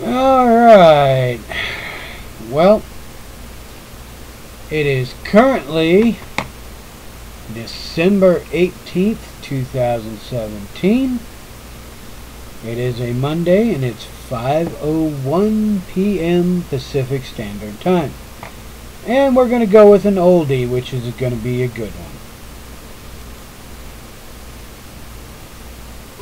Alright. Well, it is currently December 18th, 2017. It is a Monday and it's 5:01 p.m. Pacific Standard Time. And we're going to go with an oldie, which is going to be a good one.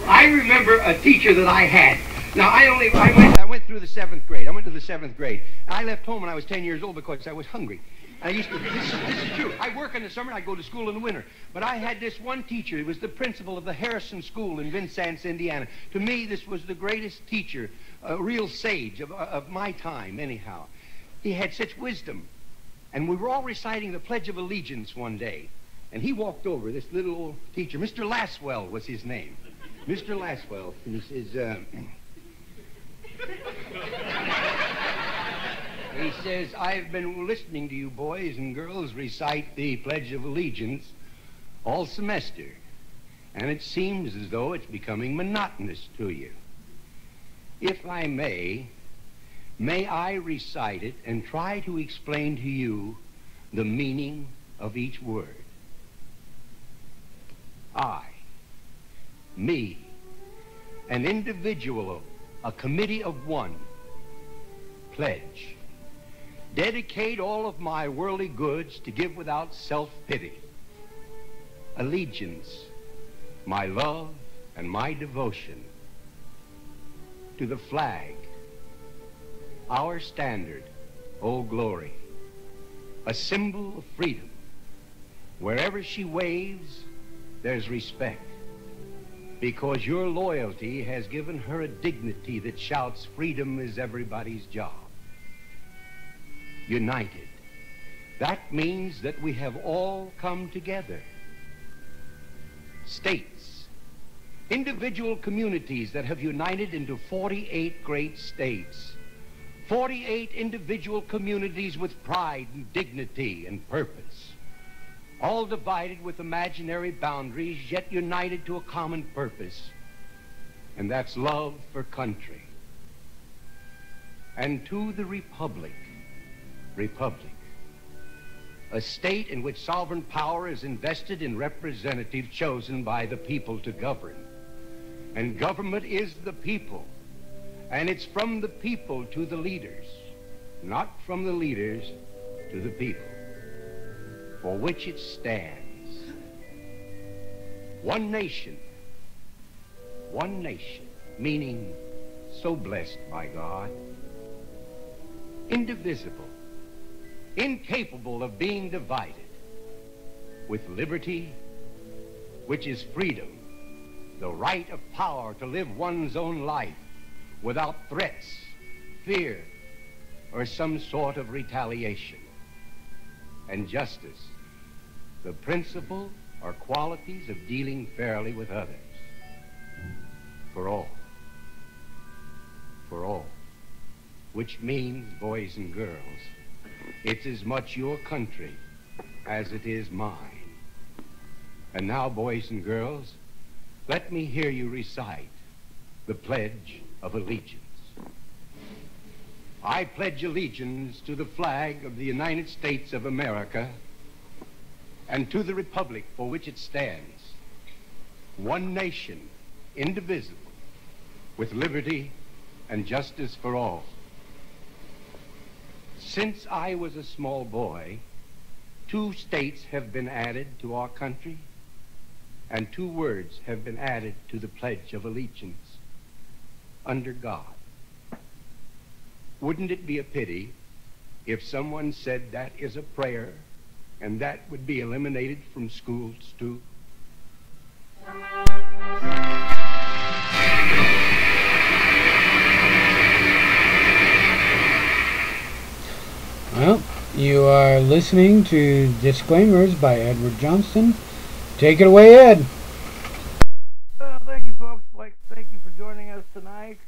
I remember a teacher that I had. Now, I went through the 7th grade. I went to the 7th grade. I left home when I was 10 years old because I was hungry. This is true. I work in the summer and I go to school in the winter. But I had this one teacher. He was the principal of the Harrison School in Vincennes, Indiana. To me, this was the greatest teacher, a real sage of my time, anyhow. He had such wisdom. And we were all reciting the Pledge of Allegiance one day. And he walked over, this little old teacher. Mr. Laswell was his name. Mr. Laswell. And he says, he says, I've been listening to you boys and girls recite the Pledge of Allegiance all semester, and it seems as though it's becoming monotonous to you. If I may I recite it and try to explain to you the meaning of each word? I, me, an individual, a committee of one, pledge, dedicate all of my worldly goods to give without self-pity, allegiance, my love and my devotion to the flag, our standard, Old Glory, a symbol of freedom. Wherever she waves, there's respect, because your loyalty has given her a dignity that shouts, freedom is everybody's job. United. That means that we have all come together. States, individual communities that have united into 48 great states. 48 individual communities with pride and dignity and purpose. All divided with imaginary boundaries, yet united to a common purpose. And that's love for country. And to the Republic, a state in which sovereign power is invested in representatives chosen by the people to govern. And government is the people. And it's from the people to the leaders, not from the leaders to the people, for which it stands. One nation, meaning so blessed by God, indivisible, incapable of being divided, with liberty, which is freedom, the right of power to live one's own life without threats, fear, or some sort of retaliation. And justice, the principle or qualities of dealing fairly with others. For all, which means, boys and girls, it's as much your country as it is mine. And now, boys and girls, let me hear you recite the Pledge of Allegiance. I pledge allegiance to the flag of the United States of America and to the republic for which it stands, one nation, indivisible, with liberty and justice for all. Since I was a small boy, 2 states have been added to our country, and 2 words have been added to the Pledge of Allegiance. Under God. Wouldn't it be a pity if someone said that is a prayer and that would be eliminated from schools too? Well, you are listening to Disclaimers by Edward Johnston. Take it away, Ed. Thank you, folks. Thank you for joining us tonight.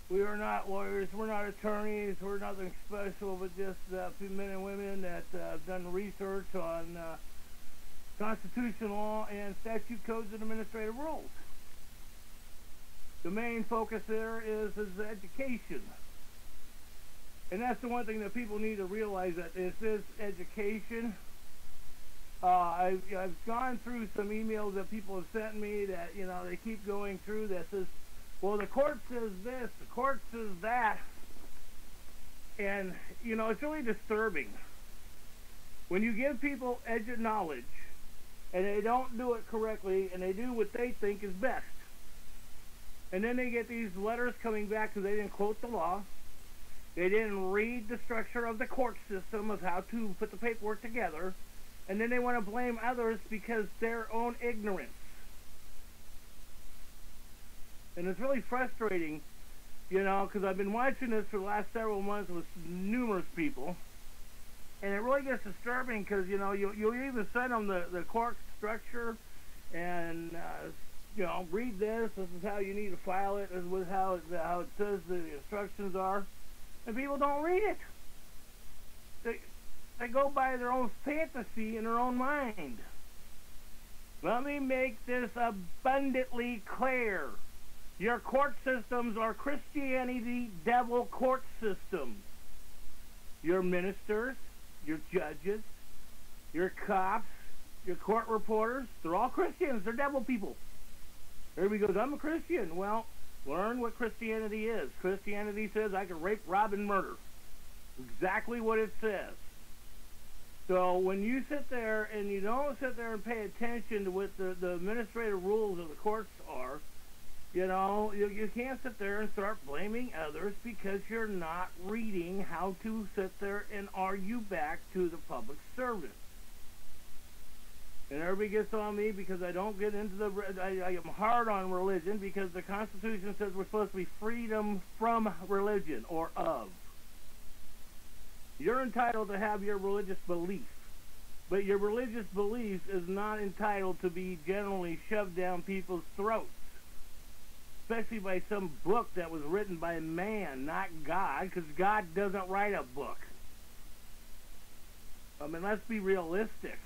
We are not lawyers. We're not attorneys. We're nothing special, but just a few men and women that have done research on Constitution law and statute codes and administrative rules. the main focus there is education. And that's the one thing that people need to realize, that this is education. I've gone through some emails that people have sent me that, you know, they keep going through that says, well, the court says this, the court says that. And, you know, it's really disturbing. When you give people knowledge, and they don't do it correctly, and they do what they think is best. And then they get these letters coming back because they didn't quote the law. They didn't read the structure of the court system of how to put the paperwork together. And then they want to blame others because their own ignorance. And it's really frustrating, you know, because I've been watching this for the last several months with numerous people. And it really gets disturbing because, you know, you'll even send them the court structure and, you know, read this. This is how you need to file it. This is how it says the instructions are. And people don't read it. They go by their own fantasy in their own mind. Let me make this abundantly clear. Your court systems are Christianity devil court systems. Your ministers, your judges, your cops, your court reporters, they're all Christians. They're devil people. Everybody goes, I'm a Christian. Well, learn what Christianity is. Christianity says I can rape, rob, and murder. Exactly what it says. So when you sit there and you don't sit there and pay attention to what the administrative rules of the courts are, you know, you can't sit there and start blaming others because you're not reading how to sit there and argue back to the public servant. And everybody gets on me because I don't get into I am hard on religion because the Constitution says we're supposed to be freedom from religion or of. You're entitled to have your religious belief, but your religious belief is not entitled to be generally shoved down people's throats, especially by some book that was written by man, not God, because God doesn't write a book. I mean, let's be realistic.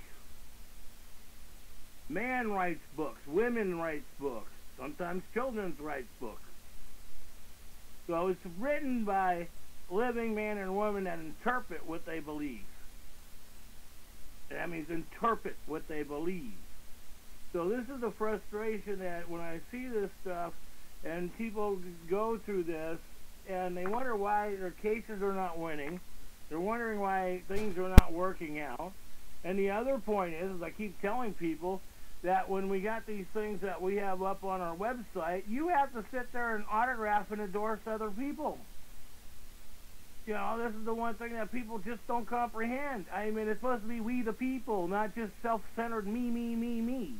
Man writes books, women writes books, sometimes children writes books. So it's written by living man and woman that interpret what they believe. That means interpret what they believe. So this is the frustration that when I see this stuff and people go through this and they wonder why their cases are not winning, they're wondering why things are not working out. And the other point is I keep telling people that when we got these things that we have up on our website, you have to sit there and autograph and endorse other people. You know, this is the one thing that people just don't comprehend. I mean, it's supposed to be we the people, not just self-centered me, me, me, me.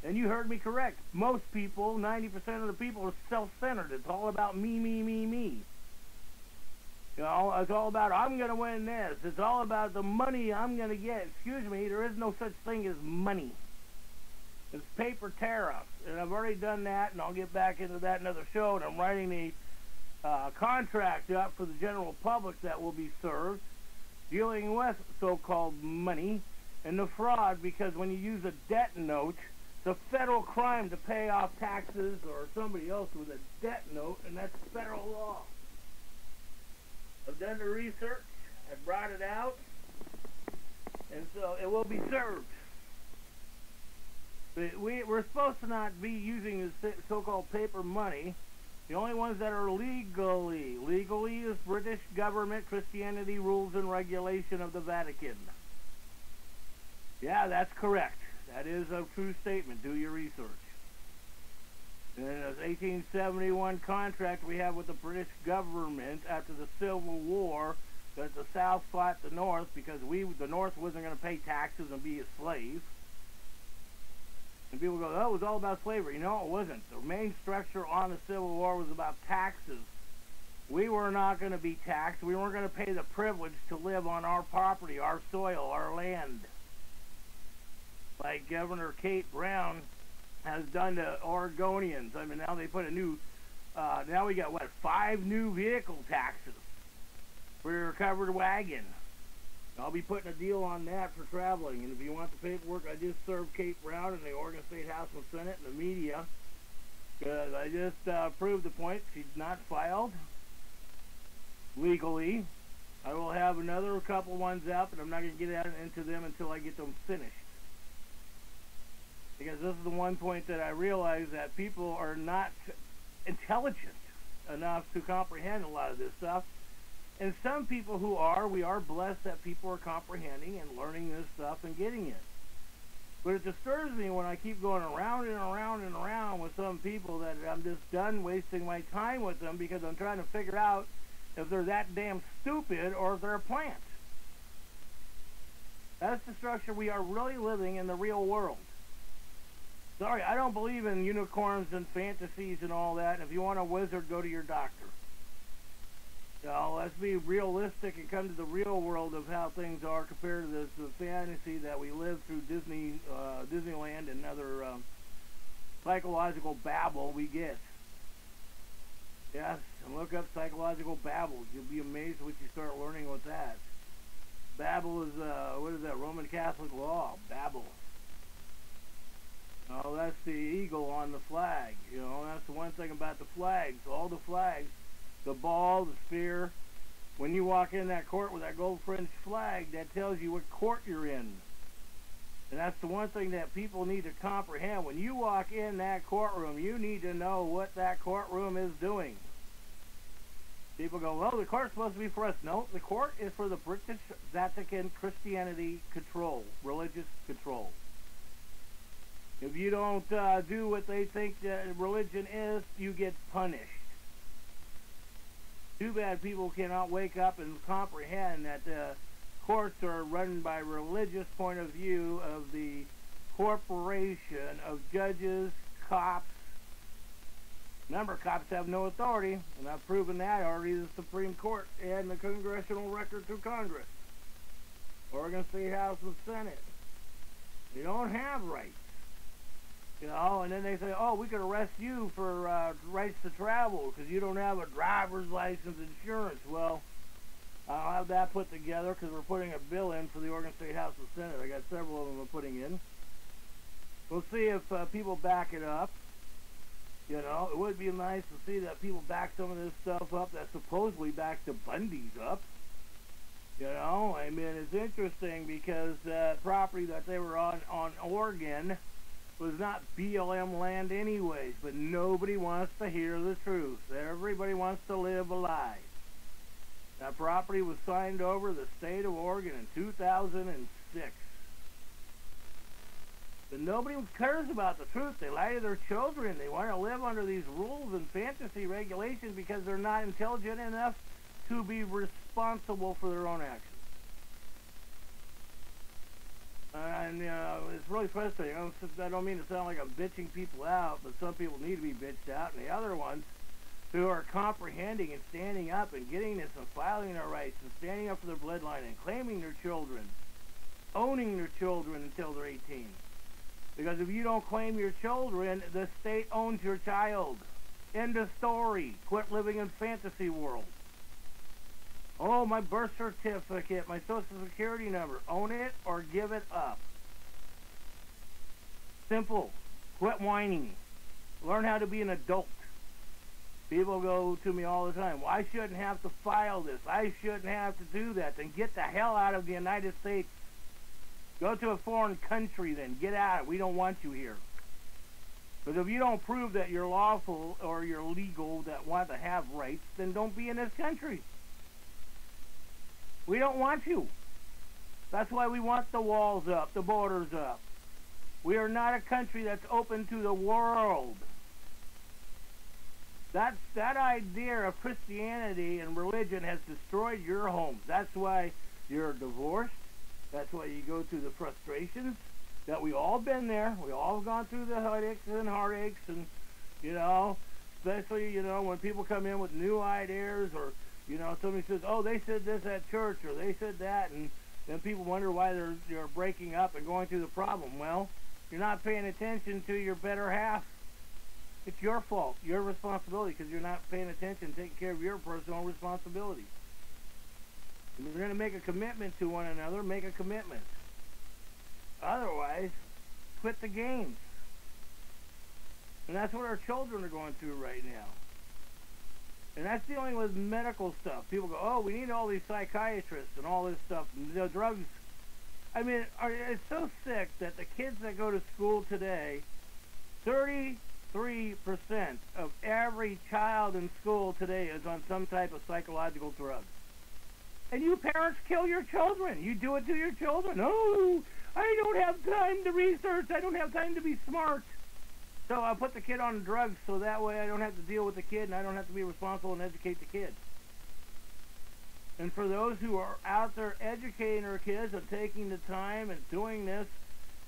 And you heard me correct. Most people, 90% of the people, are self-centered. It's all about me, me, me, me. You know, it's all about I'm going to win this. It's all about the money I'm going to get. Excuse me, there is no such thing as money. It's paper tariffs. And I've already done that, and I'll get back into that in another show. And I'm writing the contract up for the general public that will be served, dealing with so-called money and the fraud, because when you use a debt note, it's a federal crime to pay off taxes or somebody else with a debt note, and that's federal law. I've done the research, I brought it out, and so it will be served. But we're supposed to not be using this so-called paper money. The only ones that are legally is British government, Christianity rules and regulation of the Vatican. Yeah, that's correct. That is a true statement. Do your research. And in this 1871 contract we have with the British government after the Civil War, that the South fought the North because the North wasn't going to pay taxes and be a slave. And people go, oh, it was all about slavery. No, it wasn't. The main structure on the Civil War was about taxes. We were not going to be taxed. We weren't going to pay the privilege to live on our property, our soil, our land. Like Governor Kate Brown has done to Oregonians. I mean, now they put a new, now we got, 5 new vehicle taxes for your covered wagon. I'll be putting a deal on that for traveling, and if you want the paperwork, I just served Kate Brown in the Oregon State House and Senate and the media Because I just proved the point. She's not filed legally. I will have another couple ones out, but I'm not going to get into them until I get them finished. Because this is the one point that I realize that people are not intelligent enough to comprehend a lot of this stuff. And some people who are, we are blessed that people are comprehending and learning this stuff and getting it. But it disturbs me when I keep going around and around and around with some people that I'm just done wasting my time with them because I'm trying to figure out if they're that damn stupid or if they're a plant. That's the structure we are really living in the real world. Sorry, I don't believe in unicorns and fantasies and all that. And if you want a wizard, go to your doctor. Now, let's be realistic and come to the real world of how things are compared to the fantasy that we live through Disneyland and other psychological babble we get. Yes, and look up psychological babble. You'll be amazed what you start learning with that. Babble is, what is that, Roman Catholic law, Babble. Oh, that's the eagle on the flag. You know, that's the one thing about the flags. All the flags, the ball, the spear. When you walk in that court with that gold fringed flag, that tells you what court you're in. And that's the one thing that people need to comprehend. When you walk in that courtroom, you need to know what that courtroom is doing. People go, well, the court's supposed to be for us. No, the court is for the British Vatican Christianity control, religious control. If you don't do what they think that religion is, you get punished. Too bad people cannot wake up and comprehend that courts are run by a religious point of view of the corporation of judges, cops. Remember, cops have no authority, and I've proven that already in the Supreme Court and the congressional record through Congress. Oregon State House and Senate. They don't have rights. You know, and then they say, oh, we could arrest you for rights to travel because you don't have a driver's license insurance. Well, I'll have that put together because we're putting a bill in for the Oregon State House and Senate. I got several of them I'm putting in. We'll see if people back it up. You know, it would be nice to see that people back some of this stuff up that supposedly back the Bundys up. You know, I mean, it's interesting because property that they were on Oregon was not BLM land anyways, but nobody wants to hear the truth. Everybody wants to live a lie. That property was signed over the state of Oregon in 2006. But nobody cares about the truth. They lie to their children. They want to live under these rules and fantasy regulations because they're not intelligent enough to be responsible for their own actions. And, you know, it's really frustrating. I don't mean to sound like I'm bitching people out, but some people need to be bitched out. And the other ones who are comprehending and standing up and getting this and filing their rights and standing up for their bloodline and claiming their children, owning their children until they're 18. Because if you don't claim your children, the state owns your child. End of story. Quit living in fantasy world. Oh, my birth certificate, my social security number. Own it or give it up. Simple. Quit whining. Learn how to be an adult. People go to me all the time, well, I shouldn't have to file this. I shouldn't have to do that. Then get the hell out of the United States. Go to a foreign country then. Get out. We don't want you here. But if you don't prove that you're lawful or you're legal, that want to have rights, then don't be in this country. We don't want you. That's why we want the walls up, the borders up. We are not a country that's open to the world. That idea of Christianity and religion has destroyed your homes. That's why you're divorced. That's why you go through the frustrations. That we all been there. We all gone through the headaches and heartaches, and you know, especially when people come in with new ideas, or somebody says, oh, they said this at church, or they said that, and then people wonder why they're breaking up and going through the problem. Well, you're not paying attention to your better half. It's your fault, your responsibility, because you're not paying attention, taking care of your personal responsibility. If you're going to make a commitment to one another, make a commitment. Otherwise, quit the games. And that's what our children are going through right now. And that's dealing with medical stuff. People go, oh, we need all these psychiatrists and all this stuff. And the drugs. I mean, it's so sick that the kids that go to school today, 33% of every child in school today is on some type of psychological drug. And you parents kill your children. You do it to your children. Oh, I don't have time to research. I don't have time to be smart. So I put the kid on drugs so that way I don't have to deal with the kid and I don't have to be responsible and educate the kid. And for those who are out there educating our kids and taking the time and doing this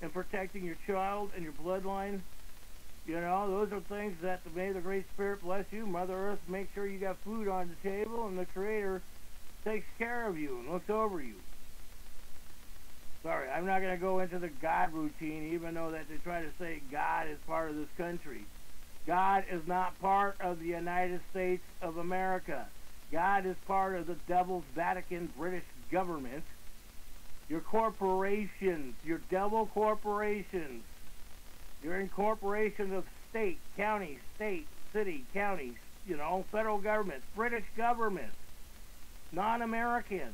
and protecting your child and your bloodline, you know, those are things that may the Great Spirit bless you. Mother Earth, make sure you got food on the table, and the Creator takes care of you and looks over you. Sorry, I'm not going to go into the God routine, even though that they try to say God is part of this country. God is not part of the United States of America. God is part of the Devil's Vatican British government. Your corporations, your devil corporations, your incorporation of state, county, state, city, counties, you know, federal government, British government, non-American.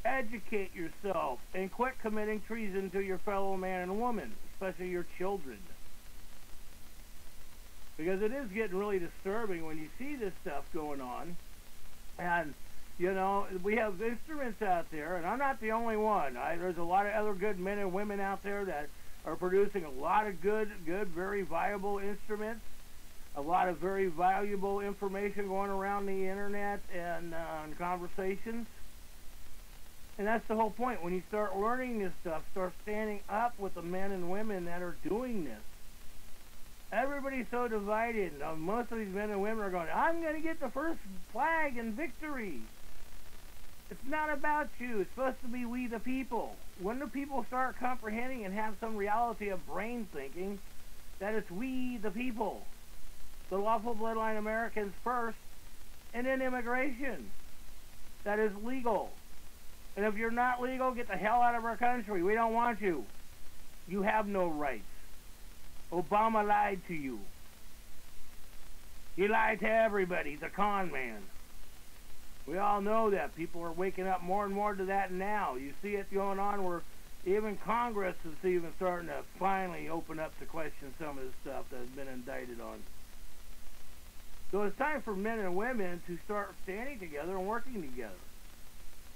Educate yourself and quit committing treason to your fellow man and woman, especially your children. Because it is getting really disturbing when you see this stuff going on. And, you know, we have instruments out there, and I'm not the only one. There's a lot of other good men and women out there that are producing a lot of good, very viable instruments. A lot of very valuable information going around the internet and conversations. And that's the whole point. When you start learning this stuff, start standing up with the men and women that are doing this. Everybody's so divided. Most of these men and women are going, I'm going to get the first flag in victory. It's not about you. It's supposed to be we the people. When do people start comprehending and have some reality of brain thinking that it's we the people? The lawful bloodline Americans first, and then immigration. That is legal. And if you're not legal, get the hell out of our country. We don't want you. You have no rights. Obama lied to you. He lied to everybody. He's a con man. We all know that. People are waking up more and more to that now. You see it going on where even Congress is even starting to finally open up to question some of the stuff that has been indicted on. So it's time for men and women to start standing together and working together.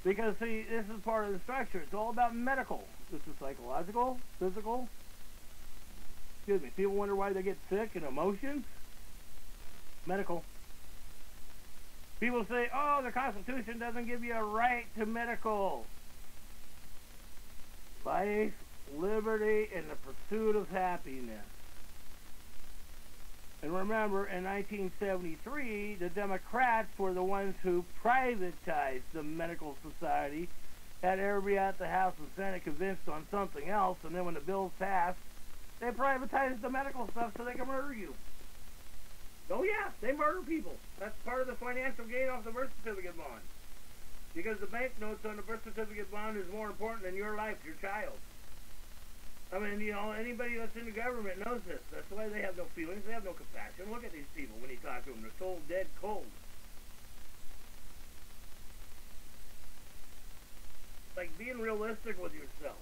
Because, see, this is part of the structure. It's all about medical. This is psychological, physical. Excuse me. People wonder why they get sick and emotions. Medical. People say, oh, the Constitution doesn't give you a right to medical. Life, liberty, and the pursuit of happiness. And remember, in 1973, the Democrats were the ones who privatized the medical society, had everybody at the House and Senate convinced on something else, and then when the bills passed, they privatized the medical stuff so they could murder you. Oh yeah, they murder people. That's part of the financial gain off the birth certificate bond. Because the banknotes on the birth certificate bond is more important than your life, your child. I mean, you know, anybody that's in the government knows this. That's why they have no feelings. They have no compassion. Look at these people when you talk to them. They're so dead cold. Like being realistic with yourself.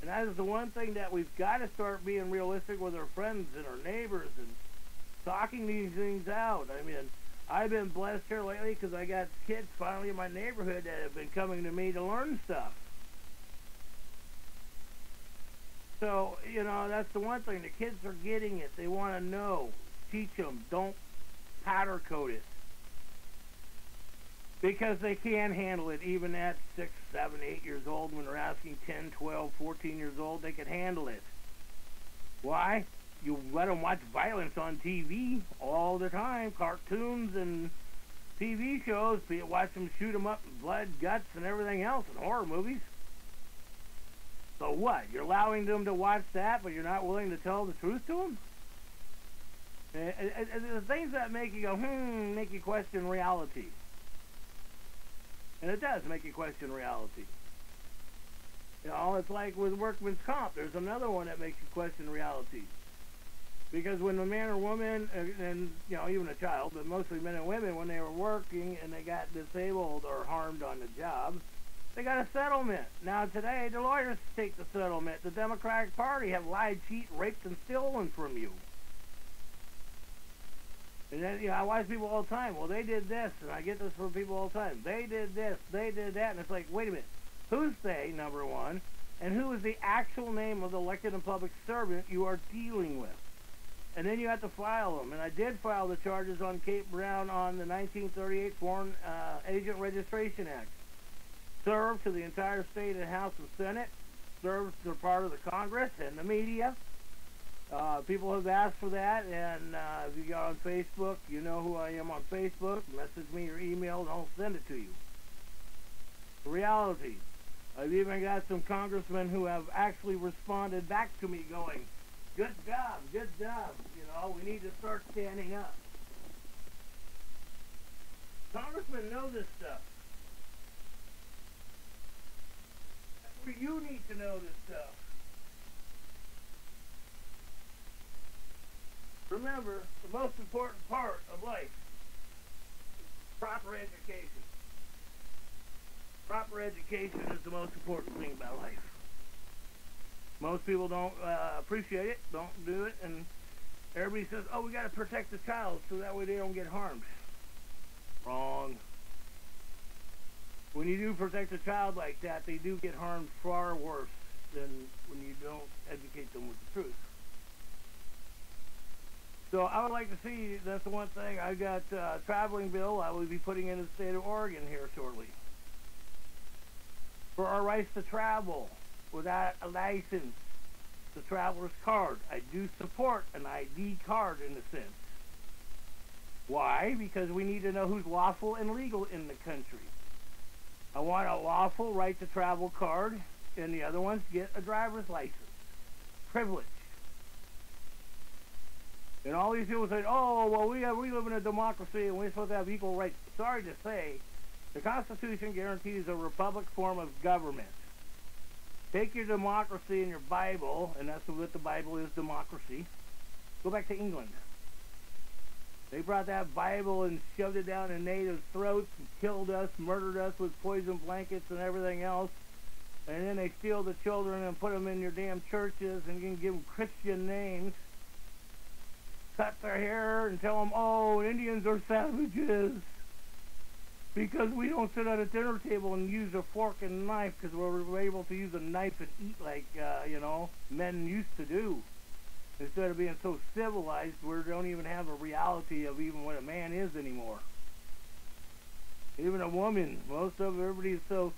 And that is the one thing that we've got to start being realistic with our friends and our neighbors and talking these things out. I mean, I've been blessed here lately because I got kids finally in my neighborhood that have been coming to me to learn stuff. So, you know, that's the one thing. The kids are getting it. They want to know. Teach them. Don't powder coat it. Because they can handle it even at 6, 7, 8 years old. When they're asking 10, 12, 14 years old, they can handle it. Why? You let them watch violence on TV all the time. Cartoons and TV shows. Watch them shoot them up with blood, guts, and everything else in horror movies. So what? You're allowing them to watch that, but you're not willing to tell the truth to them? The things that make you go, make you question reality. And it does make you question reality. You know, it's like with workman's comp. There's another one that makes you question reality. Because when a man or woman, and you know, even a child, but mostly men and women, when they were working and they got disabled or harmed on the job, they got a settlement. Now today, the lawyers take the settlement. The Democratic Party have lied, cheated, raped, and stolen from you. And then, you know, I watch people all the time. Well, they did this, and I get this from people all the time. They did this, they did that, and it's like, wait a minute. Who's they, number one, and who is the actual name of the elected and public servant you are dealing with? And then you have to file them. And I did file the charges on Kate Brown on the 1938 Foreign Agent Registration Act. Served to the entire state and House and Senate. Served to part of the Congress and the media. People have asked for that, and if you go on Facebook, you know who I am on Facebook. Message me or email, and I'll send it to you. The reality. I've even got some congressmen who have actually responded back to me going, good job, good job. You know, we need to start standing up. Congressmen know this stuff. You need to know this stuff. Remember, the most important part of life is proper education. Proper education is the most important thing about life. Most people don't appreciate it, don't do it, and everybody says, oh, we got to protect the child so that way they don't get harmed. Wrong. When you do protect a child like that, they do get harmed far worse than when you don't educate them with the truth. So I would like to see, that's the one thing, I got a traveling bill I will be putting in the state of Oregon here shortly. For our rights to travel without a license, the traveler's card. I do support an ID card in a sense. Why? Because we need to know who's lawful and legal in the country. I want a lawful right to travel card, and the other ones get a driver's license. Privilege. And all these people say, oh, well, we live in a democracy and we're supposed to have equal rights. Sorry to say, the Constitution guarantees a republic form of government. Take your democracy in your Bible, and that's what the Bible is, democracy. Go back to England. They brought that Bible and shoved it down in natives' throats and killed us, murdered us with poison blankets and everything else. And then they steal the children and put them in your damn churches and you can give them Christian names. Cut their hair and tell them, oh, Indians are savages. Because we don't sit at a dinner table and use a fork and knife because we're able to use a knife and eat like, you know, men used to do. Instead of being so civilized, we don't even have a reality of even what a man is anymore. Even a woman, most of everybody's so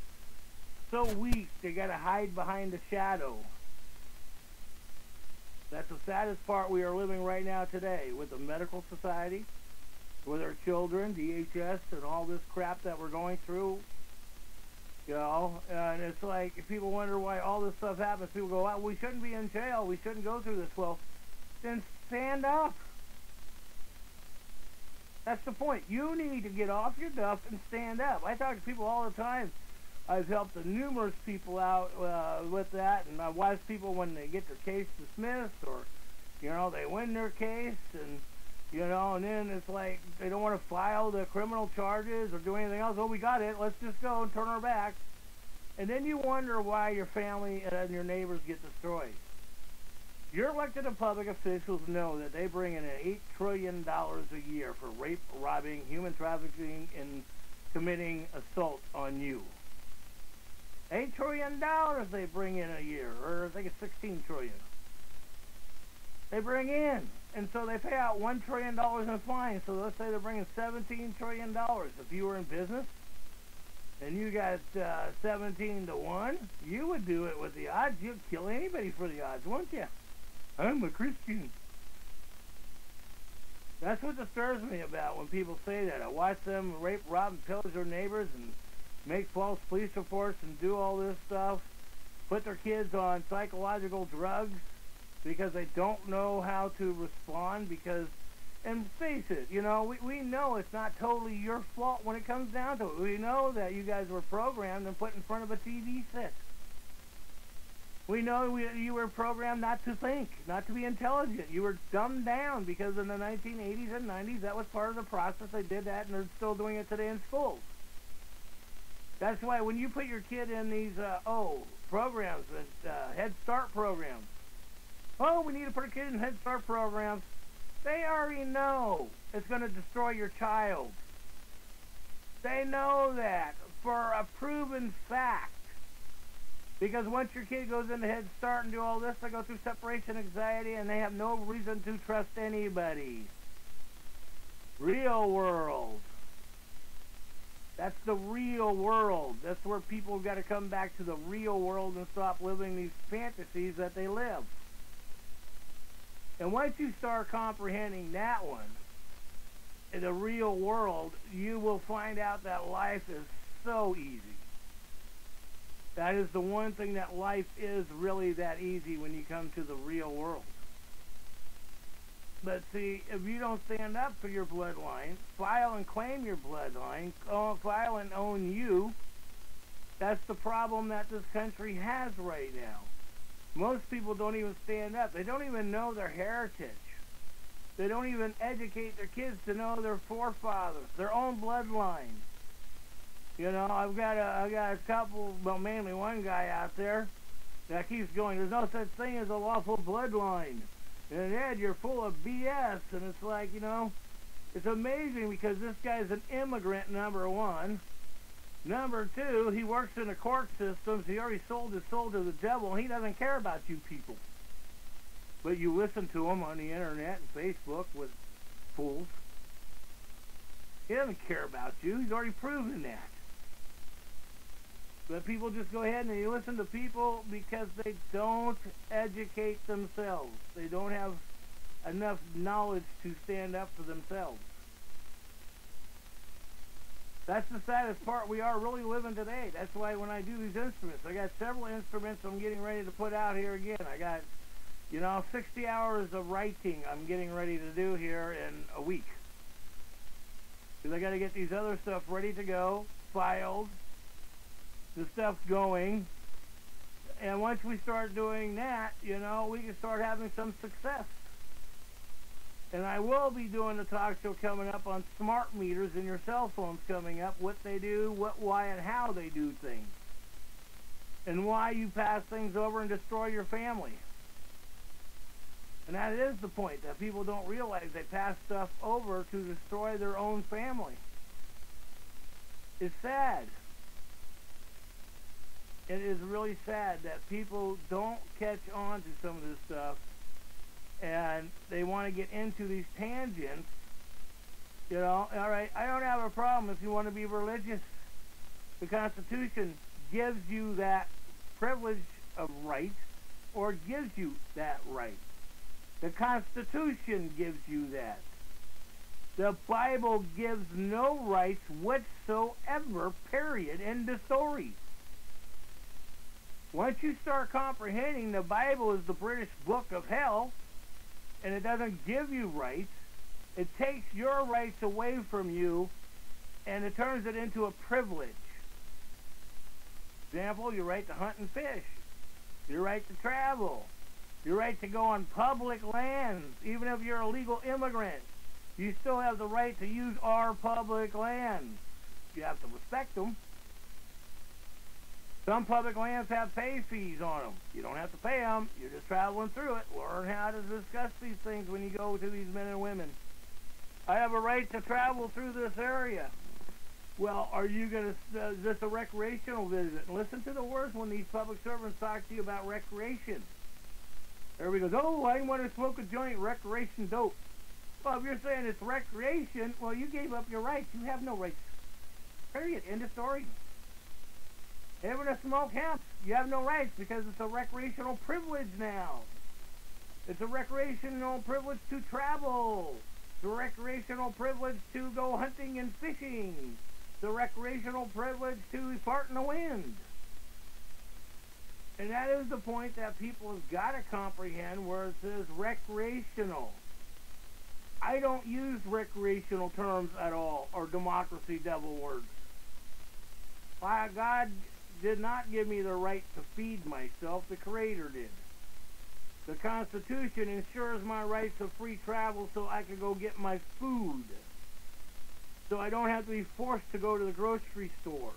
weak, they gotta hide behind the shadow. That's the saddest part we are living right now today with the medical society, with our children, DHS, and all this crap that we're going through. You know, and it's like, if people wonder why all this stuff happens, people go, well, we shouldn't be in jail, we shouldn't go through this. Well, then stand up. That's the point. You need to get off your duff and stand up. I talk to people all the time. I've helped numerous people out with that, and I watch people when they get their case dismissed, or, you know, they win their case, and, you know, and then it's like they don't want to file the criminal charges or do anything else. Oh, we got it. Let's just go and turn our back. And then you wonder why your family and your neighbors get destroyed. Your elected and public officials know that they bring in $8 trillion a year for rape, robbing, human trafficking, and committing assault on you. $8 trillion they bring in a year, or I think it's $16 trillion. They bring in, and so they pay out $1 trillion in fines. So let's say they're bringing $17 trillion. If you were in business and you got 17 to 1, you would do it with the odds. You'd kill anybody for the odds, wouldn't you? I'm a Christian. That's what disturbs me about when people say that. I watch them rape, rob, and pillage their neighbors and make false police reports and do all this stuff. Put their kids on psychological drugs because they don't know how to respond. Because, and face it, you know, we know it's not totally your fault when it comes down to it. We know that you guys were programmed and put in front of a TV set. We know you were programmed not to think, not to be intelligent. You were dumbed down because in the 1980s and 90s, that was part of the process. They did that, and they're still doing it today in schools. That's why when you put your kid in these, programs, Head Start programs. Oh, we need to put a kid in Head Start programs. They already know it's going to destroy your child. They know that for a proven fact. Because once your kid goes into Head Start and do all this, they go through separation anxiety and they have no reason to trust anybody. Real world. That's the real world. That's where people have got to come back to the real world and stop living these fantasies that they live. And once you start comprehending that one, in the real world, you will find out that life is so easy. That is the one thing, that life is really that easy when you come to the real world. But see, if you don't stand up for your bloodline, file and claim your bloodline, file and own you, that's the problem that this country has right now. Most people don't even stand up. They don't even know their heritage. They don't even educate their kids to know their forefathers, their own bloodline. You know, I've got a couple, well, mainly one guy out there that keeps going, there's no such thing as a lawful bloodline. And Ed, you're full of BS. And it's like, you know, it's amazing because this guy's an immigrant, number one. Number two, he works in the court systems. He already sold his soul to the devil. He doesn't care about you people. But you listen to him on the internet and Facebook with fools. He doesn't care about you. He's already proven that. But people just go ahead and you listen to people because they don't educate themselves. They don't have enough knowledge to stand up for themselves. That's the saddest part we are really living today. That's why when I do these instruments, I got several instruments I'm getting ready to put out here again. I got, 60 hours of writing I'm getting ready to do here in a week. Because I got to get these other stuff ready to go, filed, the stuff's going. And once we start doing that, we can start having some success. And I will be doing a talk show coming up on smart meters in your cell phones coming up, what they do, what, why, and how they do things. And why you pass things over and destroy your family. And that is the point, that people don't realize they pass stuff over to destroy their own family. It's sad. It is really sad that people don't catch on to some of this stuff. And they want to get into these tangents, all right, I don't have a problem if you want to be religious. The Constitution gives you that privilege of right, or gives you that right. The Constitution gives you that. The Bible gives no rights whatsoever, period, end of story. Once you start comprehending the Bible is the British book of hell, and it doesn't give you rights, it takes your rights away from you, and it turns it into a privilege. Example, your right to hunt and fish, your right to travel, your right to go on public lands. Even if you're a legal immigrant, you still have the right to use our public lands. You have to respect them. Some public lands have pay fees on them. You don't have to pay them. You're just traveling through it. Learn how to discuss these things when you go to these men and women. I have a right to travel through this area. Well, are you going to, is this a recreational visit? And listen to the words when these public servants talk to you about recreation. Everybody goes, oh, I want to smoke a joint, recreation dope. Well, if you're saying it's recreation, well, you gave up your rights. You have no rights. Period. End of story. Even to smoke hemp, you have no rights because it's a recreational privilege now. It's a recreational privilege to travel. It's a recreational privilege to go hunting and fishing. It's a recreational privilege to fart in the wind. And that is the point that people have got to comprehend, where it says recreational. I don't use recreational terms at all, or democracy devil words. God did not give me the right to feed myself. The Creator did. The Constitution ensures my rights of free travel so I can go get my food. So I don't have to be forced to go to the grocery store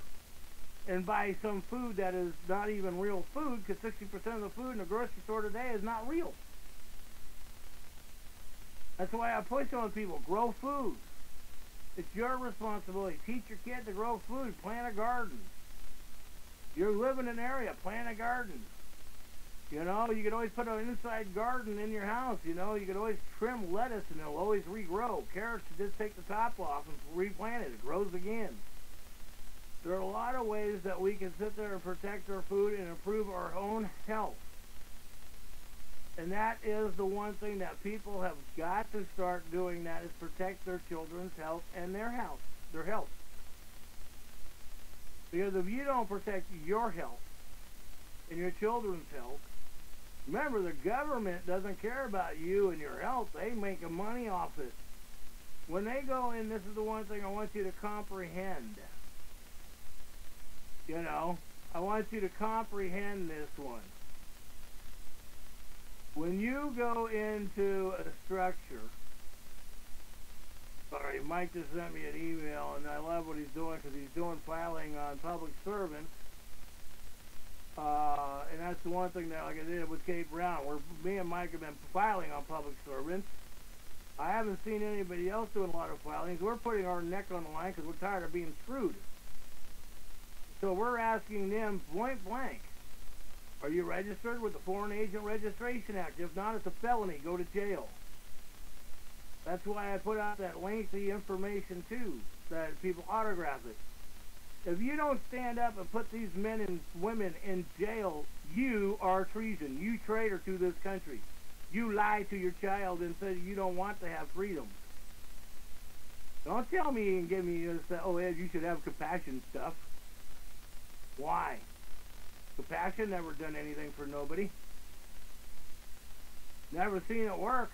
and buy some food that is not even real food, because 60% of the food in the grocery store today is not real. That's why I push on people, grow food. It's your responsibility. Teach your kid to grow food, plant a garden. You live in an area, plant a garden. You know, you can always put an inside garden in your house. You know, you can always trim lettuce and it'll always regrow. Carrots, you just take the top off and replant it. It grows again. There are a lot of ways that we can sit there and protect our food and improve our own health. And that is the one thing that people have got to start doing, that is protect their children's health and their health. Because if you don't protect your health and your children's health, remember, the government doesn't care about you and your health. They make money off it. When they go in, this is the one thing I want you to comprehend. You know, I want you to comprehend this one. When you go into a structure, sorry, Mike just sent me an email, and I love what he's doing, because he's doing filing on public servants. And that's the one thing that, like I did with Kate Brown, where me and Mike have been filing on public servants. I haven't seen anybody else doing a lot of filings. We're putting our neck on the line because we're tired of being screwed. So we're asking them point blank, are you registered with the Foreign Agent Registration Act? If not, it's a felony. Go to jail. That's why I put out that lengthy information too, that people autograph it. If you don't stand up and put these men and women in jail, you are treason. You traitor to this country. You lied to your child and said you don't want to have freedom. Don't tell me and give me this, oh, Ed, you should have compassion stuff. Why? Compassion never done anything for nobody. Never seen it work.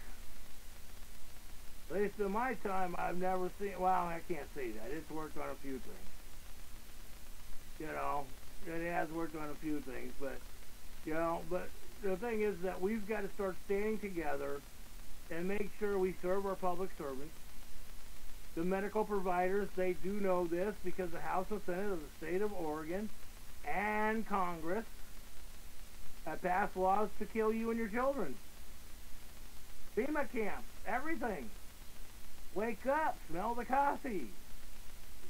At least in my time, I've never seen, well, I can't say that. It's worked on a few things. You know, it has worked on a few things, but, you know, but the thing is that we've got to start standing together and make sure we serve our public servants. The medical providers, they do know this because the House and Senate of the state of Oregon and Congress have passed laws to kill you and your children. FEMA camps, everything. Wake up, smell the coffee.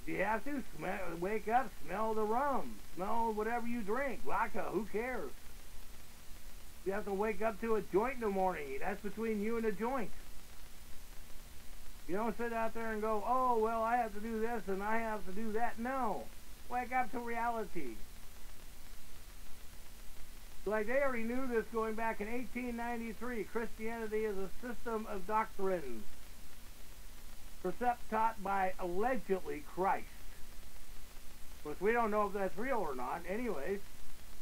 If you have to, wake up, smell the rum, smell whatever you drink, vodka, who cares? You have to wake up to a joint in the morning. That's between you and the joint. You don't sit out there and go, oh, well, I have to do this and I have to do that. No. Wake up to reality. Like they already knew this going back in 1893. Christianity is a system of doctrines taught by allegedly Christ. Of course, we don't know if that's real or not. Anyways,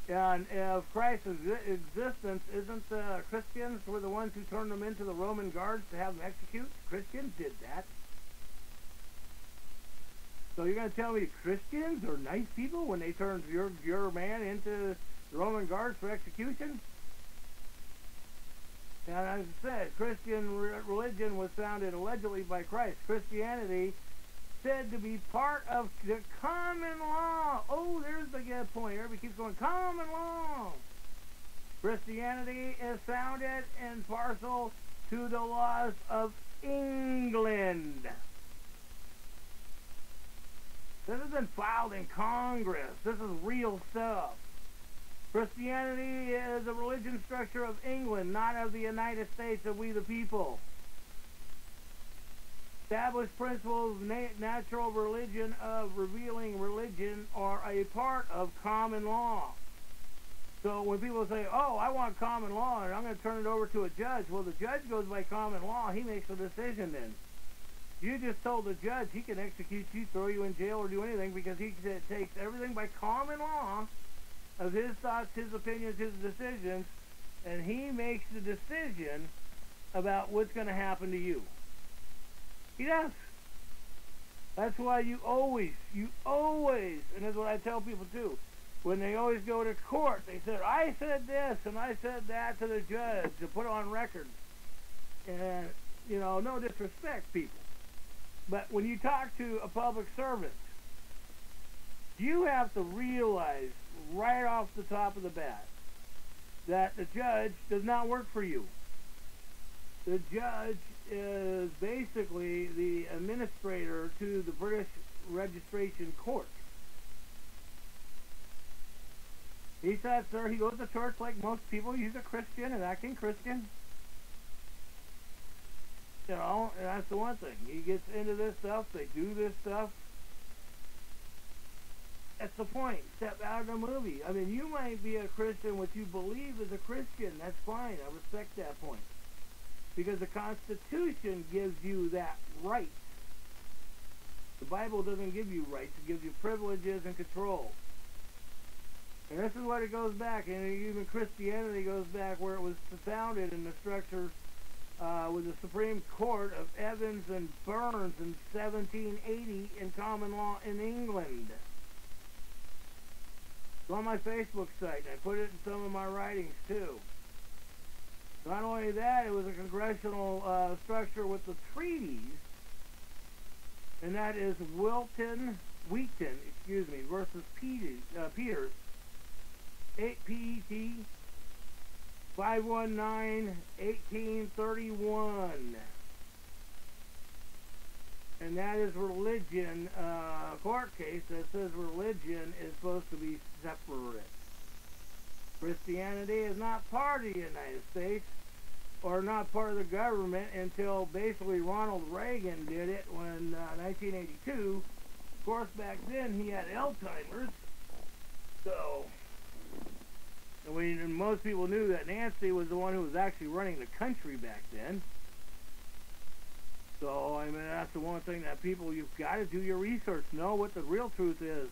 and if Christ's existence isn't, Christians were the ones who turned them into the Roman guards to have them execute. Christians did that. So you're going to tell me Christians are nice people when they turned your man into the Roman guards for execution? And as I said, Christian religion was founded allegedly by Christ. Christianity said to be part of the common law. Oh, there's the good point. Everybody keeps going, common law. Christianity is founded in parcel to the laws of England. This isn't filed in Congress. This is real stuff. Christianity is a religion structure of England, not of the United States of we the people. Established principles, natural religion of revealing religion are a part of common law. So when people say, oh, I want common law and I'm going to turn it over to a judge, well, the judge goes by common law. He makes the decision then. You just told the judge he can execute you, throw you in jail, or do anything because he takes everything by common law of his thoughts, his opinions, his decisions, and he makes the decision about what's going to happen to you. He does. That's why you always, and that's what I tell people too, when they always go to court, they said, I said this and I said that to the judge to put on record. And, you know, no disrespect, people. But when you talk to a public servant, you have to realize right off the top of the bat that the judge does not work for you. The judge is basically the administrator to the British Registration Court. He sits there, he goes to church like most people. He's a Christian, an acting Christian. You know, and that's the one thing. He gets into this stuff, they do this stuff. That's the point. Step out of the movie. I mean, you might be a Christian, what you believe is a Christian. That's fine. I respect that point. Because the Constitution gives you that right. The Bible doesn't give you rights. It gives you privileges and control. And this is what it goes back. And even Christianity goes back where it was founded in the structure with the Supreme Court of Evans and Burns in 1780 in common law in England. It's on my Facebook site, and I put it in some of my writings too. Not only that, it was a congressional structure with the treaties, and that is Wheaton, versus Peters, 8 PET 519 1831. And that is religion, court case that says religion is supposed to be separate. Christianity is not part of the United States, or not part of the government until basically Ronald Reagan did it when 1982. Of course, back then he had Alzheimer's, so and most people knew that Nancy was the one who was actually running the country back then. So, I mean, that's the one thing that people, you've got to do your research, know what the real truth is.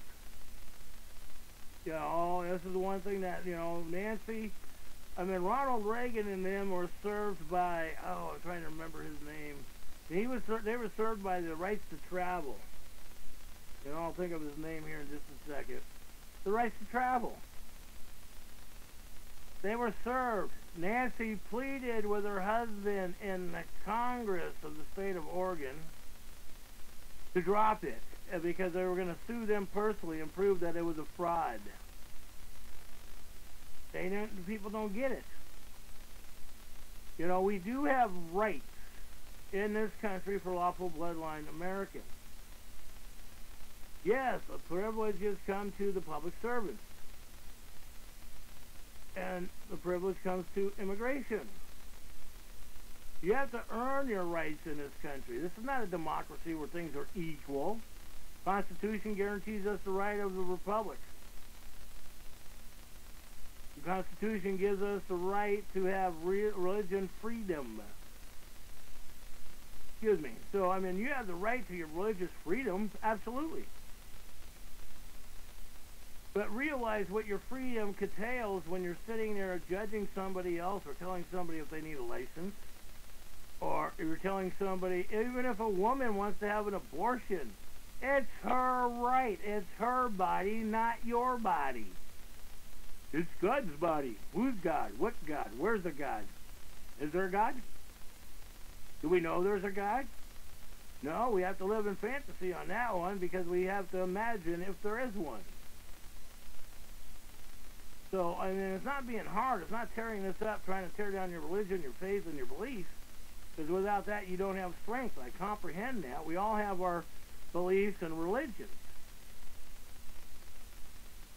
You know, this is the one thing that, you know, Ronald Reagan and them were served by, I'm trying to remember his name. They were served by the rights to travel. You know, I'll think of his name here in just a second. The rights to travel. They were served. Nancy pleaded with her husband in the Congress of the state of Oregon to drop it because they were going to sue them personally and prove that it was a fraud. People don't get it. You know, we do have rights in this country for lawful bloodline Americans. Yes, the privileges come to the public servants. And the privilege comes to immigration. You have to earn your rights in this country. This is not a democracy where things are equal. The Constitution guarantees us the right of the republic. The Constitution gives us the right to have religion freedom. Excuse me. So, I mean, you have the right to your religious freedom, absolutely. But realize what your freedom curtails when you're sitting there judging somebody else or telling somebody if they need a license. Or you're telling somebody, even if a woman wants to have an abortion, it's her right. It's her body, not your body. It's God's body. Who's God? What God? Where's the God? Is there a God? Do we know there's a God? No, we have to live in fantasy on that one because we have to imagine if there is one. So, I mean, it's not being hard. It's not tearing this up, trying to tear down your religion, your faith, and your beliefs. Because without that, you don't have strength. I comprehend that. We all have our beliefs and religions.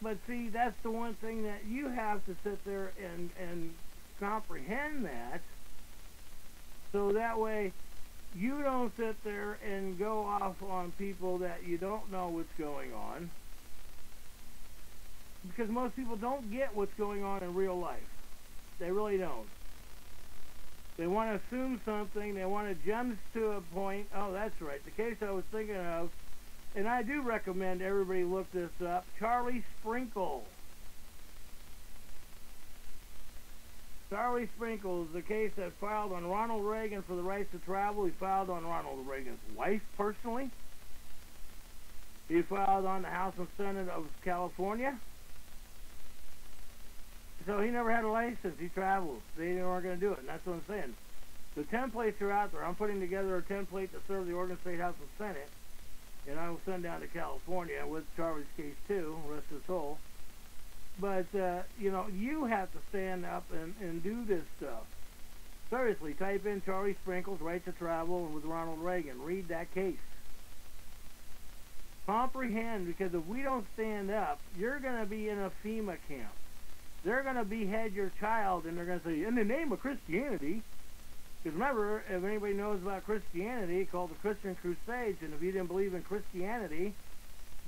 But see, that's the one thing that you have to sit there and comprehend that. So that way, you don't sit there and go off on people that you don't know what's going on. Because most people don't get what's going on in real life. They really don't. They want to assume something. They want to jump to a point. Oh, that's right. The case I was thinking of, and I do recommend everybody look this up, Charlie Sprinkle. Charlie Sprinkle is the case that filed on Ronald Reagan for the rights to travel. He filed on Ronald Reagan's wife personally. He filed on the House and Senate of California. so he never had a license. He travels. They weren't going to do it, and that's what I'm saying. The templates are out there. I'm putting together a template to serve the Oregon State House and Senate, and I will send down to California with Charlie's case too, rest his soul. But, you know, you have to stand up and do this stuff. Seriously, type in Charlie Sprinkles, Right to Travel, and with Ronald Reagan. Read that case. Comprehend, because if we don't stand up, you're going to be in a FEMA camp. They're going to behead your child, and they're going to say, in the name of Christianity. Because remember, if anybody knows about Christianity, called the Christian Crusades, and if you didn't believe in Christianity,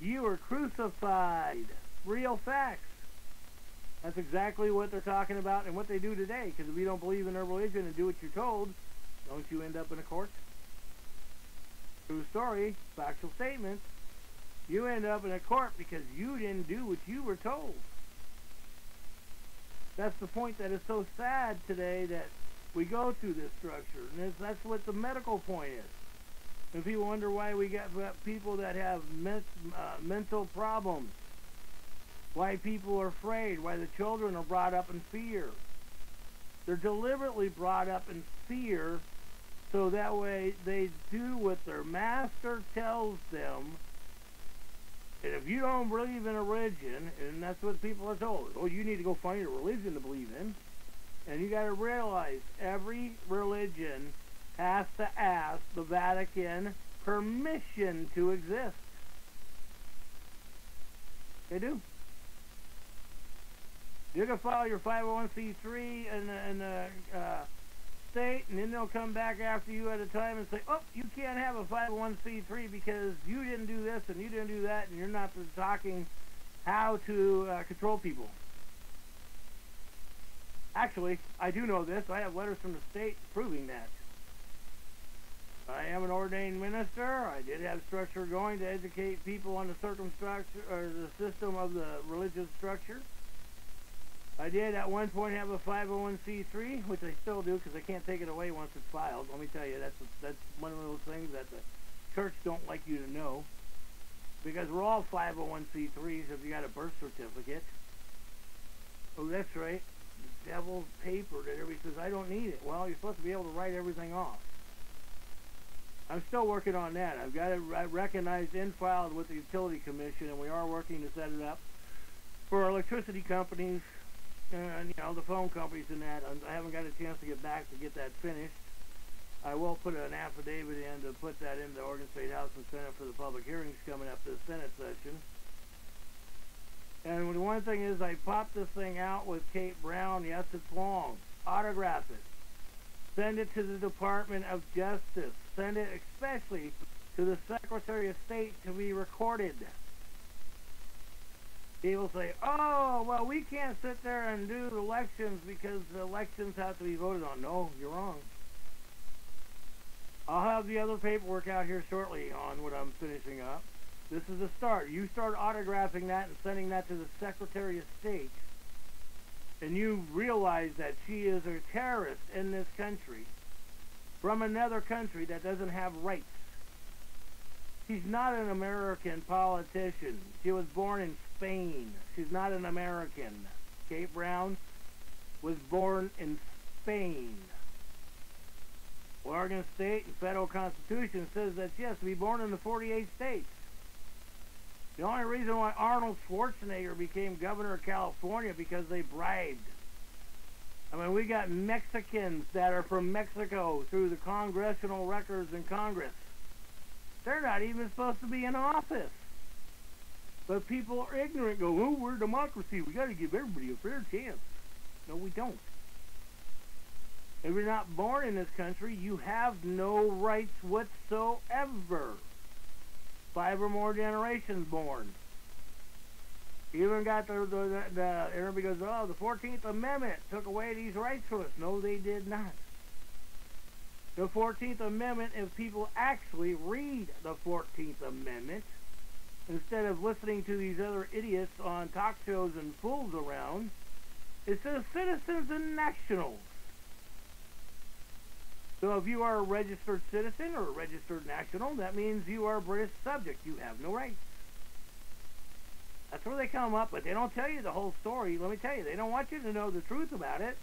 you were crucified. Real facts. That's exactly what they're talking about and what they do today. Because if you don't believe in their religion and do what you're told, don't you end up in a court? True story, factual statements. You end up in a court because you didn't do what you were told. That's the point that is so sad today, that we go through this structure. And that's what the medical point is. And people wonder why we got people that have mental problems. Why people are afraid. Why the children are brought up in fear. They're deliberately brought up in fear so that way they do what their master tells them. And if you don't believe in a religion, and that's what people are told, oh, you need to go find a religion to believe in. And you got to realize every religion has to ask the Vatican permission to exist. They do. You can file your 501c3 in the state, and then they'll come back after you at a time and say, oh, you can't have a 501c3 because you didn't do this and you didn't do that, and you're not talking how to control people. Actually, I do know this. I have letters from the state proving that. I am an ordained minister. I did have structure going to educate people on the circumstructure or the system of the religious structure. I did at one point have a 501c3, which I still do because I can't take it away once it's filed. Let me tell you, that's one of those things that the church don't like you to know, because we're all 501c3s if you got a birth certificate. Oh, that's right. The devil's paper that everybody says, I don't need it. Well, you're supposed to be able to write everything off. I'm still working on that. I've got it recognized and filed with the Utility Commission, and we are working to set it up for electricity companies and, you know, the phone companies and that. I haven't got a chance to get back to get that finished. I will put an affidavit in to put that in the Oregon State House and Senate for the public hearings coming up this Senate session. And the one thing is, I popped this thing out with Kate Brown. Yes, it's long. Autograph it. Send it to the Department of Justice. Send it especially to the Secretary of State to be recorded. People say, oh, well, we can't sit there and do elections because the elections have to be voted on. No, you're wrong. I'll have the other paperwork out here shortly on what I'm finishing up. This is the start. You start autographing that and sending that to the Secretary of State, and you realize that she is a terrorist in this country from another country that doesn't have rights. She's not an American politician. She was born in Spain. She's not an American. Kate Brown was born in Spain. Oregon State and federal constitution says that she has to be born in the 48 states. The only reason why Arnold Schwarzenegger became governor of California because they bribed. I mean, we got Mexicans that are from Mexico through the congressional records in Congress. They're not even supposed to be in office. But people are ignorant, go, oh, we're a democracy. We got to give everybody a fair chance. No, we don't. If you're not born in this country, you have no rights whatsoever. 5 or more generations born. You even got everybody goes, oh, the 14th Amendment took away these rights from us. No, they did not. The 14th Amendment, if people actually read the 14th Amendment, instead of listening to these other idiots on talk shows and fools around, it says citizens and nationals. So if you are a registered citizen or a registered national, that means you are a British subject. You have no rights. That's where they come up, but they don't tell you the whole story. Let me tell you, they don't want you to know the truth about it.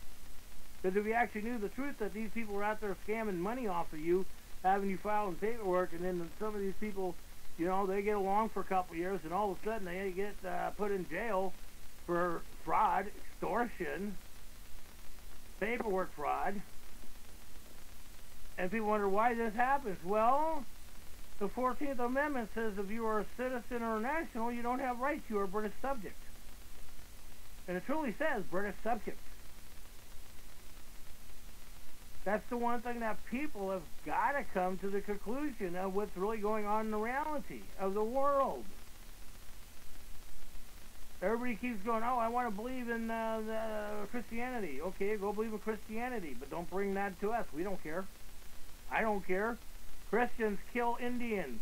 Because if you actually knew the truth that these people were out there scamming money off of you, having you file paperwork, and then some of these people, you know, they get along for a couple of years, and all of a sudden they get put in jail for fraud, extortion, paperwork fraud. And people wonder why this happens. Well, the 14th Amendment says if you are a citizen or a national, you don't have rights. You are a British subject. And it truly says British subject. That's the one thing that people have got to come to the conclusion of what's really going on in the reality of the world. Everybody keeps going, oh, I want to believe in Christianity. Okay, go believe in Christianity, but don't bring that to us. We don't care. I don't care. Christians kill Indians.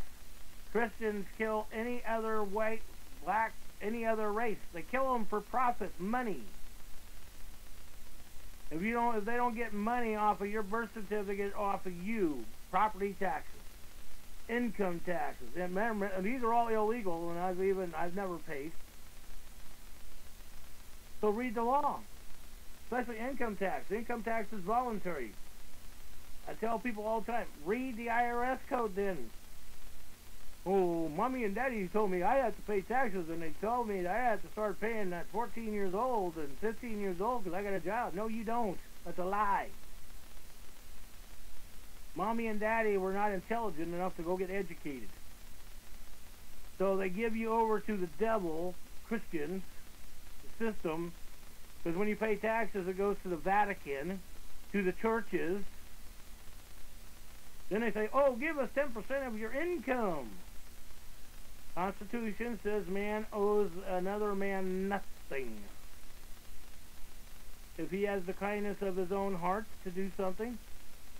Christians kill any other white, black, any other race. They kill them for profit, money. If they don't get money off of your birth certificate, off of you, property taxes, income taxes, and these are all illegal, and I've never paid. So read the law, especially income tax. Income tax is voluntary. I tell people all the time, read the IRS code then. Oh, Mommy and Daddy told me I had to pay taxes, and they told me that I had to start paying at 14 years old and 15 years old because I got a job. No, you don't. That's a lie. Mommy and Daddy were not intelligent enough to go get educated. So they give you over to the devil, Christians, the system, because when you pay taxes, it goes to the Vatican, to the churches. Then they say, oh, give us 10% of your income. Constitution says man owes another man nothing. If he has the kindness of his own heart to do something,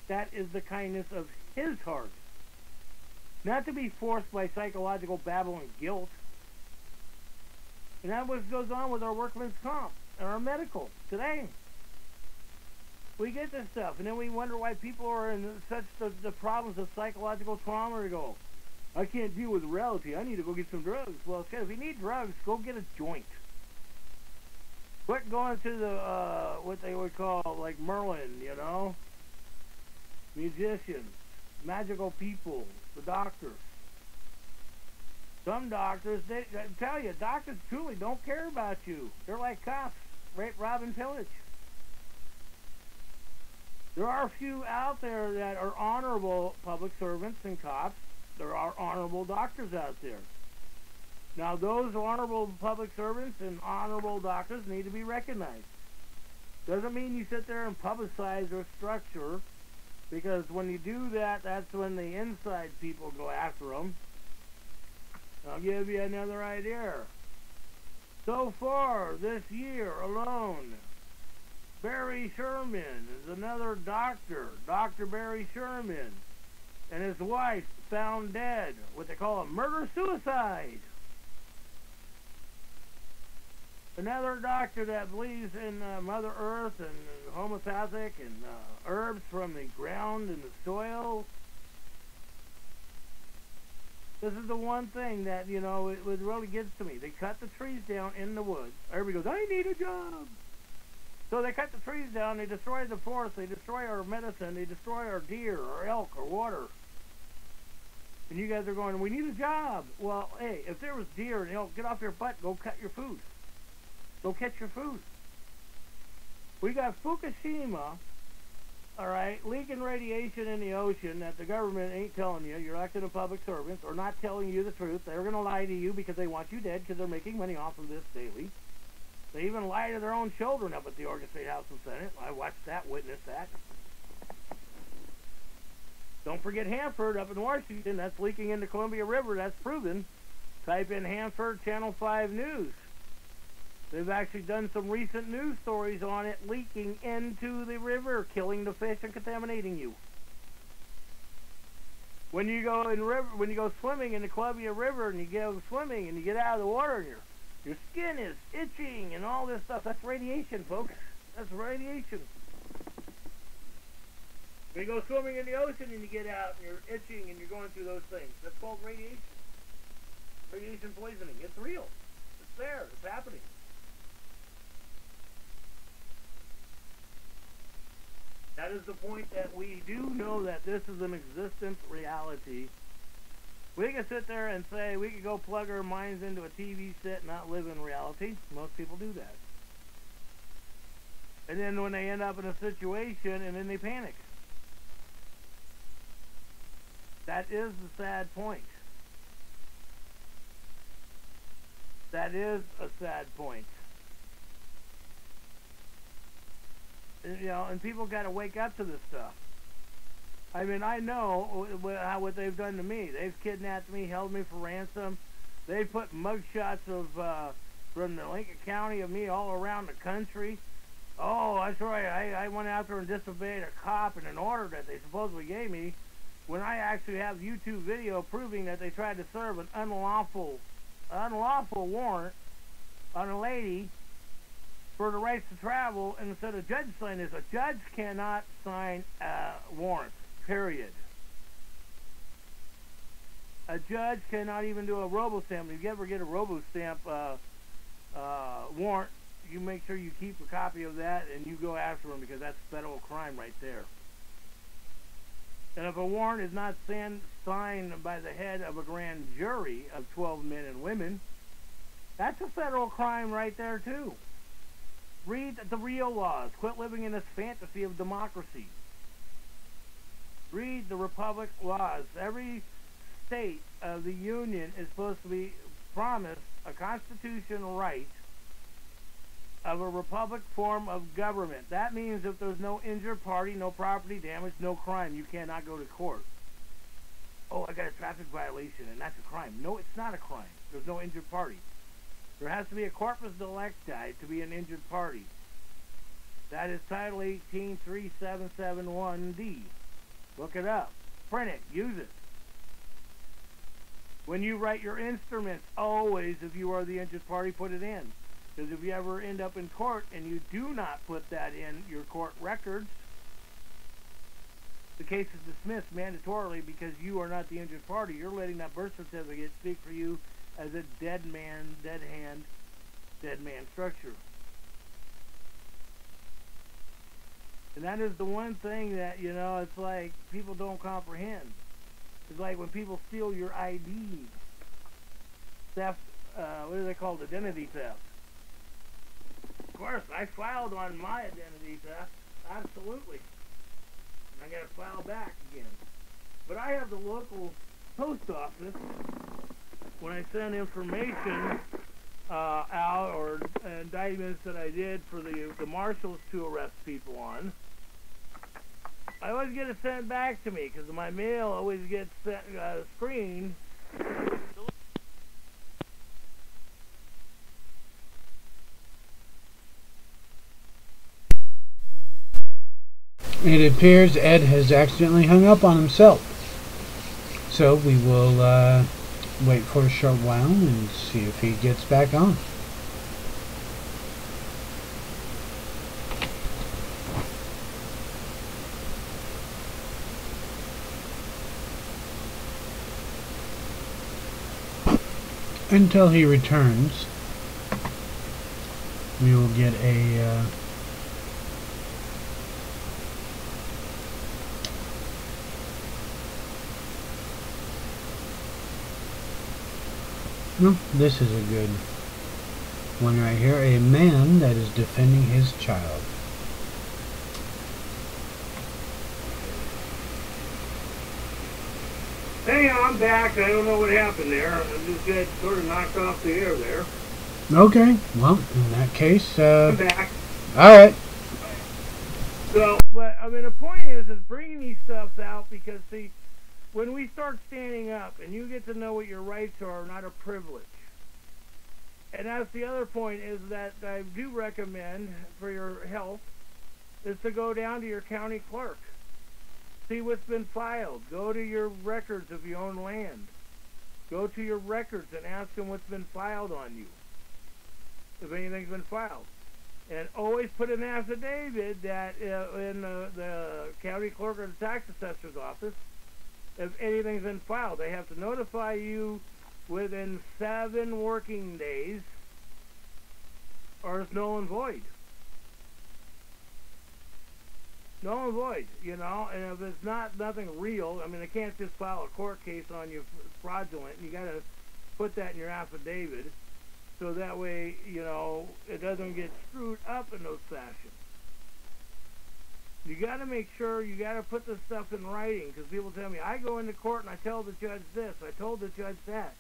that is the kindness of his heart. Not to be forced by psychological babble and guilt. And that's what goes on with our workman's comp and our medical today. We get this stuff, and then we wonder why people are in such the problems of psychological trauma. We go, I can't deal with reality. I need to go get some drugs. Well, it's good. If you need drugs, go get a joint. Quit going to the, what they would call, like Merlin, you know? Musicians, magical people, the doctors. Some doctors, I tell you, doctors truly don't care about you. They're like cops, rape, rob, and pillage. There are a few out there that are honorable public servants and cops. There are honorable doctors out there. Now, those honorable public servants and honorable doctors need to be recognized. Doesn't mean you sit there and publicize their structure, because when you do that, that's when the inside people go after them. I'll give you another idea. So far, this year alone, Barry Sherman is another doctor, Dr. Barry Sherman, and his wife found dead, what they call a murder-suicide. Another doctor that believes in Mother Earth and homeopathic and herbs from the ground and the soil. This is the one thing that, you know, it really gets to me. They cut the trees down in the woods. Everybody goes, I need a job. So they cut the trees down, they destroy the forest, they destroy our medicine, they destroy our deer, our elk, our water. And you guys are going, we need a job. Well, hey, if there was deer and elk, get off your butt, go cut your food. Go catch your food. We got Fukushima, all right, leaking radiation in the ocean that the government ain't telling you. You're acting a public servant, or not telling you the truth. They're going to lie to you because they want you dead, because they're making money off of this daily. They even lie to their own children up at the Oregon State House and Senate. I watched that, witnessed that. Don't forget Hanford up in Washington. That's leaking into Columbia River. That's proven. Type in Hanford Channel 5 News. They've actually done some recent news stories on it leaking into the river, killing the fish and contaminating you. When you go swimming in the Columbia River and you go swimming and you get out of the water and your skin is itching and all this stuff, that's radiation, folks. That's radiation. When you go swimming in the ocean and you get out and you're itching and you're going through those things, that's called radiation. Radiation poisoning. It's real. It's there. It's happening. That is the point, that we do know that this is an existent reality. We can sit there and say we could go plug our minds into a TV set and not live in reality. Most people do that. And then when they end up in a situation, and then they panic. That is the sad point. That is a sad point. You know, and people got to wake up to this stuff. I mean, I know what they've done to me. They've kidnapped me, held me for ransom. They put mugshots of from the Lincoln County of me all around the country. Oh, that's right. I went out there and disobeyed a cop in an order that they supposedly gave me, when I actually have YouTube video proving that they tried to serve an unlawful warrant on a lady for the rights to travel, and instead of judge sign this, a judge cannot sign a warrant, period. A judge cannot even do a robo-stamp. If you ever get a robo-stamp warrant, you make sure you keep a copy of that and you go after them, because that's federal crime right there. And if a warrant is not signed by the head of a grand jury of 12 men and women, that's a federal crime right there too. Read the real laws. Quit living in this fantasy of democracy. Read the Republic laws. Every state of the Union is supposed to be promised a constitutional right of a republic form of government. That means if there's no injured party, no property damage, no crime, you cannot go to court. Oh, I got a traffic violation and that's a crime. No, it's not a crime. There's no injured party. There has to be a corpus delicti to be an injured party. That is Title 18 3771D. Look it up. Print it. Use it. When you write your instruments, always, if you are the injured party, put it in. Because if you ever end up in court and you do not put that in your court records, the case is dismissed mandatorily, because you are not the injured party. You're letting that birth certificate speak for you as a dead man, dead hand, dead man structure. And that is the one thing that, you know, it's like people don't comprehend. It's like when people steal your ID. Theft, what do they call it? Identity theft. Of course, I filed on my identity theft. Absolutely. I got to file back again. But I have the local post office. When I send information out, or indictments that I did for the marshals to arrest people on, I always get it sent back to me, because my mail always gets screened. It appears Ed has accidentally hung up on himself. So we will wait for a short while and see if he gets back on. Until he returns, we will get a no, this is a good one right here. A man that is defending his child. Hey, I'm back. I don't know what happened there. I just got sort of knocked off the air there. Okay, well, in that case, I'm back. Alright. So, but, I mean, the point is bringing these stuffs out, because, see, when we start standing up and you get to know what your rights are, not a privilege. And that's the other point, is that I do recommend for your health is to go down to your county clerk. See what's been filed. Go to your records if you own land. Go to your records and ask them what's been filed on you, if anything's been filed. And always put an affidavit that in the county clerk or the tax assessor's office, if anything's been filed. They have to notify you within 7 working days or it's null and void. Null and void, you know, and if it's nothing real, I mean, they can't just file a court case on you fraudulent. You got to put that in your affidavit, so that way, you know, it doesn't get screwed up in those fashions. You got to make sure you got to put this stuff in writing, because people tell me, I go into court and I tell the judge this, I told the judge that.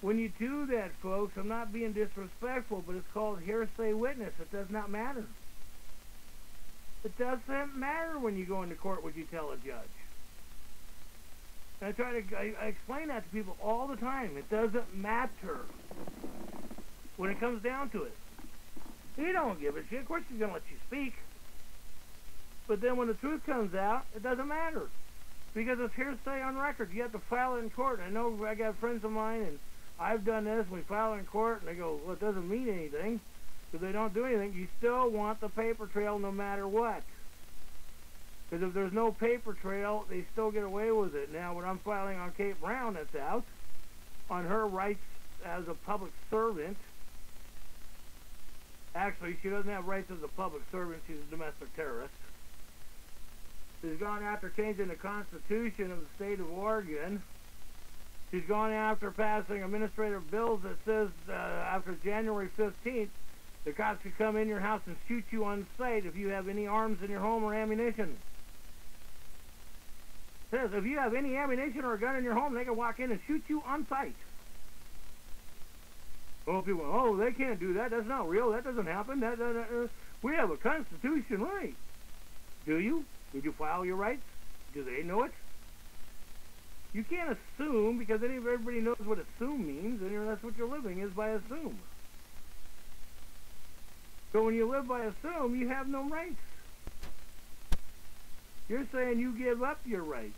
When you do that, folks, I'm not being disrespectful, but it's called hearsay witness. It does not matter. It doesn't matter when you go into court what you tell a judge. And I explain that to people all the time. It doesn't matter when it comes down to it. You don't give a shit. Of course she's going to let you speak. But then when the truth comes out, it doesn't matter. Because it's hearsay on record. You have to file it in court. I know I got friends of mine, and I've done this. We file it in court, and they go, well, it doesn't mean anything. If they don't do anything, you still want the paper trail no matter what. Because if there's no paper trail, they still get away with it. Now, when I'm filing on Kate Brown, that's out, on her rights as a public servant. Actually, she doesn't have rights as a public servant. She's a domestic terrorist. She's gone after changing the Constitution of the state of Oregon. She's gone after passing administrative bills that says after January 15th, the cops could come in your house and shoot you on sight if you have any arms in your home or ammunition. It says if you have any ammunition or a gun in your home, they can walk in and shoot you on sight. Well, people, oh, they can't do that. That's not real. That doesn't happen. We have a constitution right. Do you? Did you file your rights? Do they know it? You can't assume, because everybody knows what assume means, and that's what you're living is by assume. So when you live by assume, you have no rights. You're saying you give up your rights.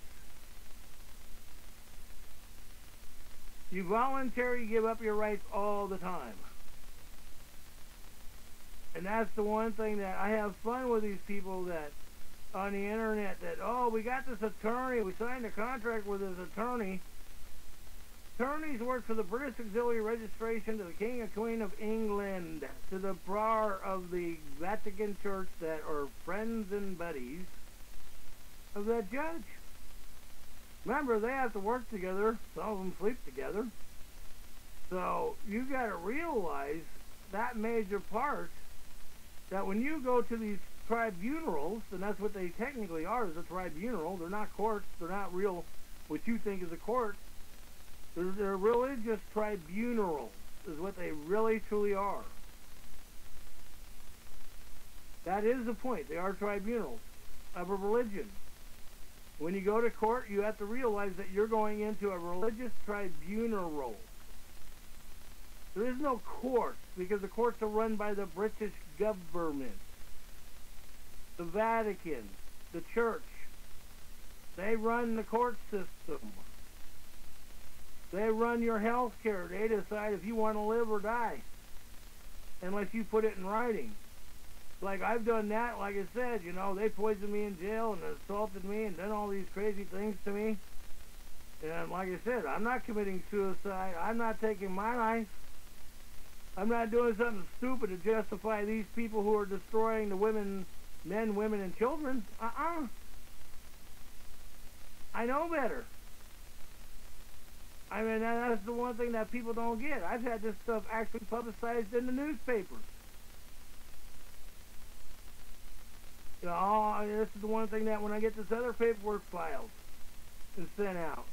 You voluntarily give up your rights all the time. And that's the one thing that I have fun with these people that on the internet that, oh, we got this attorney, we signed a contract with this attorney. Attorneys work for the British Auxiliary Registration to the King and Queen of England, to the bar of the Vatican Church that are friends and buddies of that judge. Remember, they have to work together. Some of them sleep together. So you got to realize that major part, that when you go to these tribunals, and that's what they technically are, is a tribunal. They're not courts. They're not real, what you think is a court. They're really just tribunals, is what they really truly are. That is the point. They are tribunals of a religion. When you go to court, you have to realize that you're going into a religious tribunal. There is no court, because the courts are run by the British government, the Vatican, the church. They run the court system. They run your health care. They decide if you want to live or die, unless you put it in writing. Like I've done that, like I said, you know, they poisoned me in jail and assaulted me and done all these crazy things to me. And like I said, I'm not committing suicide. I'm not taking my life. I'm not doing something stupid to justify these people who are destroying the women, men, women, and children. I know better. I mean, that's the one thing that people don't get. I've had this stuff actually publicized in the newspapers. You know, this is the one thing that when I get this other paperwork filed and sent out,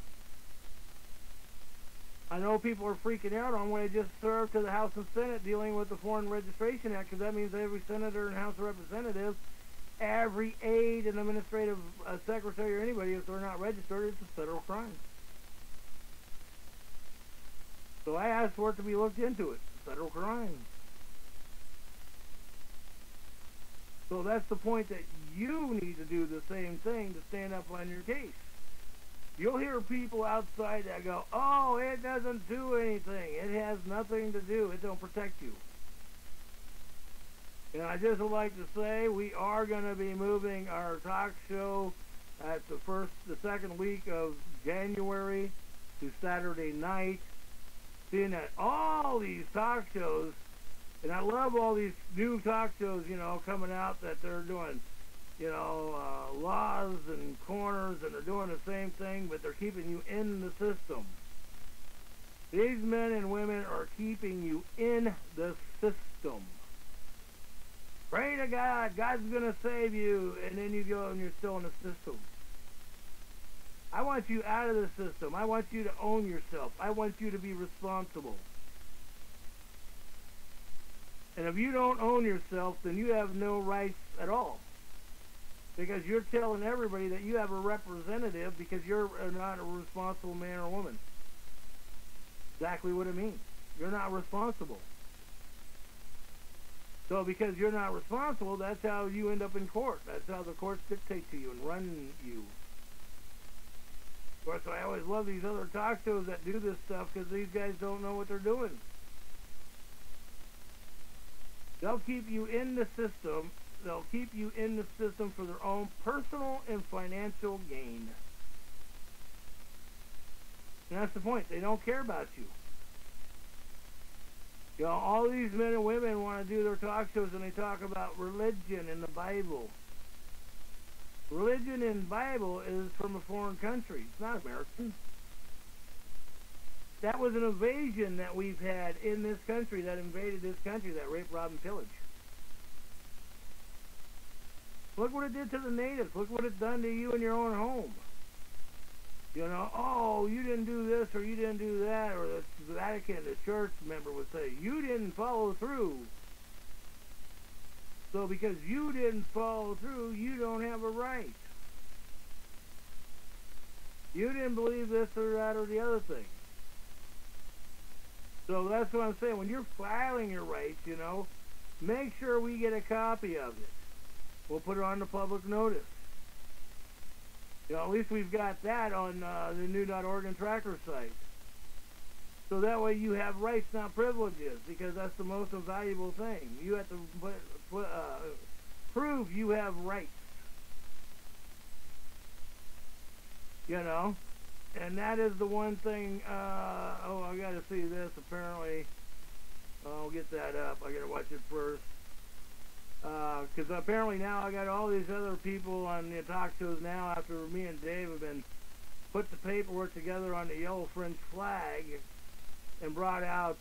I know people are freaking out on what I just served to the House and Senate dealing with the Foreign Registration Act, because that means every senator and House of Representatives, every aide and administrative secretary or anybody, if they're not registered, it's a federal crime. So I asked for it to be looked into. It's a federal crime. So that's the point, that you need to do the same thing to stand up on your case. You'll hear people outside that go, oh, it doesn't do anything. It has nothing to do. It don't protect you. And I just would like to say we are going to be moving our talk show at the second week of January to Saturday night. Seeing that all these talk shows And I love all these new talk shows, coming out that they're doing, laws and corners, and they're doing the same thing, but they're keeping you in the system. These men and women are keeping you in the system. Pray to God, God's going to save you, and then you go and you're still in the system. I want you out of the system. I want you to own yourself. I want you to be responsible. And if you don't own yourself, then you have no rights at all. Because you're telling everybody that you have a representative because you're not a responsible man or woman. Exactly what it means. You're not responsible. So because you're not responsible, that's how you end up in court. That's how the courts dictate to you and run you. Of course, I always love these other talk shows that do this stuff because these guys don't know what they're doing. They'll keep you in the system. They'll keep you in the system for their own personal and financial gain. And that's the point. They don't care about you. All these men and women want to do their talk shows and they talk about religion in the Bible. Religion in the Bible is from a foreign country. It's not American. That was an invasion that we've had in this country, that invaded this country, that rape, rob, and pillage. Look what it did to the natives. Look what it's done to you in your own home. Oh, you didn't do this or you didn't do that, or the Vatican, the church member would say, you didn't follow through. So because you didn't follow through, you don't have a right. You didn't believe this or that or the other thing. So that's what I'm saying. When you're filing your rights, make sure we get a copy of it. We'll put it on the public notice. At least we've got that on the new.org tracker site. So that way you have rights, not privileges, because that's the most valuable thing. You have to prove you have rights. And that is the one thing. I got to see this. Apparently, I'll get that up. I got to watch it first. Because apparently now I got all these other people on the talk shows now after me and Dave have been put the paperwork together on the yellow French flag and brought out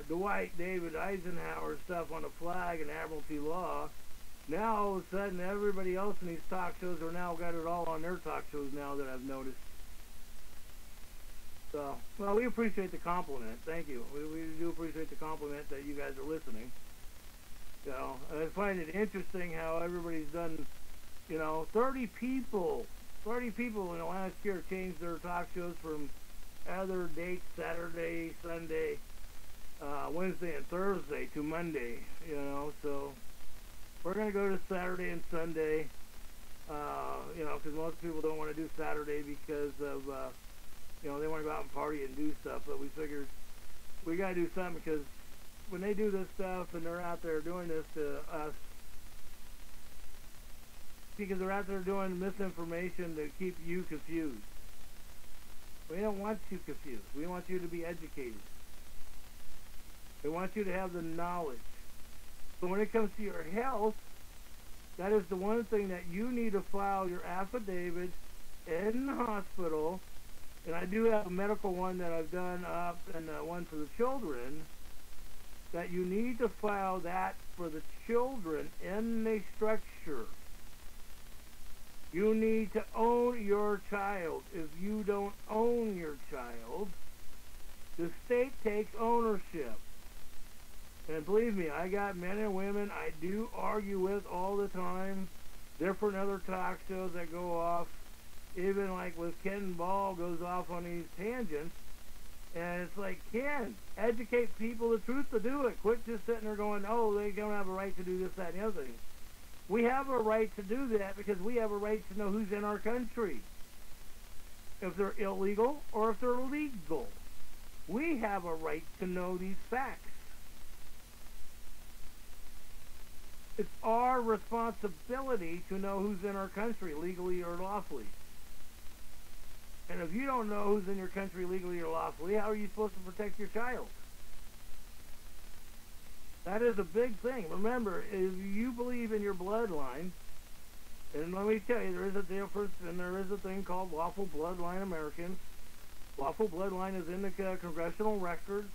Dwight David Eisenhower stuff on the flag and Admiralty law. Now all of a sudden everybody else in these talk shows are now got it all on their talk shows now that I've noticed. So, well, we appreciate the compliment. Thank you. We do appreciate the compliment that you guys are listening. I find it interesting how everybody's done, 30 people in the last year changed their talk shows from other dates, Saturday, Sunday, Wednesday and Thursday to Monday, so we're going to go to Saturday and Sunday, because most people don't want to do Saturday because of, they want to go out and party and do stuff, but we figured we got to do something because when they do this stuff and they're out there doing this to us, because they're out there doing misinformation to keep you confused. We don't want you confused. We want you to be educated. We want you to have the knowledge. So when it comes to your health, that is the one thing that you need to file your affidavit in the hospital. And I do have a medical one that I've done up and one for the children, that you need to file that for the children in the structure. You need to own your child. If you don't own your child, the state takes ownership. And believe me, I got men and women I do argue with all the time. Different other talk shows that go off. Even like with Ken Ball goes off on these tangents. And it's like, Ken, educate people the truth to do it. Quit just sitting there going, oh, they don't have a right to do this, that, and the other thing. We have a right to do that because we have a right to know who's in our country. If they're illegal or if they're legal. We have a right to know these facts. It's our responsibility to know who's in our country, legally or lawfully. And if you don't know who's in your country legally or lawfully, how are you supposed to protect your child? That is a big thing. Remember, if you believe in your bloodline, and let me tell you, there is a difference, and there is a thing called lawful bloodline Americans. Lawful bloodline is in the congressional records.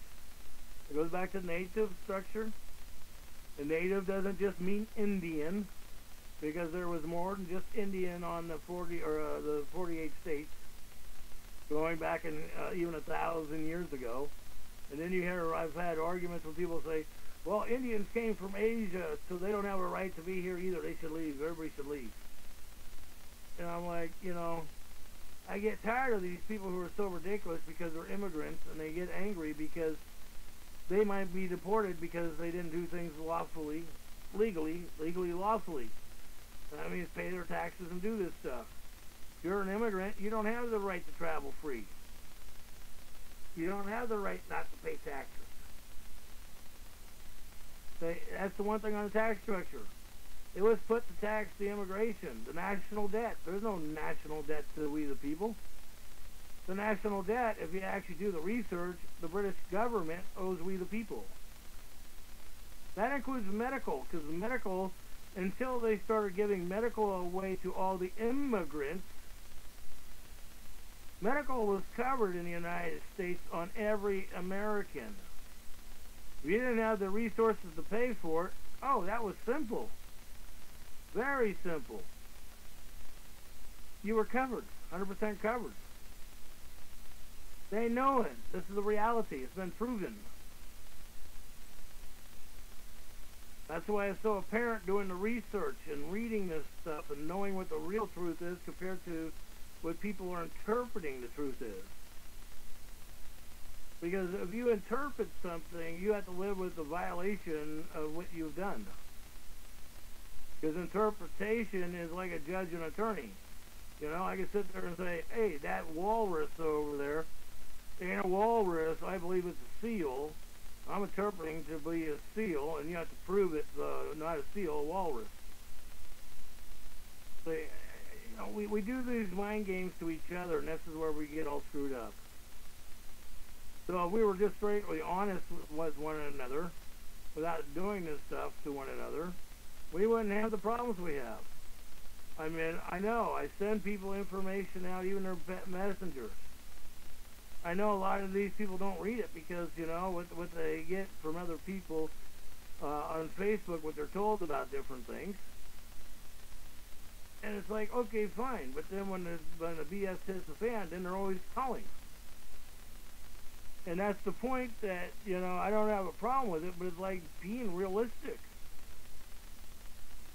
It goes back to native structure. The native doesn't just mean Indian, because there was more than just Indian on the 48 states, going back in even 1,000 years ago. And then you hear, I've had arguments when people say, well, Indians came from Asia, so they don't have a right to be here either. They should leave. Everybody should leave. And I'm like, you know, I get tired of these people who are so ridiculous because they're immigrants, and they get angry because they might be deported because they didn't do things lawfully, legally, lawfully. That means pay their taxes and do this stuff. If you're an immigrant, you don't have the right to travel free. You don't have the right not to pay taxes. That's the one thing on the tax structure. It was put to tax the immigration, the national debt. There's no national debt to we the people. The national debt, if you actually do the research, the British government owes we the people. That includes medical, because medical, until they started giving medical away to all the immigrants, medical was covered in the United States on every American. If you didn't have the resources to pay for it, oh, that was simple. Very simple. You were covered, 100% covered. They know it. This is the reality. It's been proven. That's why it's so apparent doing the research and reading this stuff and knowing what the real truth is compared to what people are interpreting the truth is. Because if you interpret something, you have to live with the violation of what you've done. Because interpretation is like a judge and attorney. You know, I can sit there and say, hey, that walrus over there ain't a walrus. I believe it's a seal. I'm interpreting to be a seal, and you have to prove it's not a seal, a walrus. So, you know, we do these mind games to each other, and this is where we get all screwed up. So if we were just straightly honest with one another, without doing this stuff to one another, we wouldn't have the problems we have. I mean, I know, I send people information out, even their messengers. I know a lot of these people don't read it because, you know, what they get from other people on Facebook, what they're told about different things. And it's like, okay, fine, but then when the BS hits the fan, then they're always calling. And that's the point that, you know, I don't have a problem with it, but it's like being realistic.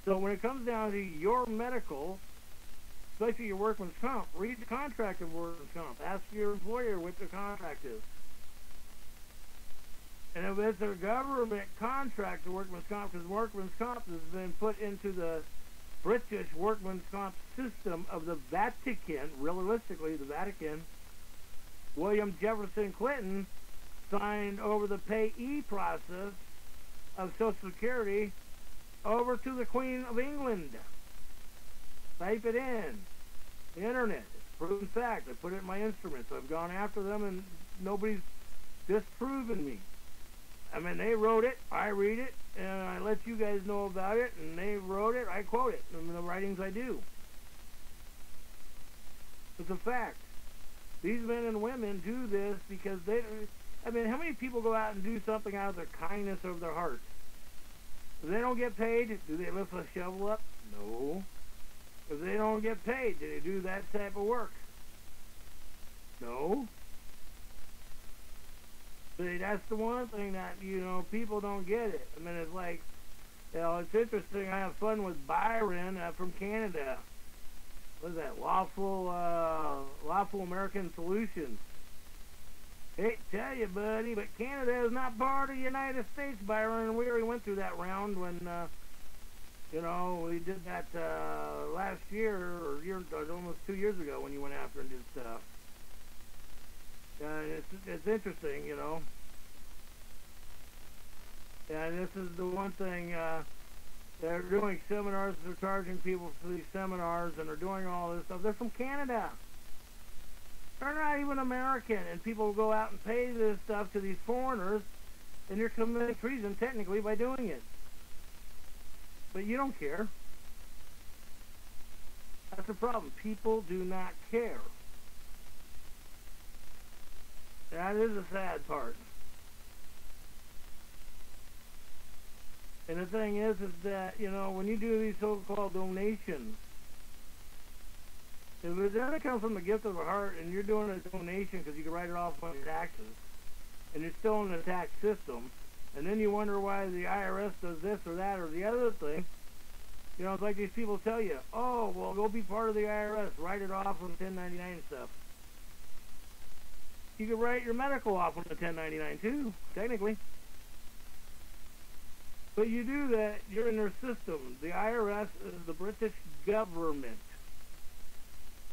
So when it comes down to your medical, especially your workman's comp, read the contract of workman's comp. Ask your employer what the contract is. And if it's a government contract of workman's comp, because workman's comp has been put into the British workman's comp system of the Vatican, realistically the Vatican, William Jefferson Clinton signed over the payee process of Social Security over to the Queen of England. Type it in. The internet. It's proven fact. I put it in my instruments. I've gone after them and nobody's disproven me. I mean, they wrote it, I read it, and I let you guys know about it, and they wrote it, I quote it in the writings I do. It's a fact. These men and women do this because they, I mean, how many people go out and do something out of their kindness of their heart? If they don't get paid, do they lift a shovel up? No. If they don't get paid, do they do that type of work? No. See, that's the one thing that, you know, people don't get it. I mean, it's like, you know, it's interesting. I have fun with Byron from Canada. What is that? Lawful American Solutions. Hate to tell you, buddy, but Canada is not part of the United States, Byron. We already went through that round when, you know, we did that last year, or almost 2 years ago when you went after and did stuff. It's interesting, you know. And this is the one thing, they're doing seminars, they're charging people for these seminars, and they're doing all this stuff. They're from Canada. They're not even American, and people go out and pay this stuff to these foreigners And you're committing treason technically by doing it. But you don't care. That's the problem. People do not care. That is the sad part. And the thing is that, you know, when you do these so-called donations, if it doesn't come from the gift of the heart and you're doing a donation because you can write it off on your taxes, and you're still in the tax system, and then you wonder why the IRS does this or that or the other thing, you know, it's like these people tell you, oh, well, go be part of the IRS, write it off on 1099 stuff. You can write your medical off on the 1099 too, technically. But you do that, you're in their system. The IRS is the British government.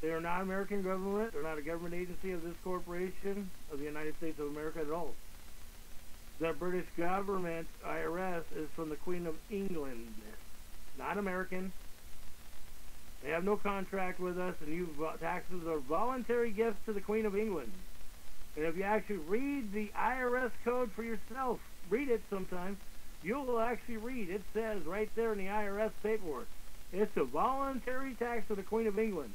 They are not American government. They're not a government agency of this corporation of the United States of America at all. The British government, IRS, is from the Queen of England, not American. They have no contract with us, and taxes are voluntary gifts to the Queen of England. And if you actually read the IRS code for yourself, read it sometime, you'll actually read, it says right there in the IRS paperwork, it's a voluntary tax to the Queen of England.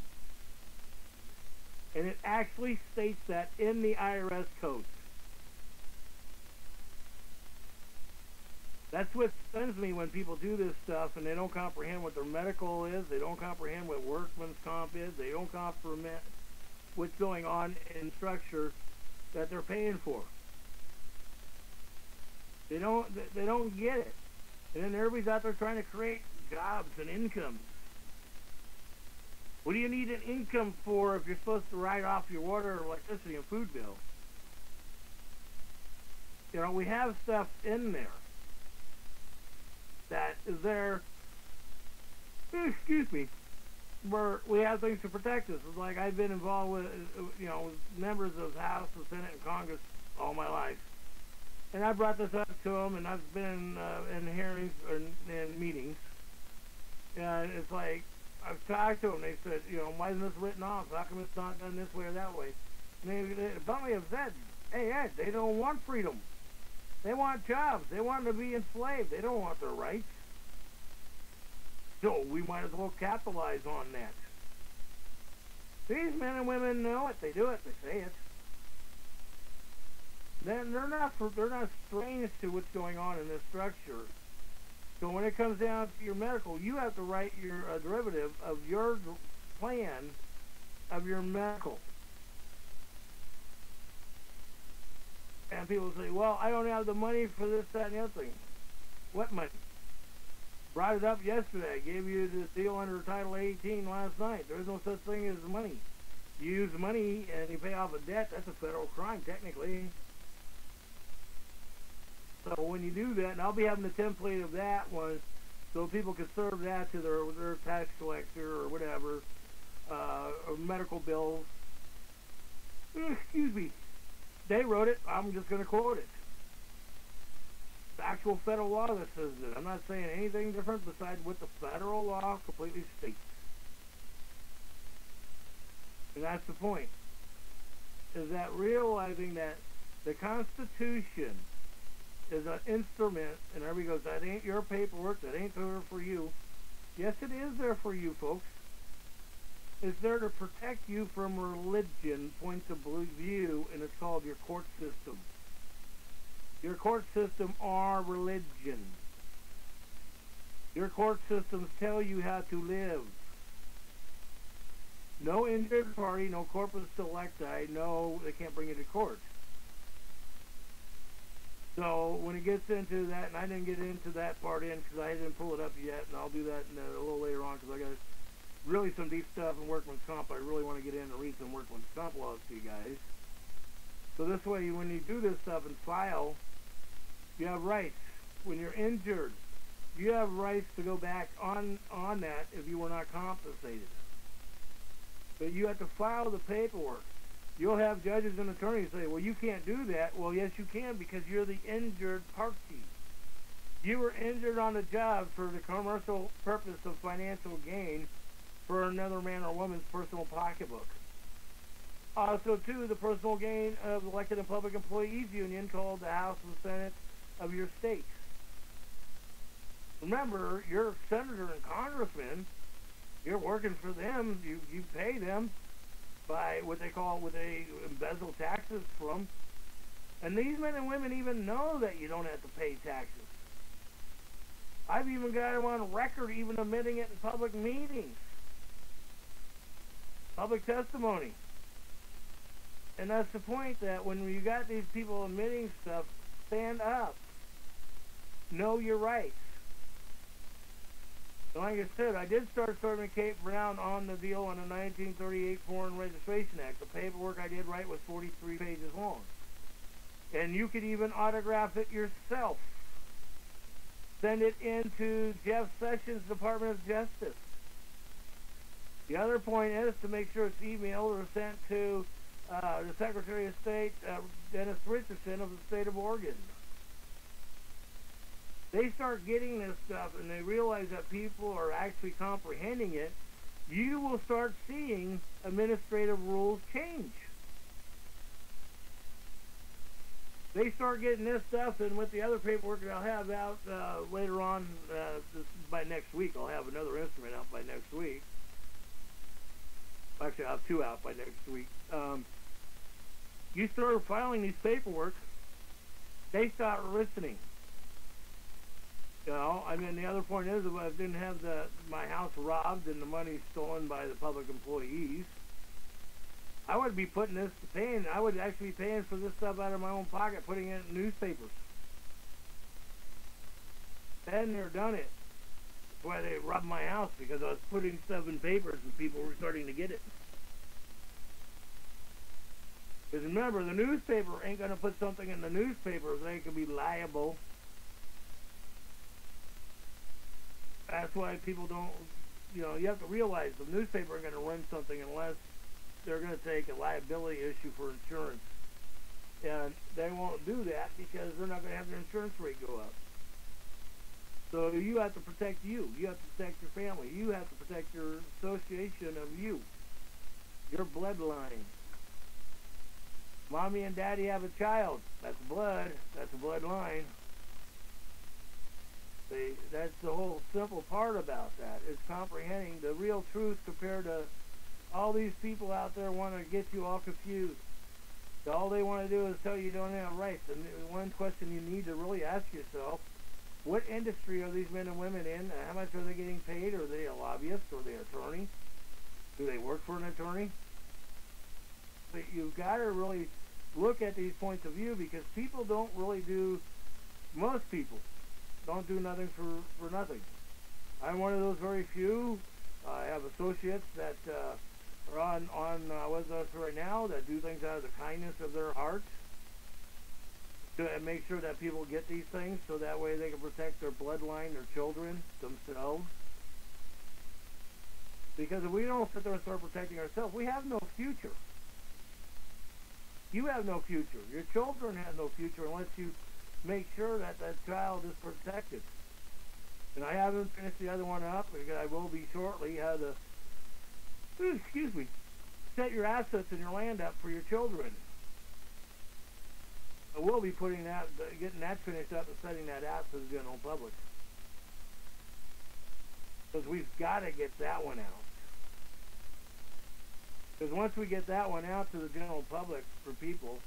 And it actually states that in the IRS code. That's what stuns me when people do this stuff and they don't comprehend what their medical is, they don't comprehend what workman's comp is, they don't comprehend what's going on in structure that they're paying for. They don't get it. And then everybody's out there trying to create jobs and income. What do you need an income for if you're supposed to write off your water, electricity, and food bill? You know, we have stuff in there that is there, excuse me, where we have things to protect us. It's like I've been involved with, you know, members of the House, the Senate, and Congress all my life. And I brought this up to them, and I've been in hearings and in meetings. And it's like, I've talked to them. They said, you know, why isn't this written off? How come it's not done this way or that way? And they finally have said, hey, Ed, they don't want freedom. They want jobs. They want to be enslaved. They don't want their rights. So we might as well capitalize on that. These men and women know it. They do it. They say it. Then they're not strange to what's going on in this structure. So when it comes down to your medical, you have to write your derivative of your plan of your medical. And people say, well, I don't have the money for this, that, and the other thing. What money? Brought it up yesterday. I gave you the deal under Title 18 last night. There's no such thing as money. You use money and you pay off a debt, that's a federal crime, technically. So when you do that, and I'll be having a template of that one, so people can serve that to their tax collector or whatever, or medical bills. Excuse me. They wrote it. I'm just going to quote it. The actual federal law that says it. I'm not saying anything different besides what the federal law completely states. And that's the point. Is that realizing that the Constitution is an instrument, and everybody goes, that ain't your paperwork, that ain't there for you. Yes, it is there for you, folks. It's there to protect you from religion, points of view, and it's called your court system. Your court system are religion. Your court systems tell you how to live. No injured party, no corpus delicti, no, they can't bring you to court. So when it gets into that, and I didn't get into that part in because I didn't pull it up yet, and I'll do that a little later on because I got really some deep stuff in workman's comp. I really want to get in and read some workman's comp laws to you guys. So this way, when you do this stuff and file, you have rights. When you're injured, you have rights to go back on that if you were not compensated. But you have to file the paperwork. You'll have judges and attorneys say, well, you can't do that. Well, yes, you can because you're the injured party. You were injured on the job for the commercial purpose of financial gain for another man or woman's personal pocketbook. Also, too, the personal gain of the Elected and Public Employees Union called the House and Senate of your state. Remember, you're a senator and congressman. You're working for them. You pay them by what they embezzle taxes from. And these men and women even know that you don't have to pay taxes. I've even got them on record even admitting it in public meetings. Public testimony. And that's the point, that when you got these people admitting stuff, stand up. Know your rights. And like I said, I did start serving Kate Brown on the deal on the 1938 Foreign Registration Act. The paperwork I did write was 43 pages long. And you could even autograph it yourself. Send it into Jeff Sessions' Department of Justice. The other point is to make sure it's emailed or sent to the Secretary of State, Dennis Richardson of the state of Oregon. They start getting this stuff and they realize that people are actually comprehending it, you will start seeing administrative rules change. They start getting this stuff, and with the other paperwork that I'll have out later on, by next week, I'll have another instrument out by next week. Actually, I'll have two out by next week. You start filing these paperwork, they start listening. You know, I mean, the other point is, if I didn't have my house robbed and the money stolen by the public employees, I would be putting this paying. I would actually be paying for this stuff out of my own pocket, putting it in newspapers. Then they're done it. That's why they robbed my house, because I was putting stuff in papers and people were starting to get it. Because remember, the newspaper ain't going to put something in the newspaper if they could be liable. That's why people don't, you know, you have to realize the newspaper ain't going to run something unless they're going to take a liability issue for insurance. And they won't do that because they're not going to have their insurance rate go up. So you have to protect you. You have to protect your family. You have to protect your association of you. Your bloodline. Mommy and daddy have a child. That's blood. That's a bloodline. See, that's the whole simple part about that, is comprehending the real truth compared to all these people out there want to get you all confused. So all they want to do is tell you don't have rights. And one question you need to really ask yourself, what industry are these men and women in? How much are they getting paid? Are they a lobbyist? Are they an attorney? Do they work for an attorney? But you've got to really look at these points of view, because people don't really do, most people don't do nothing for nothing. I'm one of those very few. I have associates that are on with us right now that do things out of the kindness of their hearts to make sure that people get these things, so that way they can protect their bloodline, their children, themselves. Because if we don't sit there and start protecting ourselves, we have no future. You have no future. Your children have no future unless you make sure that that child is protected. And I haven't finished the other one up, because I will be shortly, how to, excuse me, set your assets and your land up for your children. I will be putting that, getting that finished up and setting that out to the general public. Because we've got to get that one out. Because once we get that one out to the general public for people,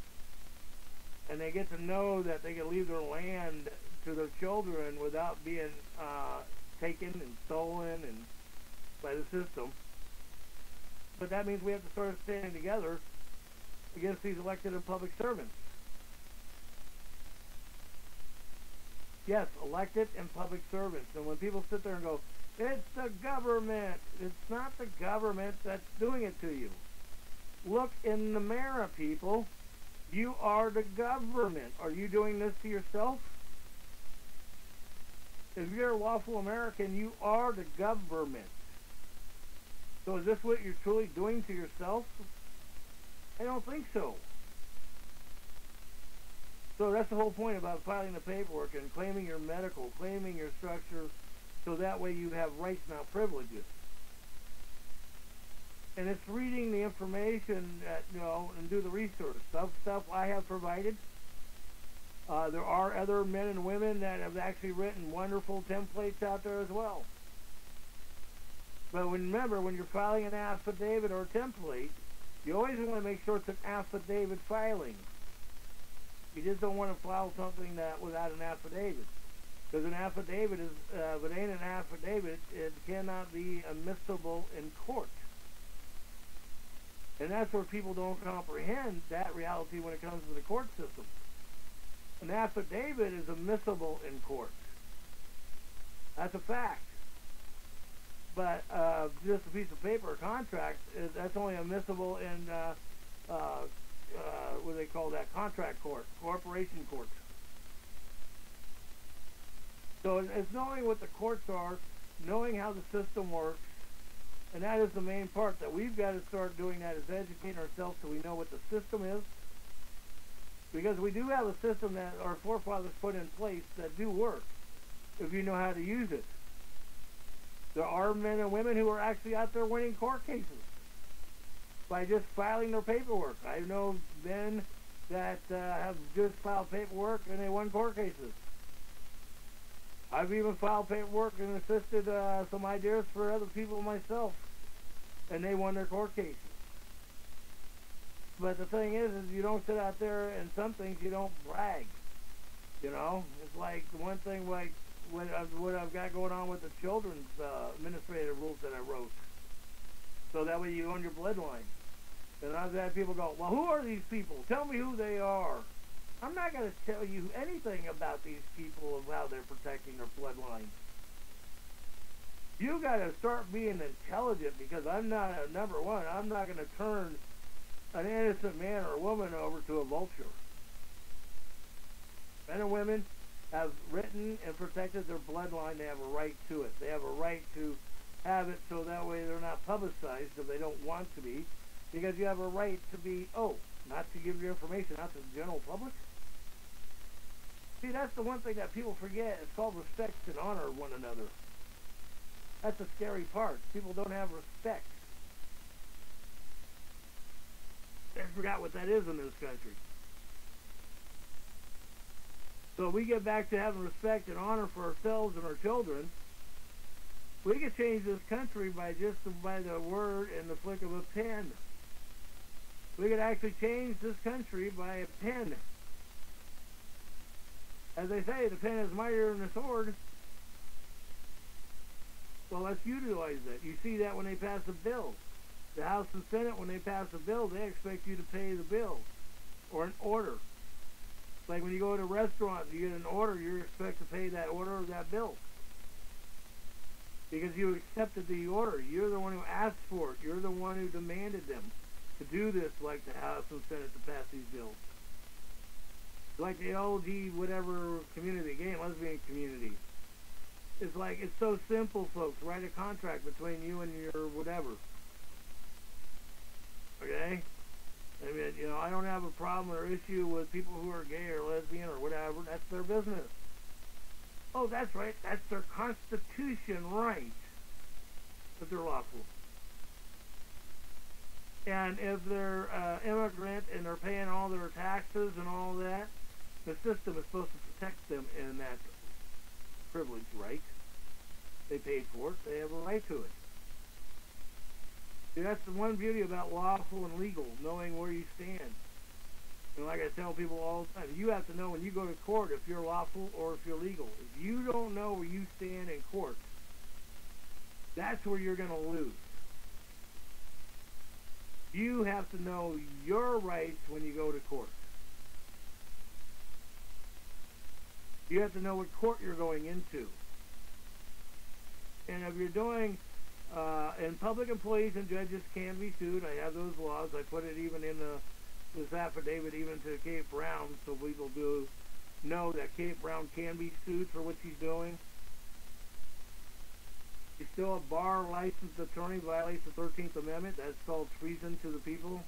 and they get to know that they can leave their land to their children without being taken and stolen and by the system. But that means we have to start standing together against these elected and public servants. Yes, elected and public servants. And when people sit there and go, it's the government, it's not the government that's doing it to you. Look in the mirror, people. You are the government. Are you doing this to yourself? If you're a lawful American, you are the government. So is this what you're truly doing to yourself? I don't think so. So that's the whole point about filing the paperwork and claiming your medical, claiming your structure, so that way you have rights, not privileges. And it's reading the information that, you know, and do the research. Stuff I have provided. There are other men and women that have actually written wonderful templates out there as well. But remember, when you're filing an affidavit or a template, you always want to make sure it's an affidavit filing. You just don't want to file something that without an affidavit. Because an affidavit is, if it ain't an affidavit, it cannot be admissible in court. And that's where people don't comprehend that reality when it comes to the court system. An affidavit is admissible in court. That's a fact. But just a piece of paper, a contract, that's only admissible in, what do they call that, contract court, corporation courts. So it's knowing what the courts are, knowing how the system works, and that is the main part that we've got to start doing, that is educating ourselves so we know what the system is. Because we do have a system that our forefathers put in place that do work if you know how to use it. There are men and women who are actually out there winning court cases by just filing their paperwork. I know men that have just filed paperwork and they won court cases. I've even filed paperwork and assisted some ideas for other people myself, and they won their court cases. But the thing is you don't sit out there, and some things you don't brag. You know, it's like the one thing like what I've got going on with the children's administrative rules that I wrote, so that way you own your bloodline. And I've had people go, well, who are these people? Tell me who they are. I'm not going to tell you anything about these people of how they're protecting their bloodline. You got to start being intelligent, because I'm not, number one, I'm not going to turn an innocent man or woman over to a vulture. Men and women have written and protected their bloodline. They have a right to it. They have a right to have it so that way they're not publicized if they don't want to be, because you have a right to be, not to give your information out to the general public. See, that's the one thing that people forget. It's called respect and honor one another. That's the scary part. People don't have respect. They forgot what that is in this country. So we get back to having respect and honor for ourselves and our children. We can change this country by the word and the flick of a pen. We could actually change this country by a pen. As they say, the pen is mightier than the sword. Well, let's utilize that. You see that when they pass a bill. The House and Senate, when they pass a bill, they expect you to pay the bill or an order. Like when you go to a restaurant, you get an order, you expect to pay that order or that bill, because you accepted the order. You're the one who asked for it. You're the one who demanded them to do this, like the House and Senate, to pass these bills. Like the LG whatever community, gay and lesbian community. It's like, it's so simple, folks. Write a contract between you and your whatever. Okay? I mean, you know, I don't have a problem or issue with people who are gay or lesbian or whatever. That's their business. Oh, that's right. That's their constitution right. But they're lawful. And if they're immigrant and they're paying all their taxes and all that, the system is supposed to protect them in that privilege, right? They paid for it. They have a right to it. See, that's the one beauty about lawful and legal, knowing where you stand. And like I tell people all the time, you have to know when you go to court if you're lawful or if you're legal. If you don't know where you stand in court, that's where you're going to lose. You have to know your rights when you go to court. You have to know what court you're going into. And if you're doing, and public employees and judges can be sued. I have those laws. I put it even in this affidavit, even to Kate Brown, so people do know that Kate Brown can be sued for what she's doing. She's still a bar licensed attorney, violates the 13th Amendment. That's called treason to the people.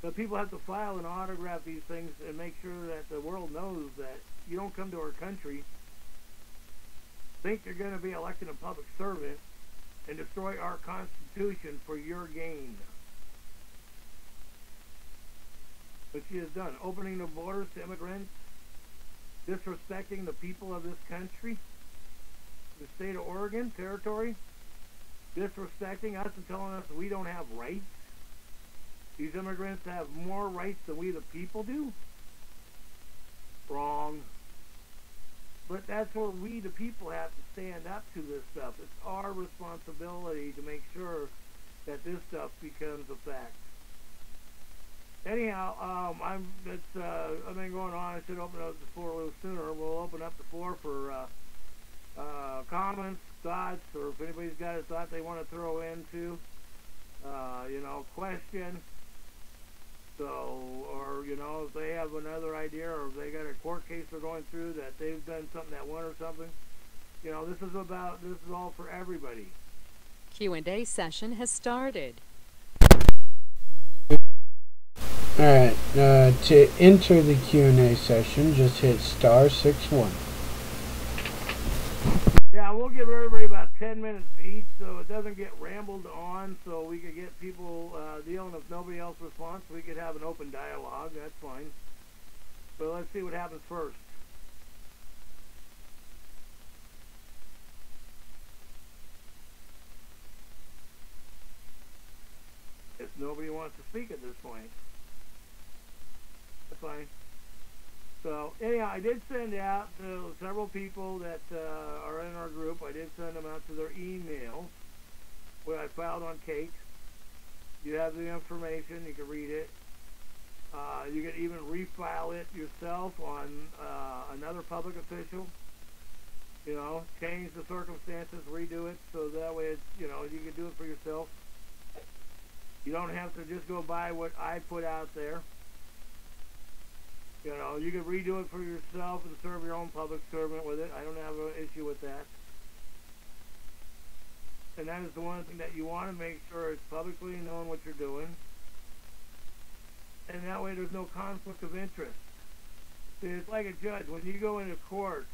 But people have to file and autograph these things and make sure that the world knows that you don't come to our country, think you're going to be elected a public servant, and destroy our Constitution for your gain. what she has done, opening the borders to immigrants, disrespecting the people of this country, the state of Oregon territory, disrespecting us and telling us we don't have rights. These immigrants have more rights than we the people do. Wrong. But that's where we the people have to stand up to this stuff. It's our responsibility to make sure that this stuff becomes a fact. Anyhow, I've been going on. I should open up the floor a little sooner. We'll open up the floor for comments, thoughts, or if anybody's got a thought they want to throw into, question. So, or, if they have another idea, or if they got a court case they're going through that they've done something that won or something, this is all for everybody. Q&A session has started. Alright, to enter the Q&A session, just hit *61. Yeah, we'll give everybody about 10 minutes each so it doesn't get rambled on, so we could get people dealing. If nobody else responds, we could have an open dialogue. That's fine. But let's see what happens first. If nobody wants to speak at this point, that's fine. So, anyhow, I did send out to several people that are in our group. I did send them out to their email, where I filed on Kate. You have the information. You can read it. You can even refile it yourself on another public official. Change the circumstances, redo it, so that way it's, you can do it for yourself. You don't have to just go by what I put out there. You can redo it for yourself and serve your own public servant with it. I don't have an issue with that. And that is the one thing that you want to make sure it's publicly known what you're doing. And that way there's no conflict of interest. See, it's like a judge. When you go into court,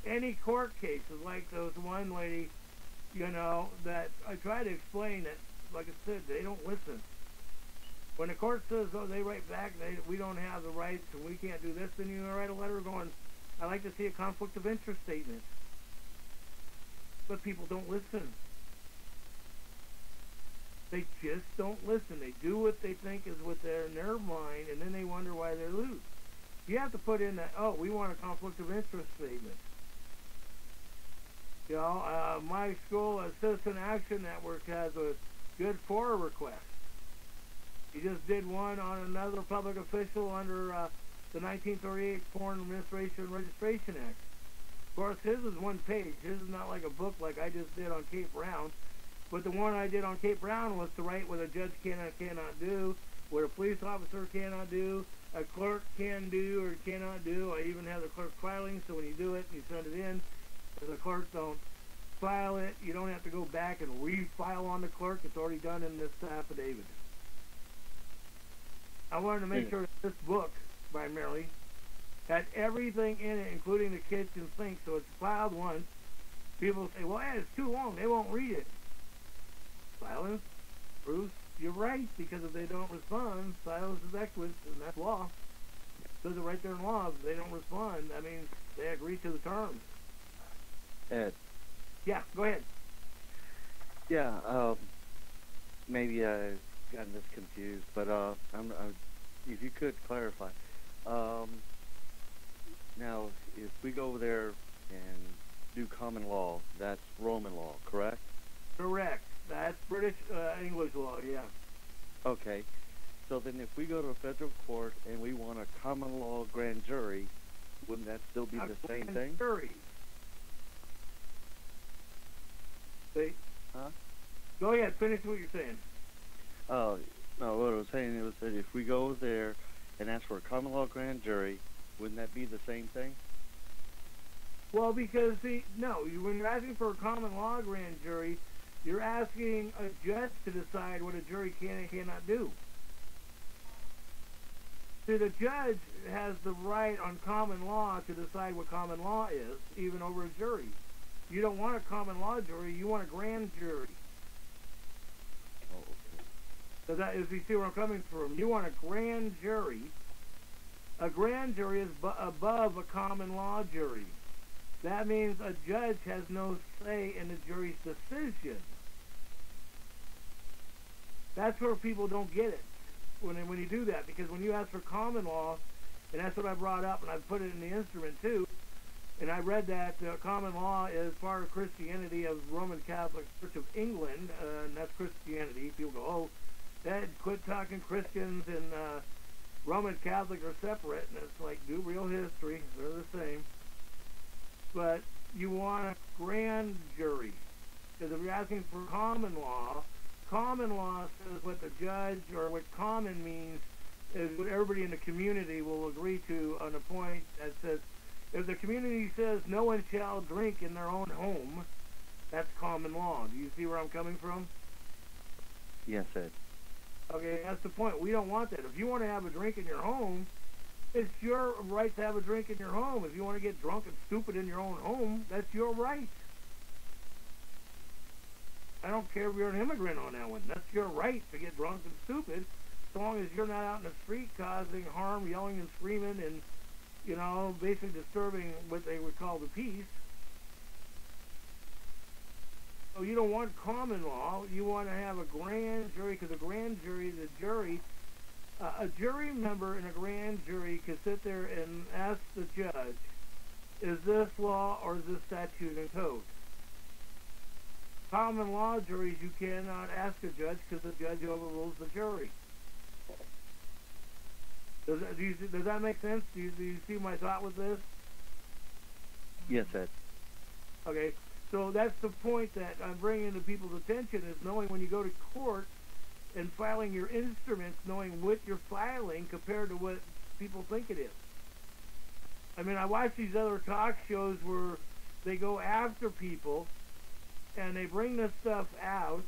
any court case is like those one lady, that I try to explain that, like I said, they don't listen. When the court says, they write back, we don't have the rights and we can't do this, then you write a letter going, I'd like to see a conflict of interest statement. But people don't listen. They just don't listen. They do what they think is in their mind, and then they wonder why they lose. You have to put in that, we want a conflict of interest statement. My school, Citizen Action Network, has a good FORA request. He just did one on another public official under the 1938 Foreign Administration Registration Act. Of course, his is one page. His is not like a book like I just did on Kate Brown. But the one I did on Kate Brown was to write what a judge cannot do, what a police officer cannot do, a clerk can do or cannot do. I even have the clerk filing, so when you do it and you send it in, if the clerk don't file it, you don't have to go back and refile on the clerk. It's already done in this affidavit. I wanted to make sure that this book, primarily, had everything in it, including the kitchen sink, so it's filed once. People say, well, it's too long. They won't read it. Silence, Bruce, you're right, because if they don't respond, silence is equus, and that's law. It says it right there in law. If they don't respond, that means they agree to the terms. Ed. Yeah, go ahead. Yeah, maybe I got this confused, but if you could clarify. Now, if we go over there and do common law, that's Roman law, correct? Correct. That's British English law, yeah. Okay. So then if we go to a federal court and we want a common law grand jury, wouldn't that still be the same thing? Jury. See? Huh? Go ahead, finish what you're saying. Oh, no, what I was saying was that if we go there and ask for a common law grand jury, wouldn't that be the same thing? Well, because, when you're asking for a common law grand jury, you're asking a judge to decide what a jury can and cannot do. See, the judge has the right on common law to decide what common law is, even over a jury. You don't want a common law jury, you want a grand jury. Oh, okay. So that, if you see where I'm coming from, you want a grand jury. A grand jury is above a common law jury. That means a judge has no say in the jury's decision. That's where people don't get it when you do that, because when you ask for common law, and that's what I brought up, and I put it in the instrument too, and I read that common law is part of Christianity of Roman Catholic Church of England, and that's Christianity. People go, oh, Dad, quit talking Christians and Roman Catholic are separate, and it's like, do real history, they're the same. But you want a grand jury, because if you're asking for common law says what the judge, or what common means is what everybody in the community will agree to on a point that says, if the community says no one shall drink in their own home, that's common law. Do you see where I'm coming from? Yes, Ed. Okay, that's the point. We don't want that. If you want to have a drink in your home, it's your right to have a drink in your home. If you want to get drunk and stupid in your own home, that's your right. I don't care if you're an immigrant on that one. That's your right to get drunk and stupid, as long as you're not out in the street causing harm, yelling and screaming, and, you know, basically disturbing what they would call the peace. So you don't want common law. You want to have a grand jury, because a grand jury, the jury, a jury member in a grand jury could sit there and ask the judge, is this law or is this statute and code? Common law juries, you cannot ask a judge because the judge overrules the jury. Does that make sense? Do you see my thought with this? Yes, Ed. Okay. So that's the point that I'm bringing to people's attention, is knowing when you go to court and filing your instruments, knowing what you're filing compared to what people think it is. I mean, I watch these other talk shows where they go after people and they bring this stuff out,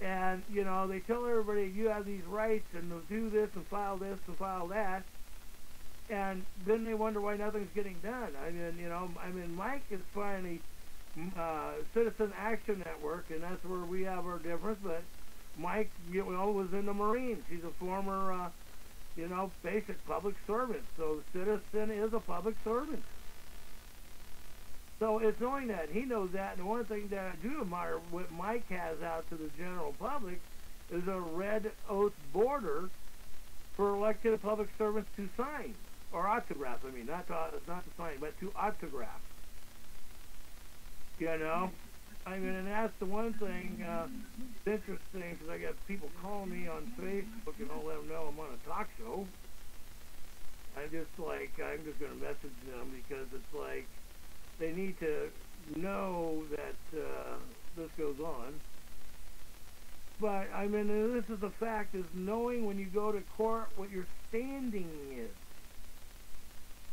and, you know, they tell everybody you have these rights and they'll do this and file that, and then they wonder why nothing's getting done. I mean, you know, Mike is finally Citizen Action Network, and that's where we have our difference. But Mike, you know, was in the Marines. He's a former, you know, basic public servant. So Citizen is a public servant. So it's knowing that. He knows that. And one thing that I do admire what Mike has out to the general public is a red oath border for elected public servants to sign, or autograph. I mean, not to sign, but to autograph. You know, I mean, and that's the one thing it's interesting, because I got people calling me on Facebook, and I'll let them know I'm on a talk show. I'm just going to message them, because it's like they need to know that this goes on. But, I mean, this is the fact, is knowing when you go to court what your standing is.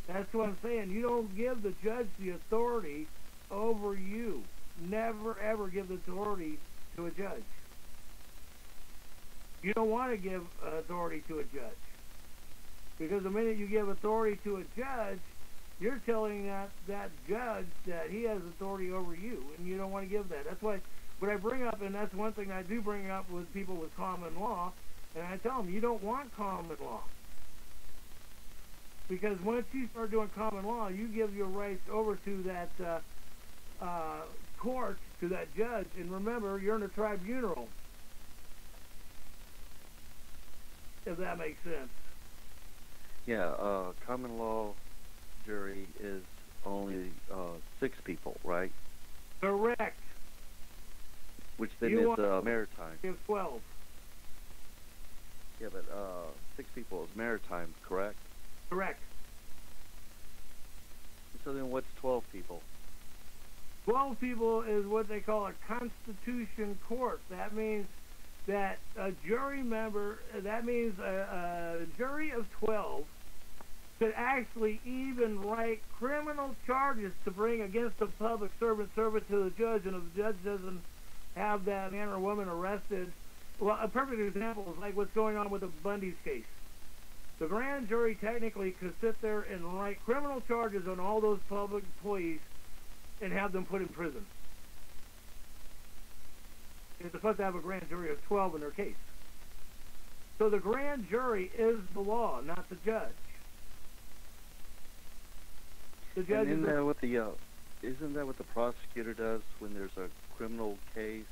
That's what I'm saying. You don't give the judge the authority over you. Never ever give the authority to a judge. You don't want to give authority to a judge, because the minute you give authority to a judge, you're telling that judge that he has authority over you, and you don't want to give that. That's why what I bring up, and that's one thing I do bring up with people with common law, and I tell them, you don't want common law. Because once you start doing common law, you give your rights over to that court, to that judge, and remember, you're in a tribunal, if that makes sense. Yeah, common law jury is only 6 people, right? Correct. Which then you is maritime. You have 12. Yeah, but 6 people is maritime, correct? Correct. So then what's 12 people? 12 people is what they call a constitution court. That means that a jury member, that means a jury of 12 could actually even write criminal charges to bring against a public servant to the judge, and if the judge doesn't have that man or woman arrested. Well, a perfect example is like what's going on with the Bundy's case. The grand jury technically could sit there and write criminal charges on all those public employees and have them put in prison. It's supposed to have a grand jury of 12 in their case. So the grand jury is the law, not the judge. The judge And isn't that what the prosecutor does when there's a criminal case?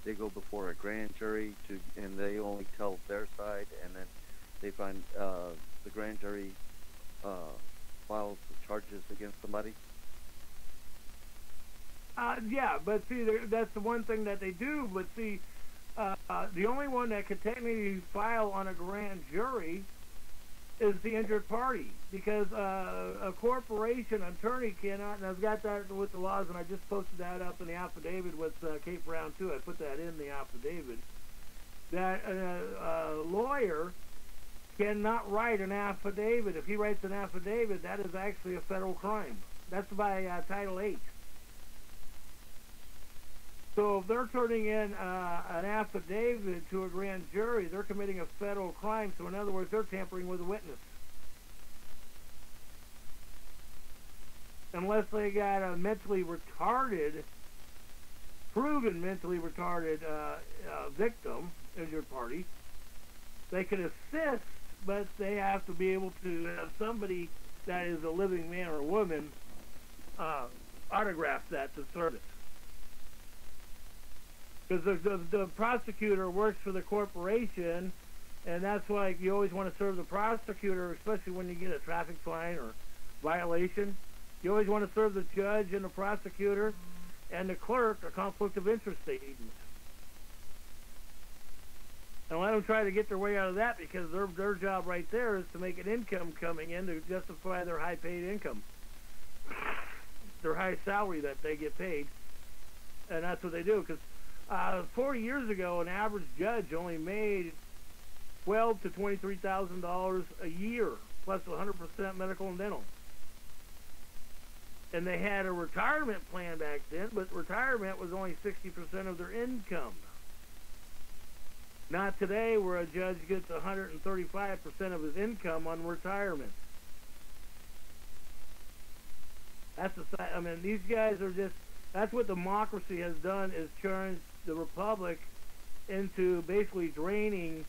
They go before a grand jury and they only tell their side, and then they find the grand jury files the charges against somebody. Yeah, but see, that's the one thing that they do. But see, the only one that could technically file on a grand jury is the injured party, because a corporation attorney cannot, and I've got that with the laws, and I just posted that up in the affidavit with Kate Brown too. I put that in the affidavit, that a lawyer cannot write an affidavit. If he writes an affidavit, that is actually a federal crime. That's by Title 8. So if they're turning in an affidavit to a grand jury, they're committing a federal crime. So in other words, they're tampering with a witness. Unless they got a mentally retarded, proven mentally retarded victim, injured party, they can assist, but they have to be able to have somebody that is a living man or woman autograph that to serve it. Because the prosecutor works for the corporation, and that's why you always want to serve the prosecutor, especially when you get a traffic fine or violation. You always want to serve the judge and the prosecutor and the clerk a conflict of interest statement. And let them try to get their way out of that, because their job right there is to make an income coming in to justify their high-paid income, their high salary that they get paid, and that's what they do. Because 40 years ago, an average judge only made $12,000 to $23,000 a year, plus 100% medical and dental. And they had a retirement plan back then, but retirement was only 60% of their income. Not today, where a judge gets 135% of his income on retirement. That's these guys are just. That's what democracy has done, is turned the republic into basically draining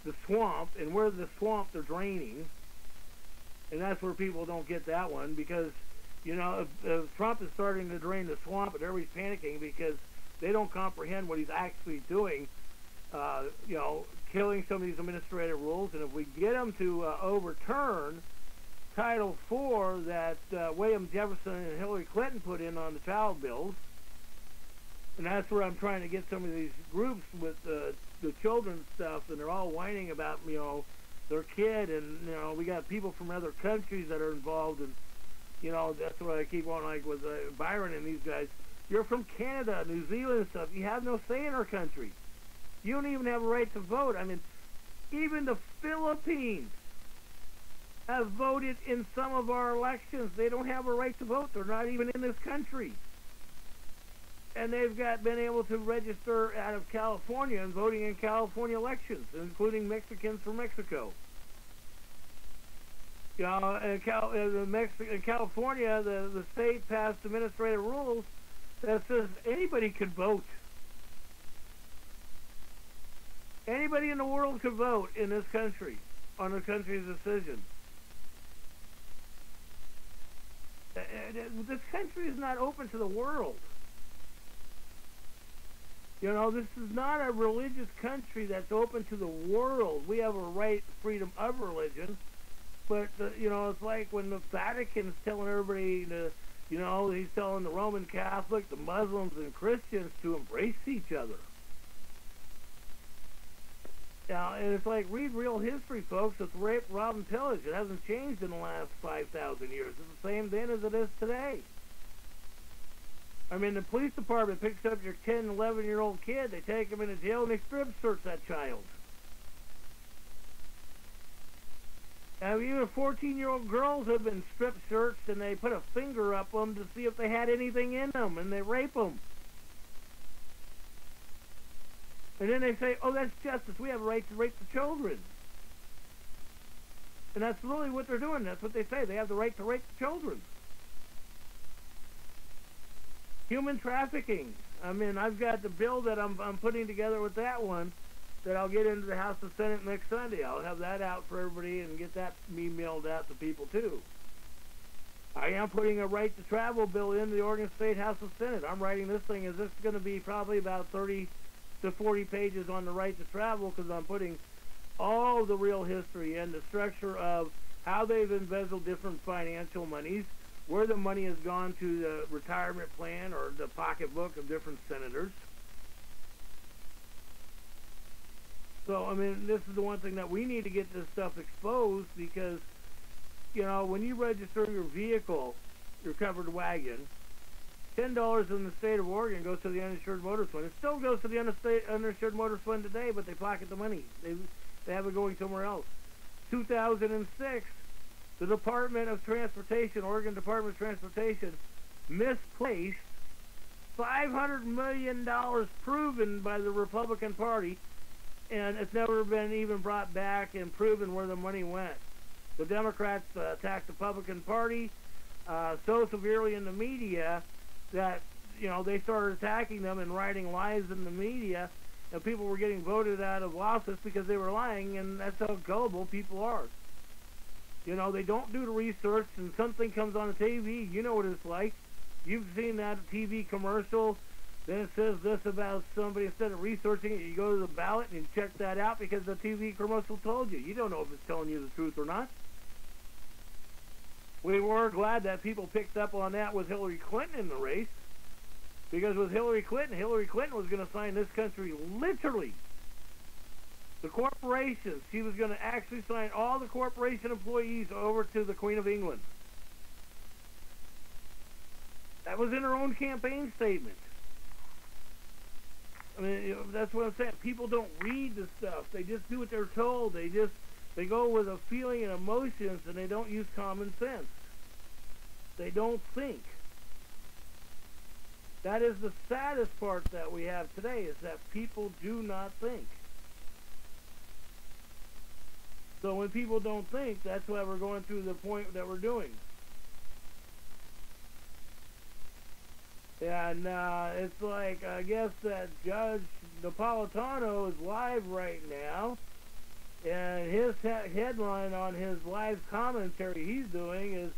the swamp, and where the swamp they're draining, and that's where people don't get that one, because if Trump is starting to drain the swamp, and everybody's panicking because they don't comprehend what he's actually doing, killing some of these administrative rules. And if we get him to overturn Title IV that William Jefferson and Hillary Clinton put in on the child bills, and that's where I'm trying to get some of these groups with the children's stuff, and they're all whining about their kid, and we got people from other countries that are involved, and that's what I keep on, like with Byron and these guys. You're from Canada, New Zealand and stuff. You have no say in our country. You don't even have a right to vote. I mean, even the Philippines have voted in some of our elections. They don't have a right to vote. They're not even in this country. And they've been able to register out of California and voting in California elections, including Mexicans from Mexico. In California, the state passed administrative rules that says anybody could vote. Anybody in the world could vote in this country on the country's decision. This country is not open to the world. This is not a religious country that's open to the world. We have a right to freedom of religion, but it's like when the Vatican's telling everybody to, he's telling the Roman Catholic, the Muslims, and Christians to embrace each other. And it's like, read real history, folks. It's rape, rob, and pillage. It hasn't changed in the last 5,000 years. It's the same then as it is today. I mean, the police department picks up your 10, 11-year-old kid, they take him into jail, and they strip search that child. And even 14-year-old girls have been strip searched, and they put a finger up them to see if they had anything in them, and they rape them. And then they say, oh, that's justice. We have a right to rape the children. And that's really what they're doing. That's what they say. They have the right to rape the children. Human trafficking. I mean, I've got the bill that I'm putting together with that one. that I'll get into the House and Senate next Sunday. I'll have that out for everybody and get that emailed out to people too. I am putting a right to travel bill in the Oregon State House and Senate. I'm writing this thing as this is going to be probably about 30 to 40 pages on the right to travel, because I'm putting all the real history and the structure of how they've embezzled different financial monies, where the money has gone to the retirement plan or the pocketbook of different senators. So, I mean, this is the one thing that we need to get this stuff exposed, because, you know, when you register your vehicle, your covered wagon, $10 in the state of Oregon goes to the uninsured motorist fund. It still goes to the uninsured motorist fund today, but they pocket the money. They have it going somewhere else. 2006, the Department of Transportation, Oregon Department of Transportation, misplaced $500 million proven by the Republican Party, and it's never been even brought back and proven where the money went. The Democrats attacked the Republican Party so severely in the media that, you know, they started attacking them and writing lies in the media, and people were getting voted out of office because they were lying, and that's how gullible people are. You know, they don't do the research, and something comes on the TV, you know what it's like. You've seen that TV commercial, then it says this about somebody. Instead of researching it, you go to the ballot and you check that out because the TV commercial told you. You don't know if it's telling you the truth or not. We were glad that people picked up on that with Hillary Clinton in the race, because with Hillary Clinton was going to sign this country literally. The corporations, she was going to actually sign all the corporation employees over to the Queen of England. That was in her own campaign statement. I mean, you know, that's what I'm saying. People don't read the stuff. They just do what they're told. They go with a feeling and emotions, and they don't use common sense. They don't think. That is the saddest part that we have today, is that people do not think. So when people don't think, that's why we're going through the point that we're doing. And it's like, I guess that Judge Napolitano is live right now, and his headline on his live commentary he's doing is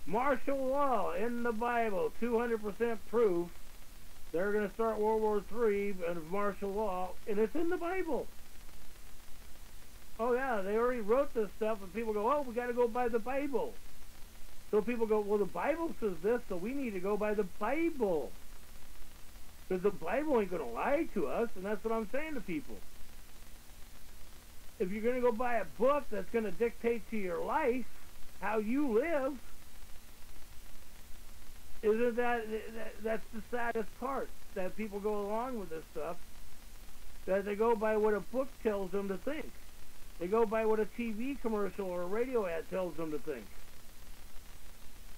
martial law in the Bible, 200% proof. They're going to start World War III of martial law, and it's in the Bible. Oh yeah, they already wrote this stuff, and people go, oh, we got to go by the Bible. So people go, well, the Bible says this, so we need to go by the Bible. Because the Bible ain't going to lie to us, and that's what I'm saying to people. If you're going to go buy a book that's going to dictate to your life how you live, isn't that's the saddest part, that people go along with this stuff, that they go by what a book tells them to think. They go by what a TV commercial or a radio ad tells them to think.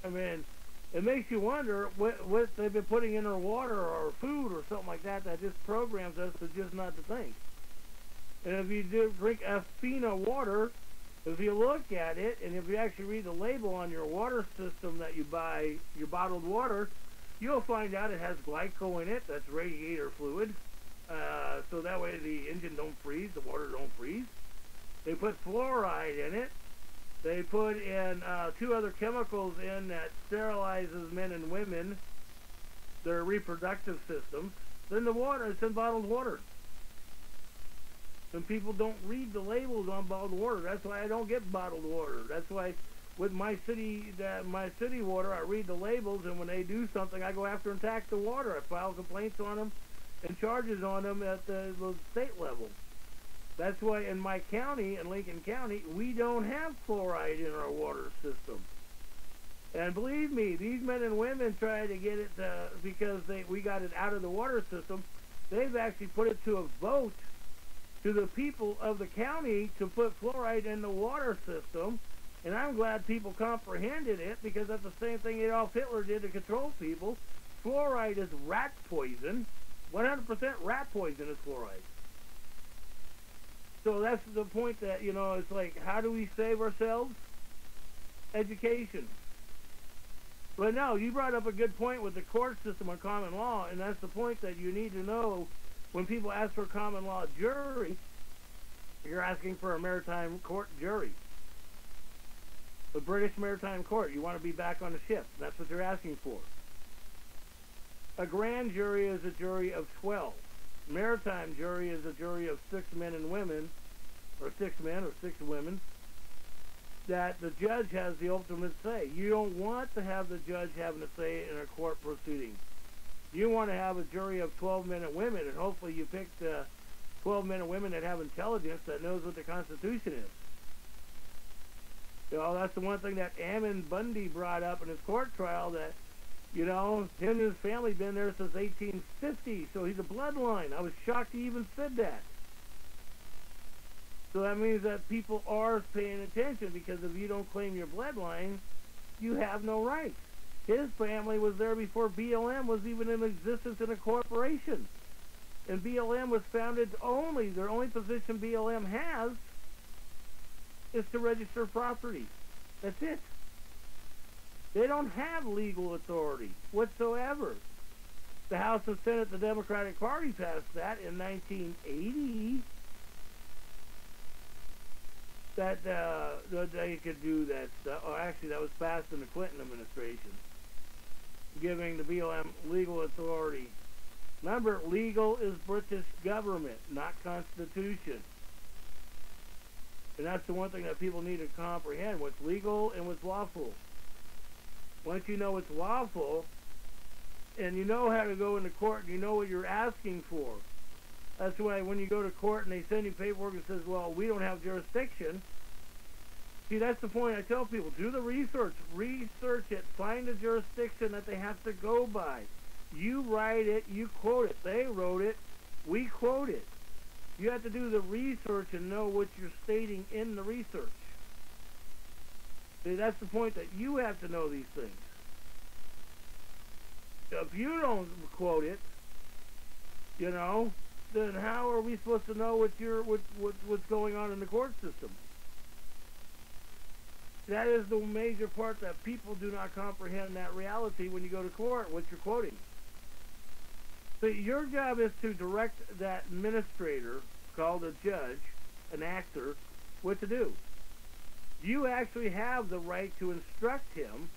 I mean, it makes you wonder what they've been putting in their water or food or something like that just programs us to just not to think. And if you do drink Athena water, if you look at it, and if you actually read the label on your water system that you buy, your bottled water, you'll find out it has glycol in it, that's radiator fluid. So that way the engine don't freeze, the water don't freeze. They put fluoride in it. They put in 2 other chemicals in that sterilizes men and women, their reproductive systems. Then the water, it's in bottled water. And people don't read the labels on bottled water. That's why I don't get bottled water. That's why with my city water, I read the labels, and when they do something, I go after and tax the water. I file complaints on them and charges on them at the state level. That's why in my county, in Lincoln County, we don't have fluoride in our water system. And believe me, these men and women try to get it because we got it out of the water system. They've actually put it to a vote to the people of the county to put fluoride in the water system. And I'm glad people comprehended it, because that's the same thing Adolf Hitler did to control people. Fluoride is rat poison. 100% rat poison is fluoride. So that's the point that, you know, it's like, how do we save ourselves? Education. But no, you brought up a good point with the court system on common law, and that's the point that you need to know when people ask for a common law jury. You're asking for a maritime court jury. The British Maritime Court. You want to be back on the ship. That's what you're asking for. A grand jury is a jury of 12. Maritime jury is a jury of 6 men and women, or 6 men or 6 women, that the judge has the ultimate say. You don't want to have the judge having a say in a court proceeding. You want to have a jury of 12 men and women, and hopefully you pick the 12 men and women that have intelligence, that knows what the Constitution is. You know, that's the one thing that Ammon Bundy brought up in his court trial, that, you know, him and his family been there since 1850, so he's a bloodline. I was shocked he even said that. So that means that people are paying attention, because if you don't claim your bloodline, you have no rights. His family was there before BLM was even in existence in a corporation. And BLM was founded only, their only position BLM has is to register property. That's it. They don't have legal authority whatsoever. The House and Senate, the Democratic Party passed that in 1980, that they could do that stuff. Or actually, that was passed in the Clinton administration, giving the BLM legal authority. Remember, legal is British government, not Constitution. And that's the one thing that people need to comprehend, what's legal and what's lawful. Once you know what's lawful, and you know how to go into court, and you know what you're asking for. That's why when you go to court and they send you paperwork that says, well, we don't have jurisdiction. See, that's the point I tell people. Do the research. Research it. Find a jurisdiction that they have to go by. You write it, you quote it. They wrote it, we quote it. You have to do the research and know what you're stating in the research. See, that's the point, that you have to know these things. If you don't quote it, you know, then how are we supposed to know what's going on in the court system? That is the major part that people do not comprehend, that reality when you go to court, what you're quoting. So your job is to direct that administrator, called a judge, an actor, what to do. You actually have the right to instruct him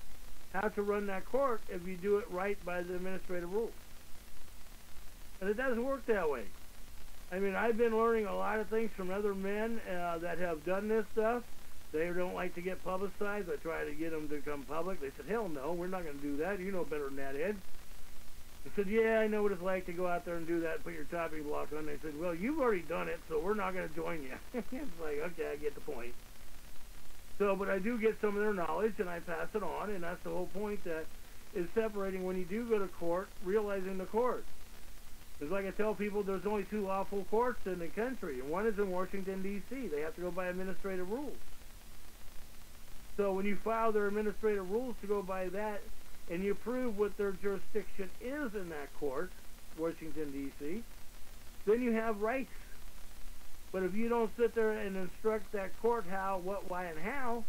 how to run that court if you do it right by the administrative rules. And it doesn't work that way. I mean, I've been learning a lot of things from other men that have done this stuff. They don't like to get publicized. I try to get them to come public. They said, hell no, we're not going to do that. You know better than that, Ed. I said, yeah, I know what it's like to go out there and do that and put your topping block on. They said, well, you've already done it, so we're not going to join you. It's like, okay, I get the point. So, but I do get some of their knowledge, and I pass it on, and that's the whole point, that is separating when you do go to court, realizing the court. It's like I tell people, there's only 2 lawful courts in the country, and one is in Washington, D.C. They have to go by administrative rules. So when you file their administrative rules to go by that, and you prove what their jurisdiction is in that court, Washington, D.C., then you have rights. But if you don't sit there and instruct that court how, what, why, and how,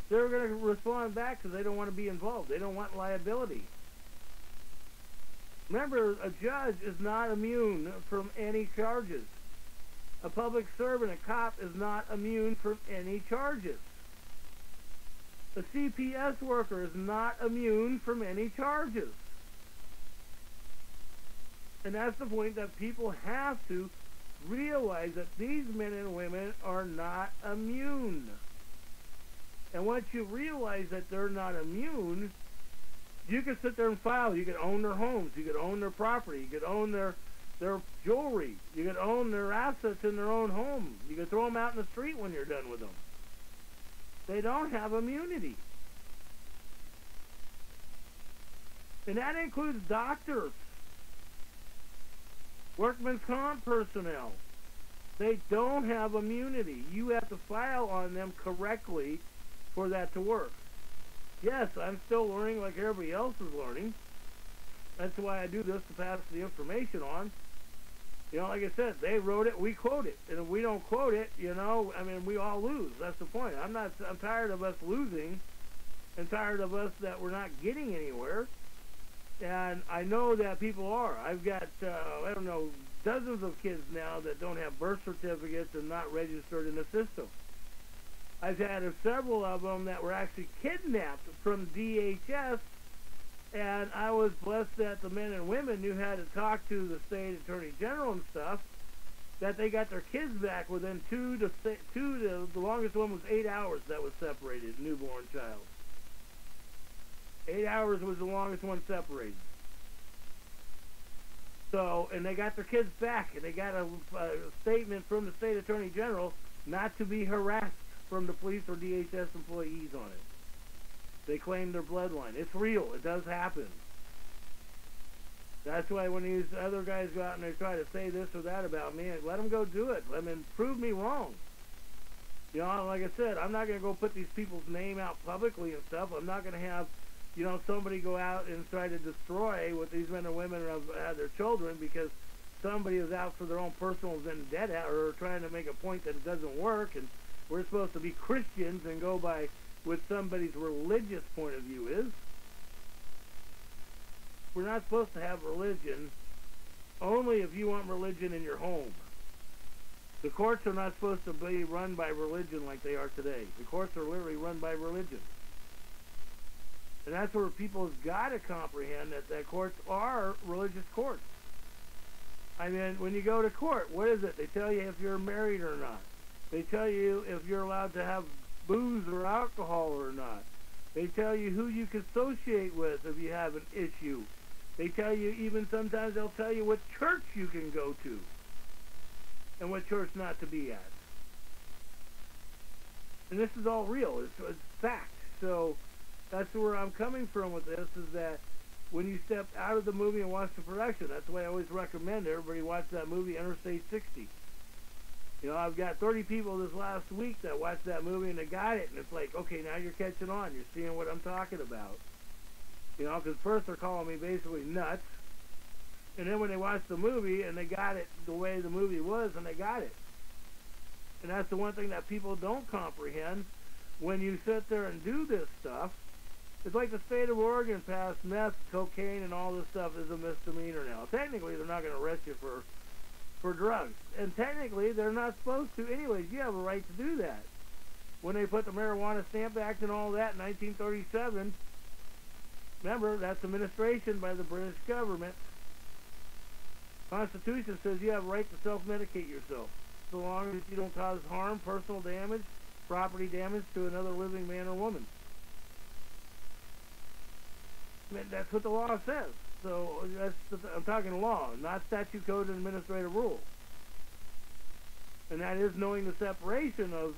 they're going to respond back because they don't want to be involved. They don't want liability. Remember, a judge is not immune from any charges. A public servant, a cop, is not immune from any charges. A CPS worker is not immune from any charges. And that's the point, that people have to realize that these men and women are not immune. And once you realize that they're not immune, you can sit there and file. You could own their homes. You could own their property. You could own their jewelry. You could own their assets in their own home. You could throw them out in the street when you're done with them. They don't have immunity. And that includes doctors, workman's comp personnel. They don't have immunity. You have to file on them correctly for that to work. Yes, I'm still learning like everybody else is learning. That's why I do this, to pass the information on. You know, like I said, they wrote it, we quote it. And if we don't quote it, you know, I mean, we all lose. That's the point. I'm tired of us losing, and tired of us that we're not getting anywhere. And I know that people are. I've got, I don't know, dozens of kids now that don't have birth certificates and not registered in the system. I've had several of them that were actually kidnapped from DHS, and I was blessed that the men and women knew how to talk to the state attorney general and stuff, that they got their kids back within the longest one was 8 hours that was separated, newborn child. 8 hours was the longest one separated. So, and they got their kids back, and they got a statement from the state attorney general not to be harassed from the police or DHS employees on it. They claim their bloodline. It's real. It does happen. That's why when these other guys go out and they try to say this or that about me, let them go do it. I mean, prove me wrong. You know, like I said, I'm not going to go put these people's name out publicly and stuff. I'm not going to have, you know, somebody go out and try to destroy what these men and women have had their children because somebody is out for their own personal vendetta or trying to make a point that it doesn't work, and we're supposed to be Christians and go by what somebody's religious point of view is. We're not supposed to have religion only if you want religion in your home. The courts are not supposed to be run by religion like they are today. The courts are literally run by religion. And that's where people have got to comprehend that courts are religious courts. I mean, when you go to court, what is it? They tell you if you're married or not. They tell you if you're allowed to have booze or alcohol or not. They tell you who you can associate with if you have an issue. They tell you, even sometimes they'll tell you what church you can go to and what church not to be at. And this is all real. It's fact. So that's where I'm coming from with this, is that when you step out of the movie and watch the production, that's why I always recommend everybody watch that movie, Interstate 60. You know, I've got 30 people this last week that watched that movie and they got it, and it's like, okay, now you're catching on. You're seeing what I'm talking about. You know, because first they're calling me basically nuts, and then when they watched the movie and they got it the way the movie was, and they got it. And that's the one thing that people don't comprehend. When you sit there and do this stuff, it's like the state of Oregon passed meth, cocaine, and all this stuff is a misdemeanor now. Technically, they're not going to arrest you for drugs. And technically, they're not supposed to. Anyways, you have a right to do that. When they put the Marijuana Stamp Act and all that in 1937, remember, that's administration by the British government. Constitution says you have a right to self-medicate yourself, so long as you don't cause harm, personal damage, property damage to another living man or woman. I mean, that's what the law says. So I'm talking law, not statute, code, and administrative rule. And that is knowing the separation of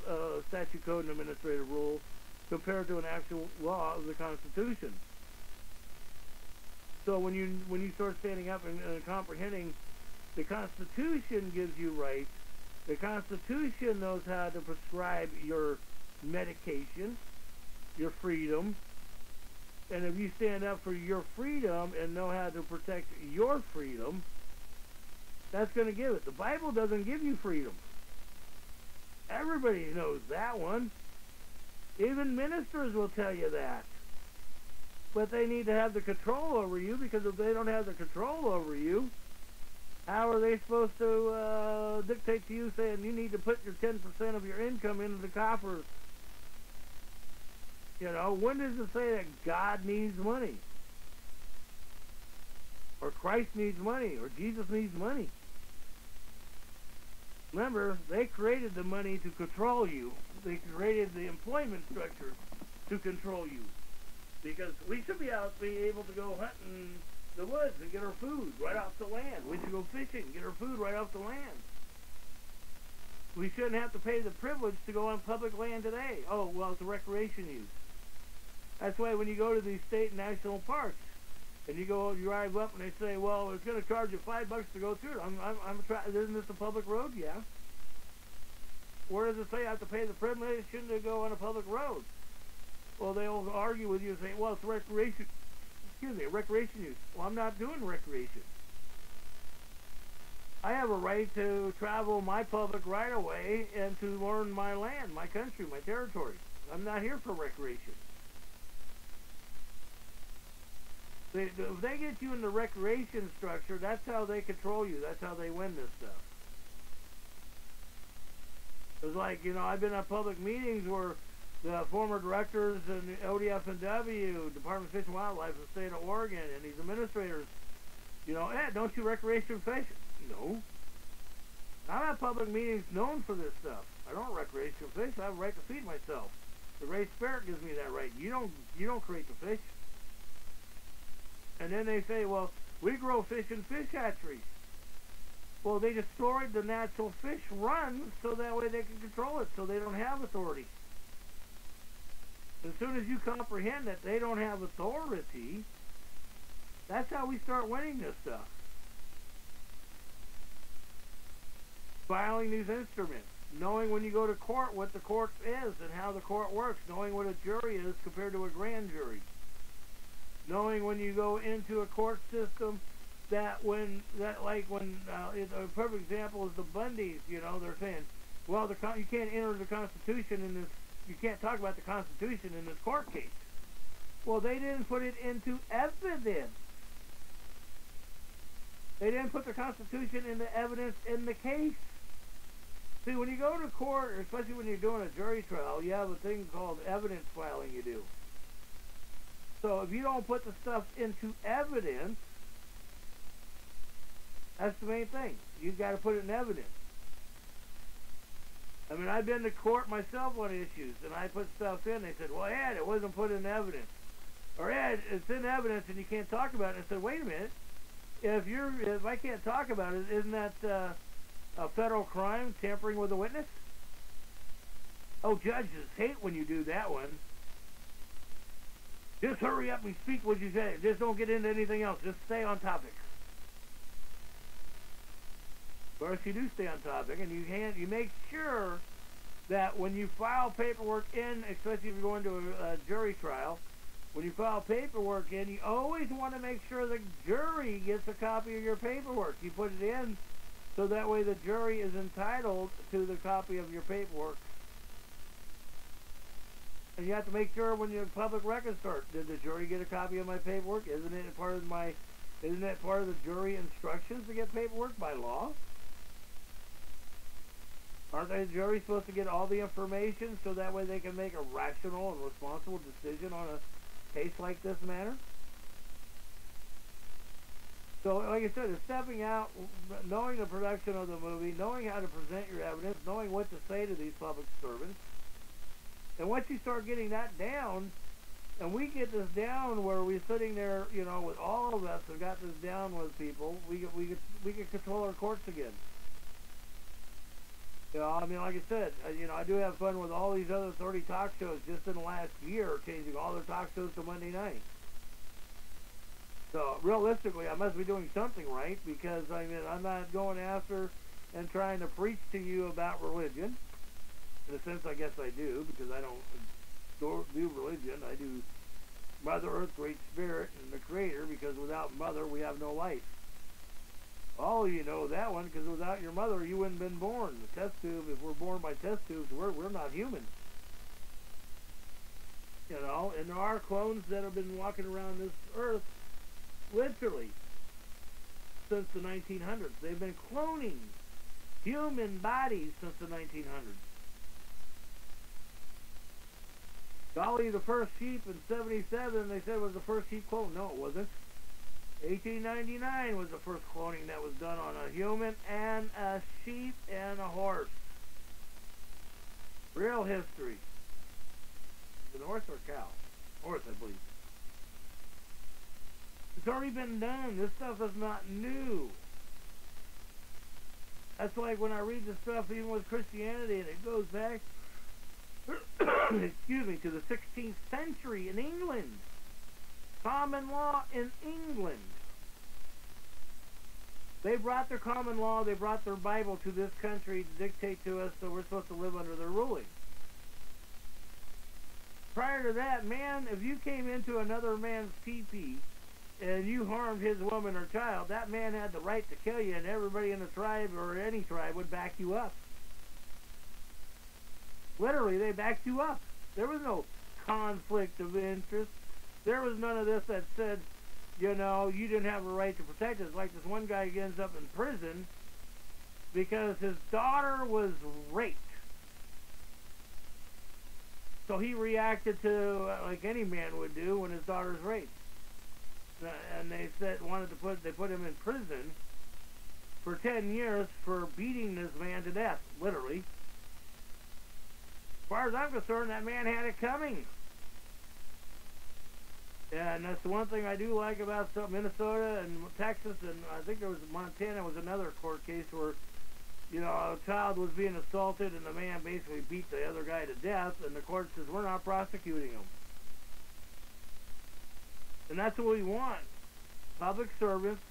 statute, code, and administrative rule compared to an actual law of the Constitution. So when you start standing up and comprehending, the Constitution gives you rights. The Constitution knows how to prescribe your medication, your freedom. And if you stand up for your freedom and know how to protect your freedom, that's going to give it. The Bible doesn't give you freedom. Everybody knows that one. Even ministers will tell you that. But they need to have the control over you, because if they don't have the control over you, how are they supposed to dictate to you saying you need to put your 10% of your income into the coffers? You know, when does it say that God needs money? Or Christ needs money? Or Jesus needs money? Remember, they created the money to control you. They created the employment structure to control you. Because we should be out being able to go hunt in the woods and get our food right off the land. We should go fishing and get our food right off the land. We shouldn't have to pay the privilege to go on public land today. Oh, well, it's a recreation use. That's why when you go to these state and national parks, and you drive up and they say, well, it's going to charge you $5 to go through it. Isn't this a public road? Yeah. Where does it say I have to pay the privilege to go on a public road? Well, they'll argue with you and say, well, it's recreation use. Well, I'm not doing recreation. I have a right to travel my public right-of-way and to learn my land, my country, my territory. I'm not here for recreation. If they get you in the recreation structure, that's how they control you. That's how they win this stuff. It's like, I've been at public meetings where the former directors in ODF&W, Department of Fish and Wildlife of the state of Oregon, and these administrators, don't you recreation fish? No. I'm at public meetings known for this stuff. I don't recreational fish. I have a right to feed myself. The Great Spirit gives me that right. You don't create the fish. And then they say, well, we grow fish in fish hatcheries. Well, they destroyed the natural fish run so that way they can control it, so they don't have authority. As soon as you comprehend that they don't have authority, that's how we start winning this stuff. Filing these instruments, knowing when you go to court what the court is and how the court works, knowing what a jury is compared to a grand jury. Knowing when you go into a court system a perfect example is the Bundys, they're saying, well, you can't enter the Constitution in this, you can't talk about the Constitution in this court case. Well, they didn't put it into evidence. They didn't put the Constitution into evidence in the case. See, when you go to court, especially when you're doing a jury trial, you have a thing called evidence filing you do. So if you don't put the stuff into evidence, that's the main thing. You've got to put it in evidence. I mean, I've been to court myself on issues, and I put stuff in. They said, well, Ed, it wasn't put in evidence. Or, Ed, it's in evidence and you can't talk about it. I said, wait a minute. If I can't talk about it, isn't that a federal crime, tampering with a witness? Oh, judges hate when you do that one. Just hurry up and speak what you say. Just don't get into anything else. Just stay on topic. Of course, you do stay on topic, and you make sure that when you file paperwork in, especially if you're going to a jury trial, when you file paperwork in, you always want to make sure the jury gets a copy of your paperwork. You put it in so that way the jury is entitled to the copy of your paperwork. And you have to make sure when your public records start, did the jury get a copy of my paperwork? Isn't it part of the jury instructions to get paperwork by law? Aren't the jury supposed to get all the information so that way they can make a rational and responsible decision on a case like this matter? So, like I said, it's stepping out, knowing the production of the movie, knowing how to present your evidence, knowing what to say to these public servants. And once you start getting that down, and we get this down where we're sitting there, with all of us have got this down with people, we can control our courts again. I mean, like I said, I do have fun with all these other 30 talk shows just in the last year, changing all their talk shows to Monday night. So, realistically, I must be doing something right, because, I mean, I'm not going after and trying to preach to you about religion. In a sense, I guess I do, because I don't do religion. I do Mother Earth, Great Spirit, and the Creator, because without Mother, we have no life. All of you know that one, because without your mother, you wouldn't have been born. The test tube, if we're born by test tubes, we're not human. And there are clones that have been walking around this earth, literally, since the 1900s. They've been cloning human bodies since the 1900s. Dolly, the first sheep in 77, they said was the first sheep clone. No, it wasn't. 1899 was the first cloning that was done on a human and a sheep and a horse. Real history. Is it horse or cow? Horse, I believe. It's already been done. This stuff is not new. That's like when I read the stuff even with Christianity, and it goes back excuse me, to the 16th century in England. Common law in England. They brought their common law, they brought their Bible to this country to dictate to us, so we're supposed to live under their ruling. Prior to that, man, if you came into another man's teepee and you harmed his woman or child, that man had the right to kill you, and everybody in the tribe or any tribe would back you up. Literally, they backed you up. There was no conflict of interest. There was none of this that said, you know, you didn't have a right to protect us. Like this one guy ends up in prison because his daughter was raped. So he reacted to like any man would do when his daughter's raped. And they put him in prison for 10 years for beating this man to death, literally. As far as I'm concerned, that man had it coming. And that's the one thing I do like about Minnesota and Texas, and I think there was Montana was another court case where, you know, a child was being assaulted and the man basically beat the other guy to death, and the court says, we're not prosecuting him. And that's what we want. Public servants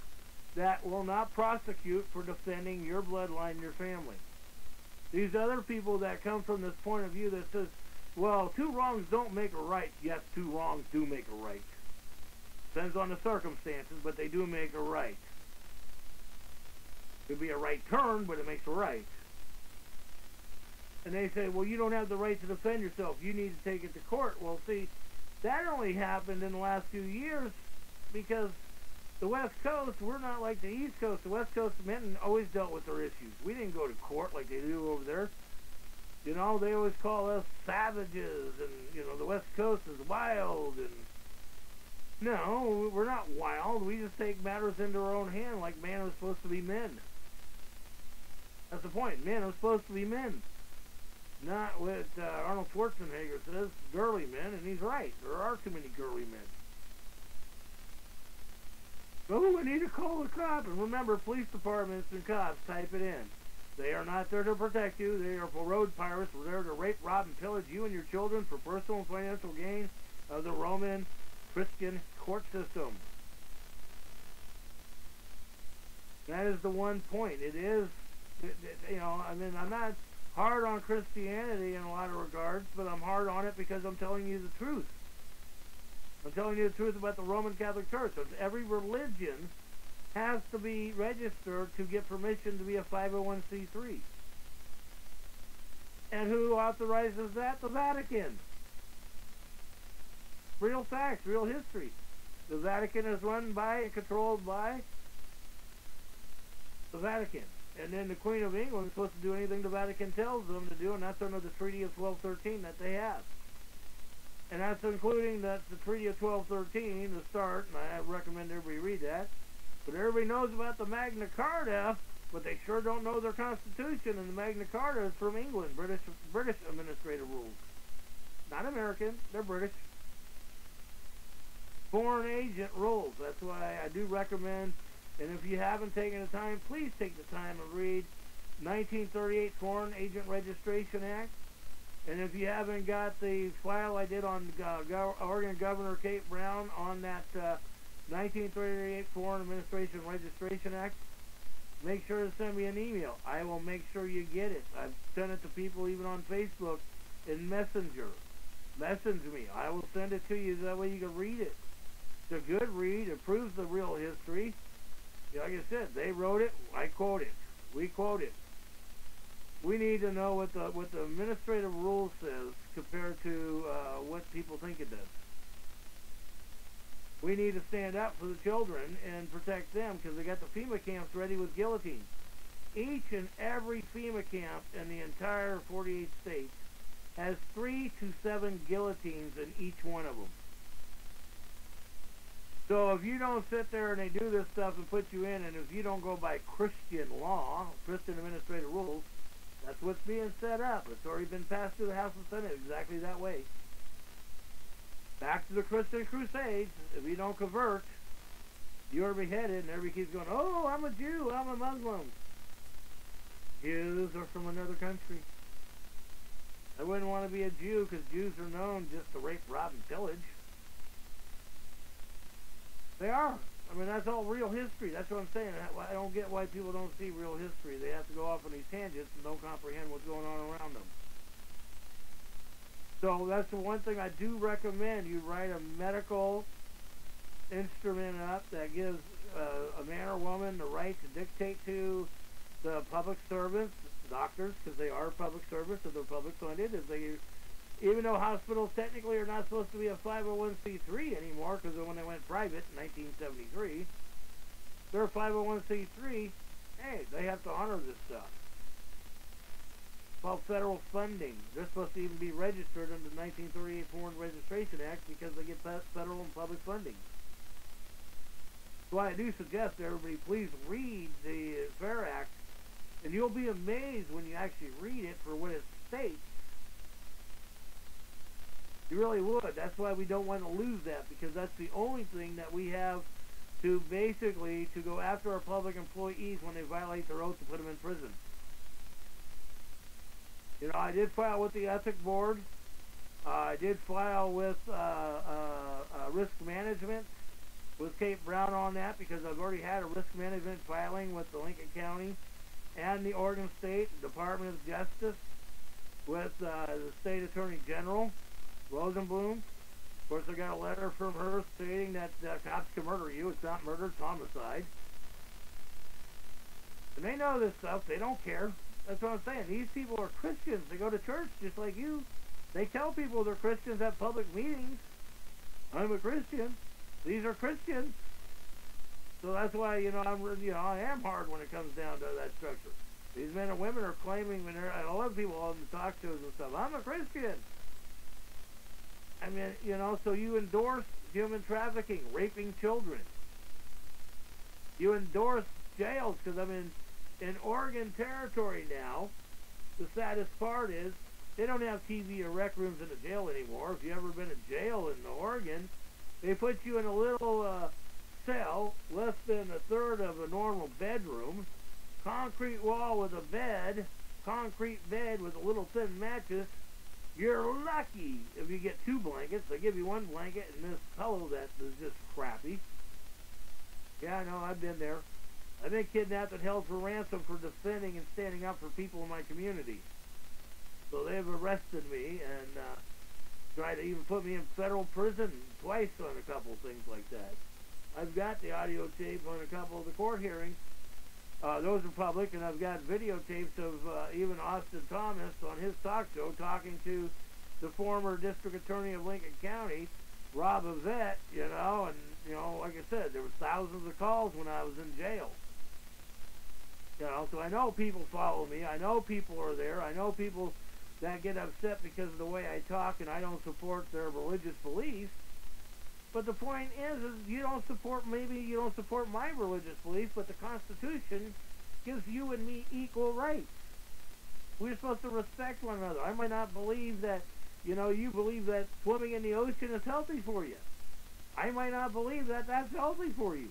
that will not prosecute for defending your bloodline and your family. These other people that come from this point of view that says, well, two wrongs don't make a right. Yes, two wrongs do make a right. Depends on the circumstances, but they do make a right. Could be a right turn, but it makes a right. And they say, well, you don't have the right to defend yourself. You need to take it to court. Well, see, that only happened in the last few years because the West Coast, we're not like the East Coast. The West Coast men always dealt with their issues. We didn't go to court like they do over there. You know, they always call us savages, and, you know, the West Coast is wild, and no, we're not wild. We just take matters into our own hand like men are supposed to be men. That's the point. Men are supposed to be men. Not what Arnold Schwarzenegger says, girly men, and he's right. There are too many girly men. Oh, we need to call the cop. And remember, police departments and cops, type it in. They are not there to protect you. They are for road pirates. We're there to rape, rob, and pillage you and your children for personal and financial gain of the Roman Christian court system. That is the one point. It is, you know, I mean, I'm not hard on Christianity in a lot of regards, but I'm hard on it because I'm telling you the truth. I'm telling you the truth about the Roman Catholic Church. So every religion has to be registered to get permission to be a 501c3. And who authorizes that? The Vatican. Real facts, real history. The Vatican is run by and controlled by the Vatican. And then the Queen of England is supposed to do anything the Vatican tells them to do, and that's under the Treaty of 1213 that they have. And that's including that the Treaty of 1213, the start, and I recommend everybody read that. But everybody knows about the Magna Carta, but they sure don't know their Constitution, and the Magna Carta is from England, British administrative rules. Not American, they're British. Foreign agent rules. That's why I do recommend, and if you haven't taken the time, please take the time and read 1938 Foreign Agent Registration Act. And if you haven't got the file I did on Oregon Governor Kate Brown on that 1938 Foreign Administration Registration Act, make sure to send me an email. I will make sure you get it. I've sent it to people even on Facebook in Messenger. Message me. I will send it to you. That way you can read it. It's a good read. It proves the real history. Like I said, they wrote it. I quote it. We quote it. We need to know what the administrative rule says compared to what people think it does. We need to stand up for the children and protect them because they got the FEMA camps ready with guillotines. Each and every FEMA camp in the entire 48 states has 3 to 7 guillotines in each one of them. So if you don't sit there and they do this stuff and put you in, and if you don't go by Christian law, Christian administrative rules, that's what's being set up. It's already been passed through the House and Senate exactly that way. Back to the Christian Crusades. If you don't convert, you're beheaded, and everybody keeps going, oh, I'm a Jew, I'm a Muslim. Jews are from another country. I wouldn't want to be a Jew because Jews are known just to rape, rob, and pillage. They are. I mean, that's all real history. That's what I'm saying. I don't get why people don't see real history. They have to go off on these tangents and don't comprehend what's going on around them. So that's the one thing I do recommend. You write a medical instrument up that gives a man or woman the right to dictate to the public servants, doctors, because they are public servants, if they're public funded. If they Even though hospitals technically are not supposed to be a 501c3 anymore, because when they went private in 1973, they're a 501c3. Hey, they have to honor this stuff. It's called federal funding. They're supposed to even be registered under the 1938 Foreign Registration Act because they get federal and public funding. So I do suggest everybody please read the FAIR Act, and you'll be amazed when you actually read it for what it states. You really would. That's why we don't want to lose that, because that's the only thing that we have to basically to go after our public employees when they violate their oath to put them in prison. You know, I did file with the Ethics Board. I did file with risk management with Kate Brown on that, because I've already had a risk management filing with the Lincoln County and the Oregon State Department of Justice with the State Attorney General, Rosenblum. Of course, I got a letter from her stating that cops can murder you. It's not murder, it's homicide. And they know this stuff. They don't care. That's what I'm saying. These people are Christians. They go to church just like you. They tell people they're Christians at public meetings. I'm a Christian. These are Christians. So that's why, I am hard when it comes down to that structure. These men and women are claiming, and a lot of people on the talk shows and stuff, I'm a Christian. I mean, so you endorse human trafficking, raping children. You endorse jails, because, in Oregon Territory now, the saddest part is, they don't have TV or rec rooms in the jail anymore. If you've ever been in jail in Oregon, they put you in a little cell, less than a third of a normal bedroom, concrete wall with a bed, concrete bed with a little thin mattress. You're lucky if you get 2 blankets. They give you 1 blanket and this pillow that is just crappy. Yeah, I know, I've been there. I've been kidnapped and held for ransom for defending and standing up for people in my community. So they've arrested me and tried to even put me in federal prison twice on a couple of things like that. I've got the audio tape on a couple of the court hearings. Those are public, and I've got videotapes of even Austin Thomas on his talk show talking to the former district attorney of Lincoln County, Rob Yvette, and, like I said, there was thousands of calls when I was in jail. So I know people follow me. I know people are there. I know people that get upset because of the way I talk and I don't support their religious beliefs. But the point is you don't support my religious beliefs, but the Constitution gives you and me equal rights. We're supposed to respect one another. I might not believe that, you believe that swimming in the ocean is healthy for you. I might not believe that that's healthy for you.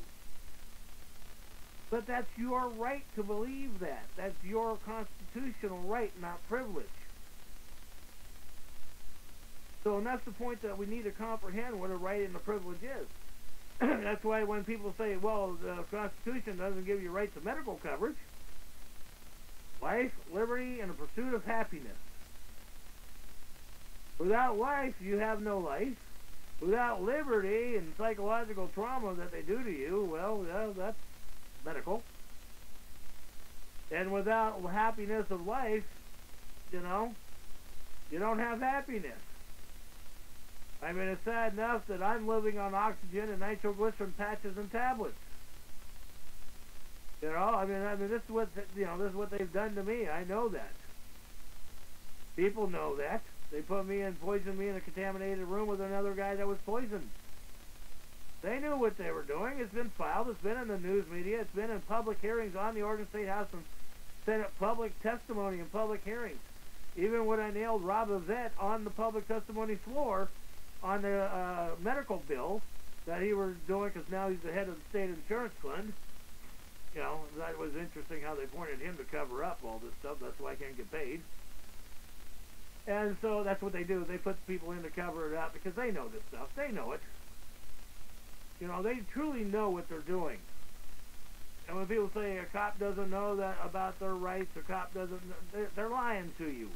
But that's your right to believe that. That's your constitutional right, not privilege. So, and that's the point that we need to comprehend what a right and a privilege is. That's why when people say, well, the Constitution doesn't give you right to medical coverage, life, liberty, and the pursuit of happiness. Without life, you have no life. Without liberty and psychological trauma that they do to you, well, that's medical. And without happiness of life, you don't have happiness. It's sad enough that I'm living on oxygen and nitroglycerin patches and tablets. This is what this is what they've done to me. I know that. People know that. They poisoned me in a contaminated room with another guy that was poisoned. They knew what they were doing. It's been filed. It's been in the news media. It's been in public hearings on the Oregon State House and Senate public testimony and public hearings. Even when I nailed Rob Yvette on the public testimony floor on the medical bill that he was doing, because now he's the head of the state insurance fund. That was interesting how they pointed him to cover up all this stuff. That's why I can't get paid. And so that's what they do. They put people in to cover it up because they know this stuff. They know it. They truly know what they're doing. And when people say a cop doesn't know that about their rights, a cop doesn't, they're lying to you.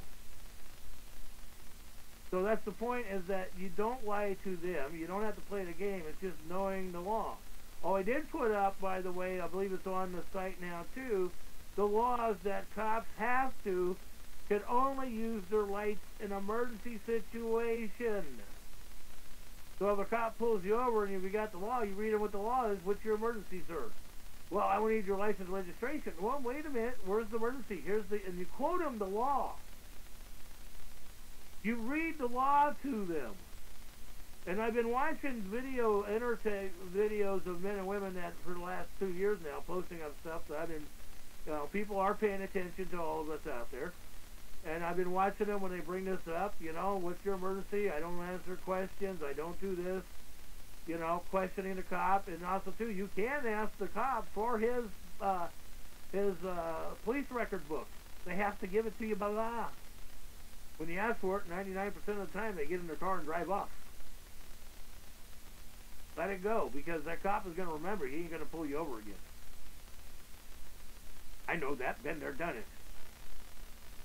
So that's the point, is that you don't lie to them. You don't have to play the game. It's just knowing the law. Oh, I did put up, by the way, I believe it's on the site now too, the laws that cops have to can only use their lights in emergency situation. So if a cop pulls you over and if you got the law, you read him what the law is. What's your emergency, sir? Well, I need your license and registration. Well, wait a minute. Where's the emergency? And you quote him the law. You read the law to them. And I've been watching videos of men and women that for the last 2 years now, posting up stuff that I've been, people are paying attention to all of us out there. And I've been watching them when they bring this up, what's your emergency? I don't answer questions. I don't do this. Questioning the cop. And also, too, you can ask the cop for his police record book. They have to give it to you by law. When you ask for it, 99% of the time, they get in their car and drive off. Let it go, because that cop is going to remember. He ain't going to pull you over again. I know that. Been there, done it.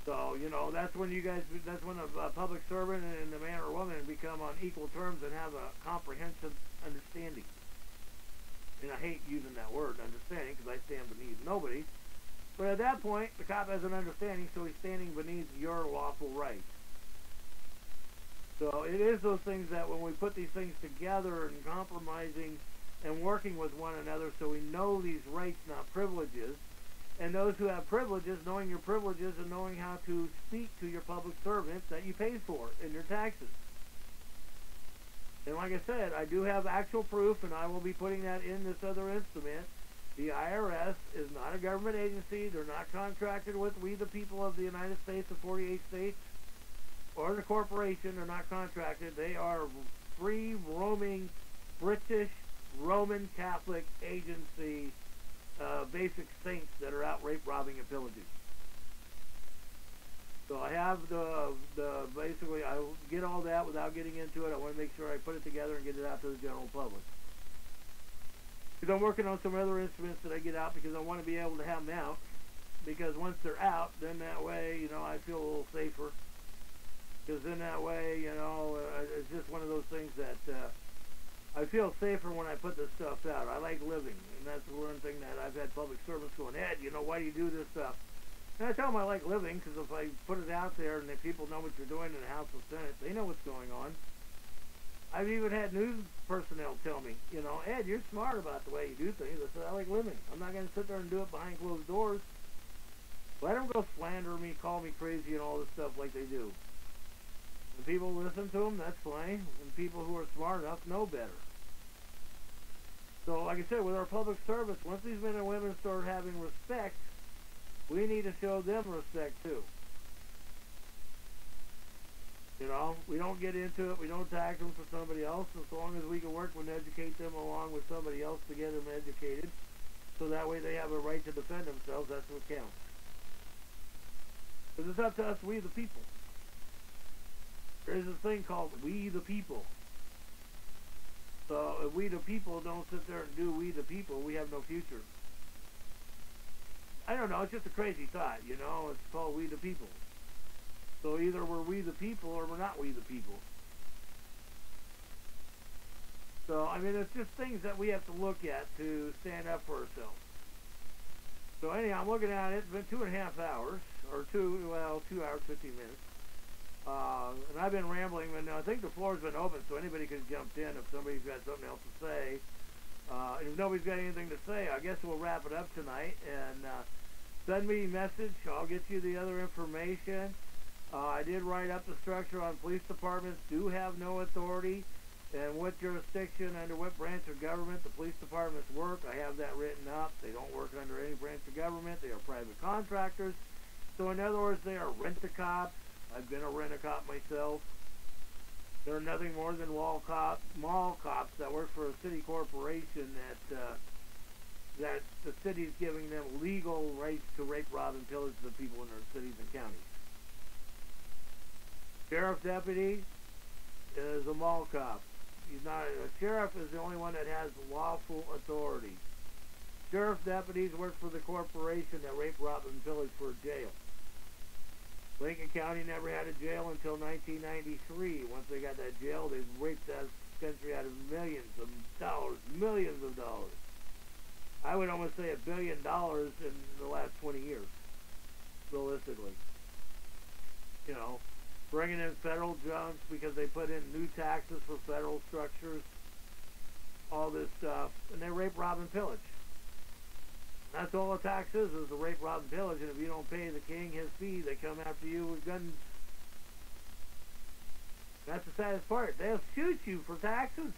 So, that's when a public servant and a man or woman become on equal terms and have a comprehensive understanding. And I hate using that word, understanding, because I stand beneath nobody. But at that point, the cop has an understanding, so he's standing beneath your lawful rights. So it is those things that when we put these things together and compromising and working with one another so we know these rights, not privileges, and those who have privileges, knowing your privileges and knowing how to speak to your public servants that you pay for in your taxes. And like I said, I do have actual proof, and I will be putting that in this other instrument. The IRS is not a government agency. They're not contracted with we the people of the United States, the 48 states, or the corporation. They're not contracted. They are free roaming British Roman Catholic agency, basic saints that are out rape, robbing, and pillaging. So I have basically I get all that without getting into it. I want to make sure I put it together and get it out to the general public. Because I'm working on some other instruments that I get out because I want to be able to have them out. Because once they're out, then that way, I feel a little safer. Because then that way, it's just one of those things that I feel safer when I put this stuff out. I like living, and that's one thing that I've had public servants going, Ed, why do you do this stuff? And I tell them I like living because if I put it out there and if people know what you're doing in the House of Senate, they know what's going on. I've even had news personnel tell me, Ed, you're smart about the way you do things. I said, I like living. I'm not going to sit there and do it behind closed doors. Let them go slander me, call me crazy, and all this stuff like they do. When people listen to them, that's fine. And people who are smart enough know better. So, like I said, with our public service, once these men and women start having respect, we need to show them respect too. We don't get into it. We don't tax them for somebody else. As long as we can work and educate them along with somebody else to get them educated, so that way they have a right to defend themselves. That's what counts. Because it's up to us, we the people. There's this thing called we the people. So if we the people don't sit there and do we the people, we have no future. I don't know, it's just a crazy thought, it's called we the people. So either we're we the people or we're not we the people. So, it's just things that we have to look at to stand up for ourselves. So anyhow, I'm looking at it. It's been 2.5 hours, or 2 hours, 15 minutes. And I've been rambling, and I think the floor's been open, so anybody could jump in if somebody's got something else to say. And if nobody's got anything to say, I guess we'll wrap it up tonight. And send me a message. I'll get you the other information. I did write up the structure on police departments do have no authority, and what jurisdiction, under what branch of government the police departments work. I have that written up. They don't work under any branch of government. They are private contractors. So in other words, they are rent-a-cops. I've been a rent-a-cop myself. They're nothing more than mall cops that work for a city corporation that the city's giving them legal rights to rape, rob, and pillage the people in their cities and counties. Sheriff deputy is a mall cop. He's not a sheriff is the only one that has lawful authority. Sheriff deputies work for the corporation that rape, rob, and pillage for a jail. Lincoln County never had a jail until 1993. Once they got that jail, they raped that country out of millions of dollars. I would almost say $1 billion in the last 20 years, realistically. you know, bringing in federal junks because they put in new taxes for federal structures, all this stuff, and they rape, rob, and pillage. That's all a tax is the rape, rob, and pillage, and if you don't pay the king his fee, they come after you with guns. That's the saddest part. They'll shoot you for taxes.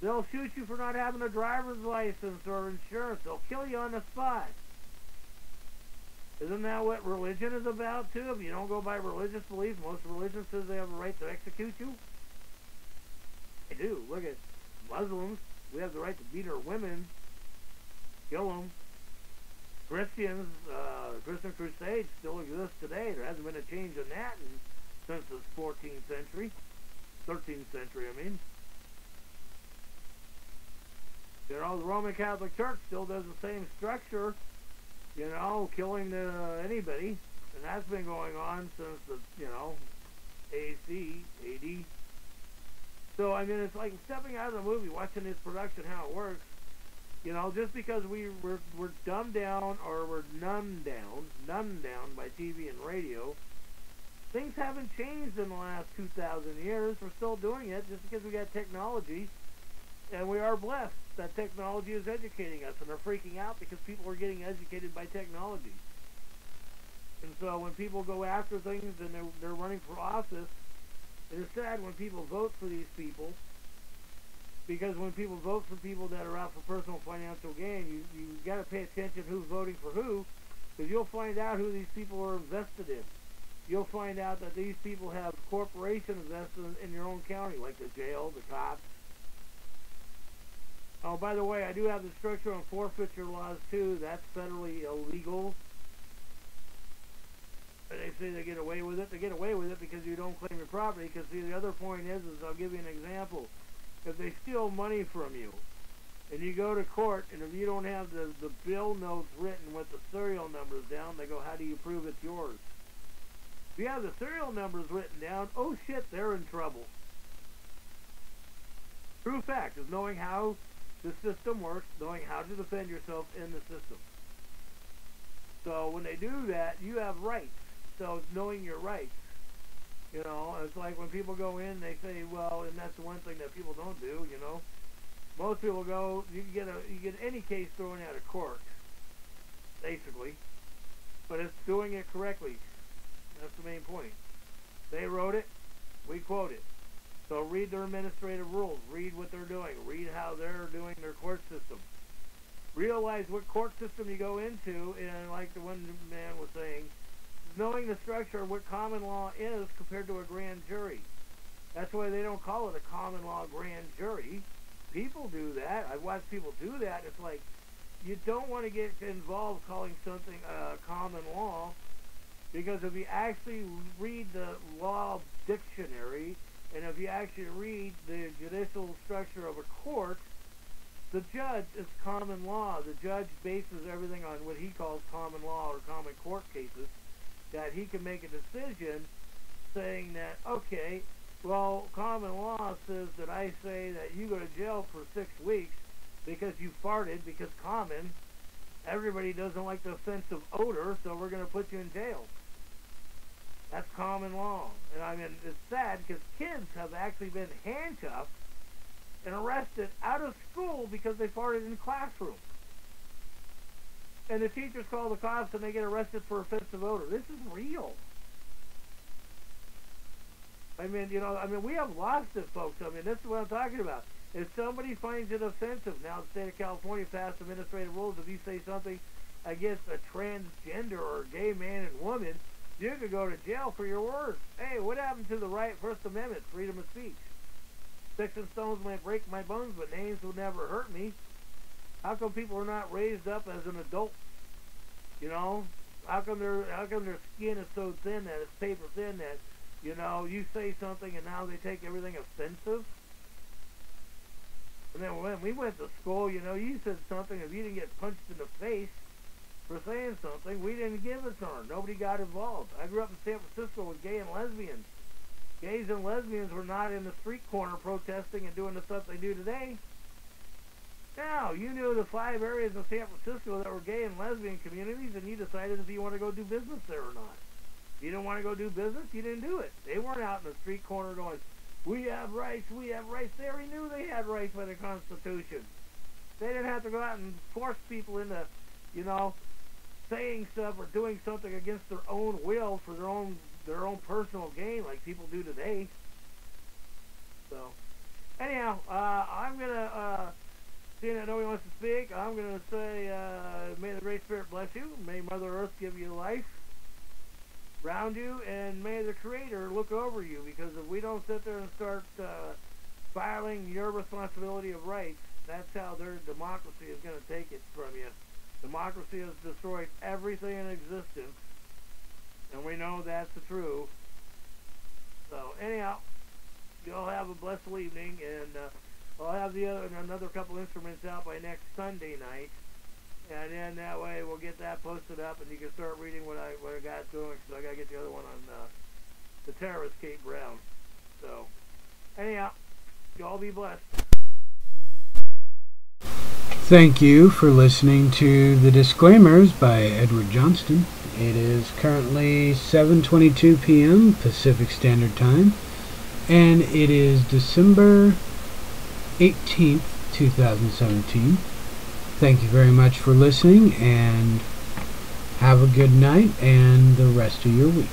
They'll shoot you for not having a driver's license or insurance. They'll kill you on the spot. Isn't that what religion is about, too? If you don't go by religious belief, most religions says they have a right to execute you. They do. Look at Muslims. We have the right to beat our women, kill them. Christians, Christian crusades still exist today. There hasn't been a change in that since the 14th century. 13th century, I mean. You know, the Roman Catholic Church still does the same structure, you know, killing anybody. And that's been going on since the, you know, AC, AD. So, I mean, it's like stepping out of the movie, watching this production, how it works. You know, just because we're dumbed down or we're numbed down by TV and radio, things haven't changed in the last 2,000 years. We're still doing it just because we got technology. And we are blessed that technology is educating us, and they're freaking out because people are getting educated by technology. And so when people go after things and they're running for office, it is sad when people vote for these people, because when people vote for people that are out for personal financial gain, you got to pay attention who's voting for who, because you'll find out who these people are invested in. You'll find out that these people have corporations invested in your own county, like the jail, the cops. Oh, by the way, I do have the structure on forfeiture laws, too. That's federally illegal. And they say they get away with it. They get away with it because you don't claim your property. Because, see, the other point is I'll give you an example. If they steal money from you, and you go to court, and if you don't have the bill notes written with the serial numbers down, they go, how do you prove it's yours? If you have the serial numbers written down, oh, shit, they're in trouble. True fact is knowing how the system works, knowing how to defend yourself in the system. So when they do that, you have rights. So it's knowing your rights. You know, it's like when people go in, they say, well, and that's the one thing that people don't do, you know. Most people go, you get any case thrown out of court, basically. But it's doing it correctly. That's the main point. They wrote it, we quote it. So read their administrative rules. Read what they're doing. Read how they're doing their court system. Realize what court system you go into, and like the one man was saying, knowing the structure of what common law is compared to a grand jury. That's why they don't call it a common law grand jury. People do that. I've watched people do that. It's like, you don't want to get involved calling something common law, because if you actually read the law dictionary, and if you actually read the judicial structure of a court, the judge is common law. The judge bases everything on what he calls common law or common court cases, that he can make a decision saying that, okay, well, common law says that I say that you go to jail for 6 weeks because you farted, because common, everybody doesn't like the offensive odor, so we're going to put you in jail. That's common law. And I mean, it's sad because kids have actually been handcuffed and arrested out of school because they farted in the classroom. And the teachers call the cops and they get arrested for offensive odor. This is real. I mean, you know, we have lost it, folks. I mean, this is what I'm talking about. If somebody finds it offensive, now the state of California passed administrative rules. If you say something against a transgender or a gay man and woman, you could go to jail for your words. Hey, what happened to the right, First Amendment, freedom of speech? Sticks and stones might break my bones, but names will never hurt me. How come people are not raised up as an adult? You know, how come their skin is so thin that it's paper thin that, you know, you say something and now they take everything offensive? And then when we went to school, you know, you said something, if you didn't get punched in the face for saying something, we didn't give a darn. Nobody got involved. I grew up in San Francisco with gay and lesbians. Gays and lesbians were not in the street corner protesting and doing the stuff they do today. Now, you knew the 5 areas in San Francisco that were gay and lesbian communities, and you decided if you want to go do business there or not. You didn't want to go do business, you didn't do it. They weren't out in the street corner going, we have rights, we have rights. They already knew they had rights by the Constitution. They didn't have to go out and force people into, you know, saying stuff or doing something against their own will for their own personal gain like people do today. So, anyhow, I'm going to, seeing that nobody wants to speak, I'm going to say, may the Great Spirit bless you. May Mother Earth give you life around you, and may the Creator look over you, because if we don't sit there and start filing your responsibility of rights, that's how their democracy is going to take it from you. Democracy has destroyed everything in existence, and we know that's the truth. So, anyhow, you all have a blessed evening, and I'll have another couple instruments out by next Sunday night, and then that way we'll get that posted up, and you can start reading what I got doing, because I got to get the other one on the terrorist Kate Brown. So, anyhow, you all be blessed. Thank you for listening to The Disclaimers by Edward Johnston. It is currently 7:22 p.m. Pacific Standard Time, and it is December 18th, 2017. Thank you very much for listening, and have a good night and the rest of your week.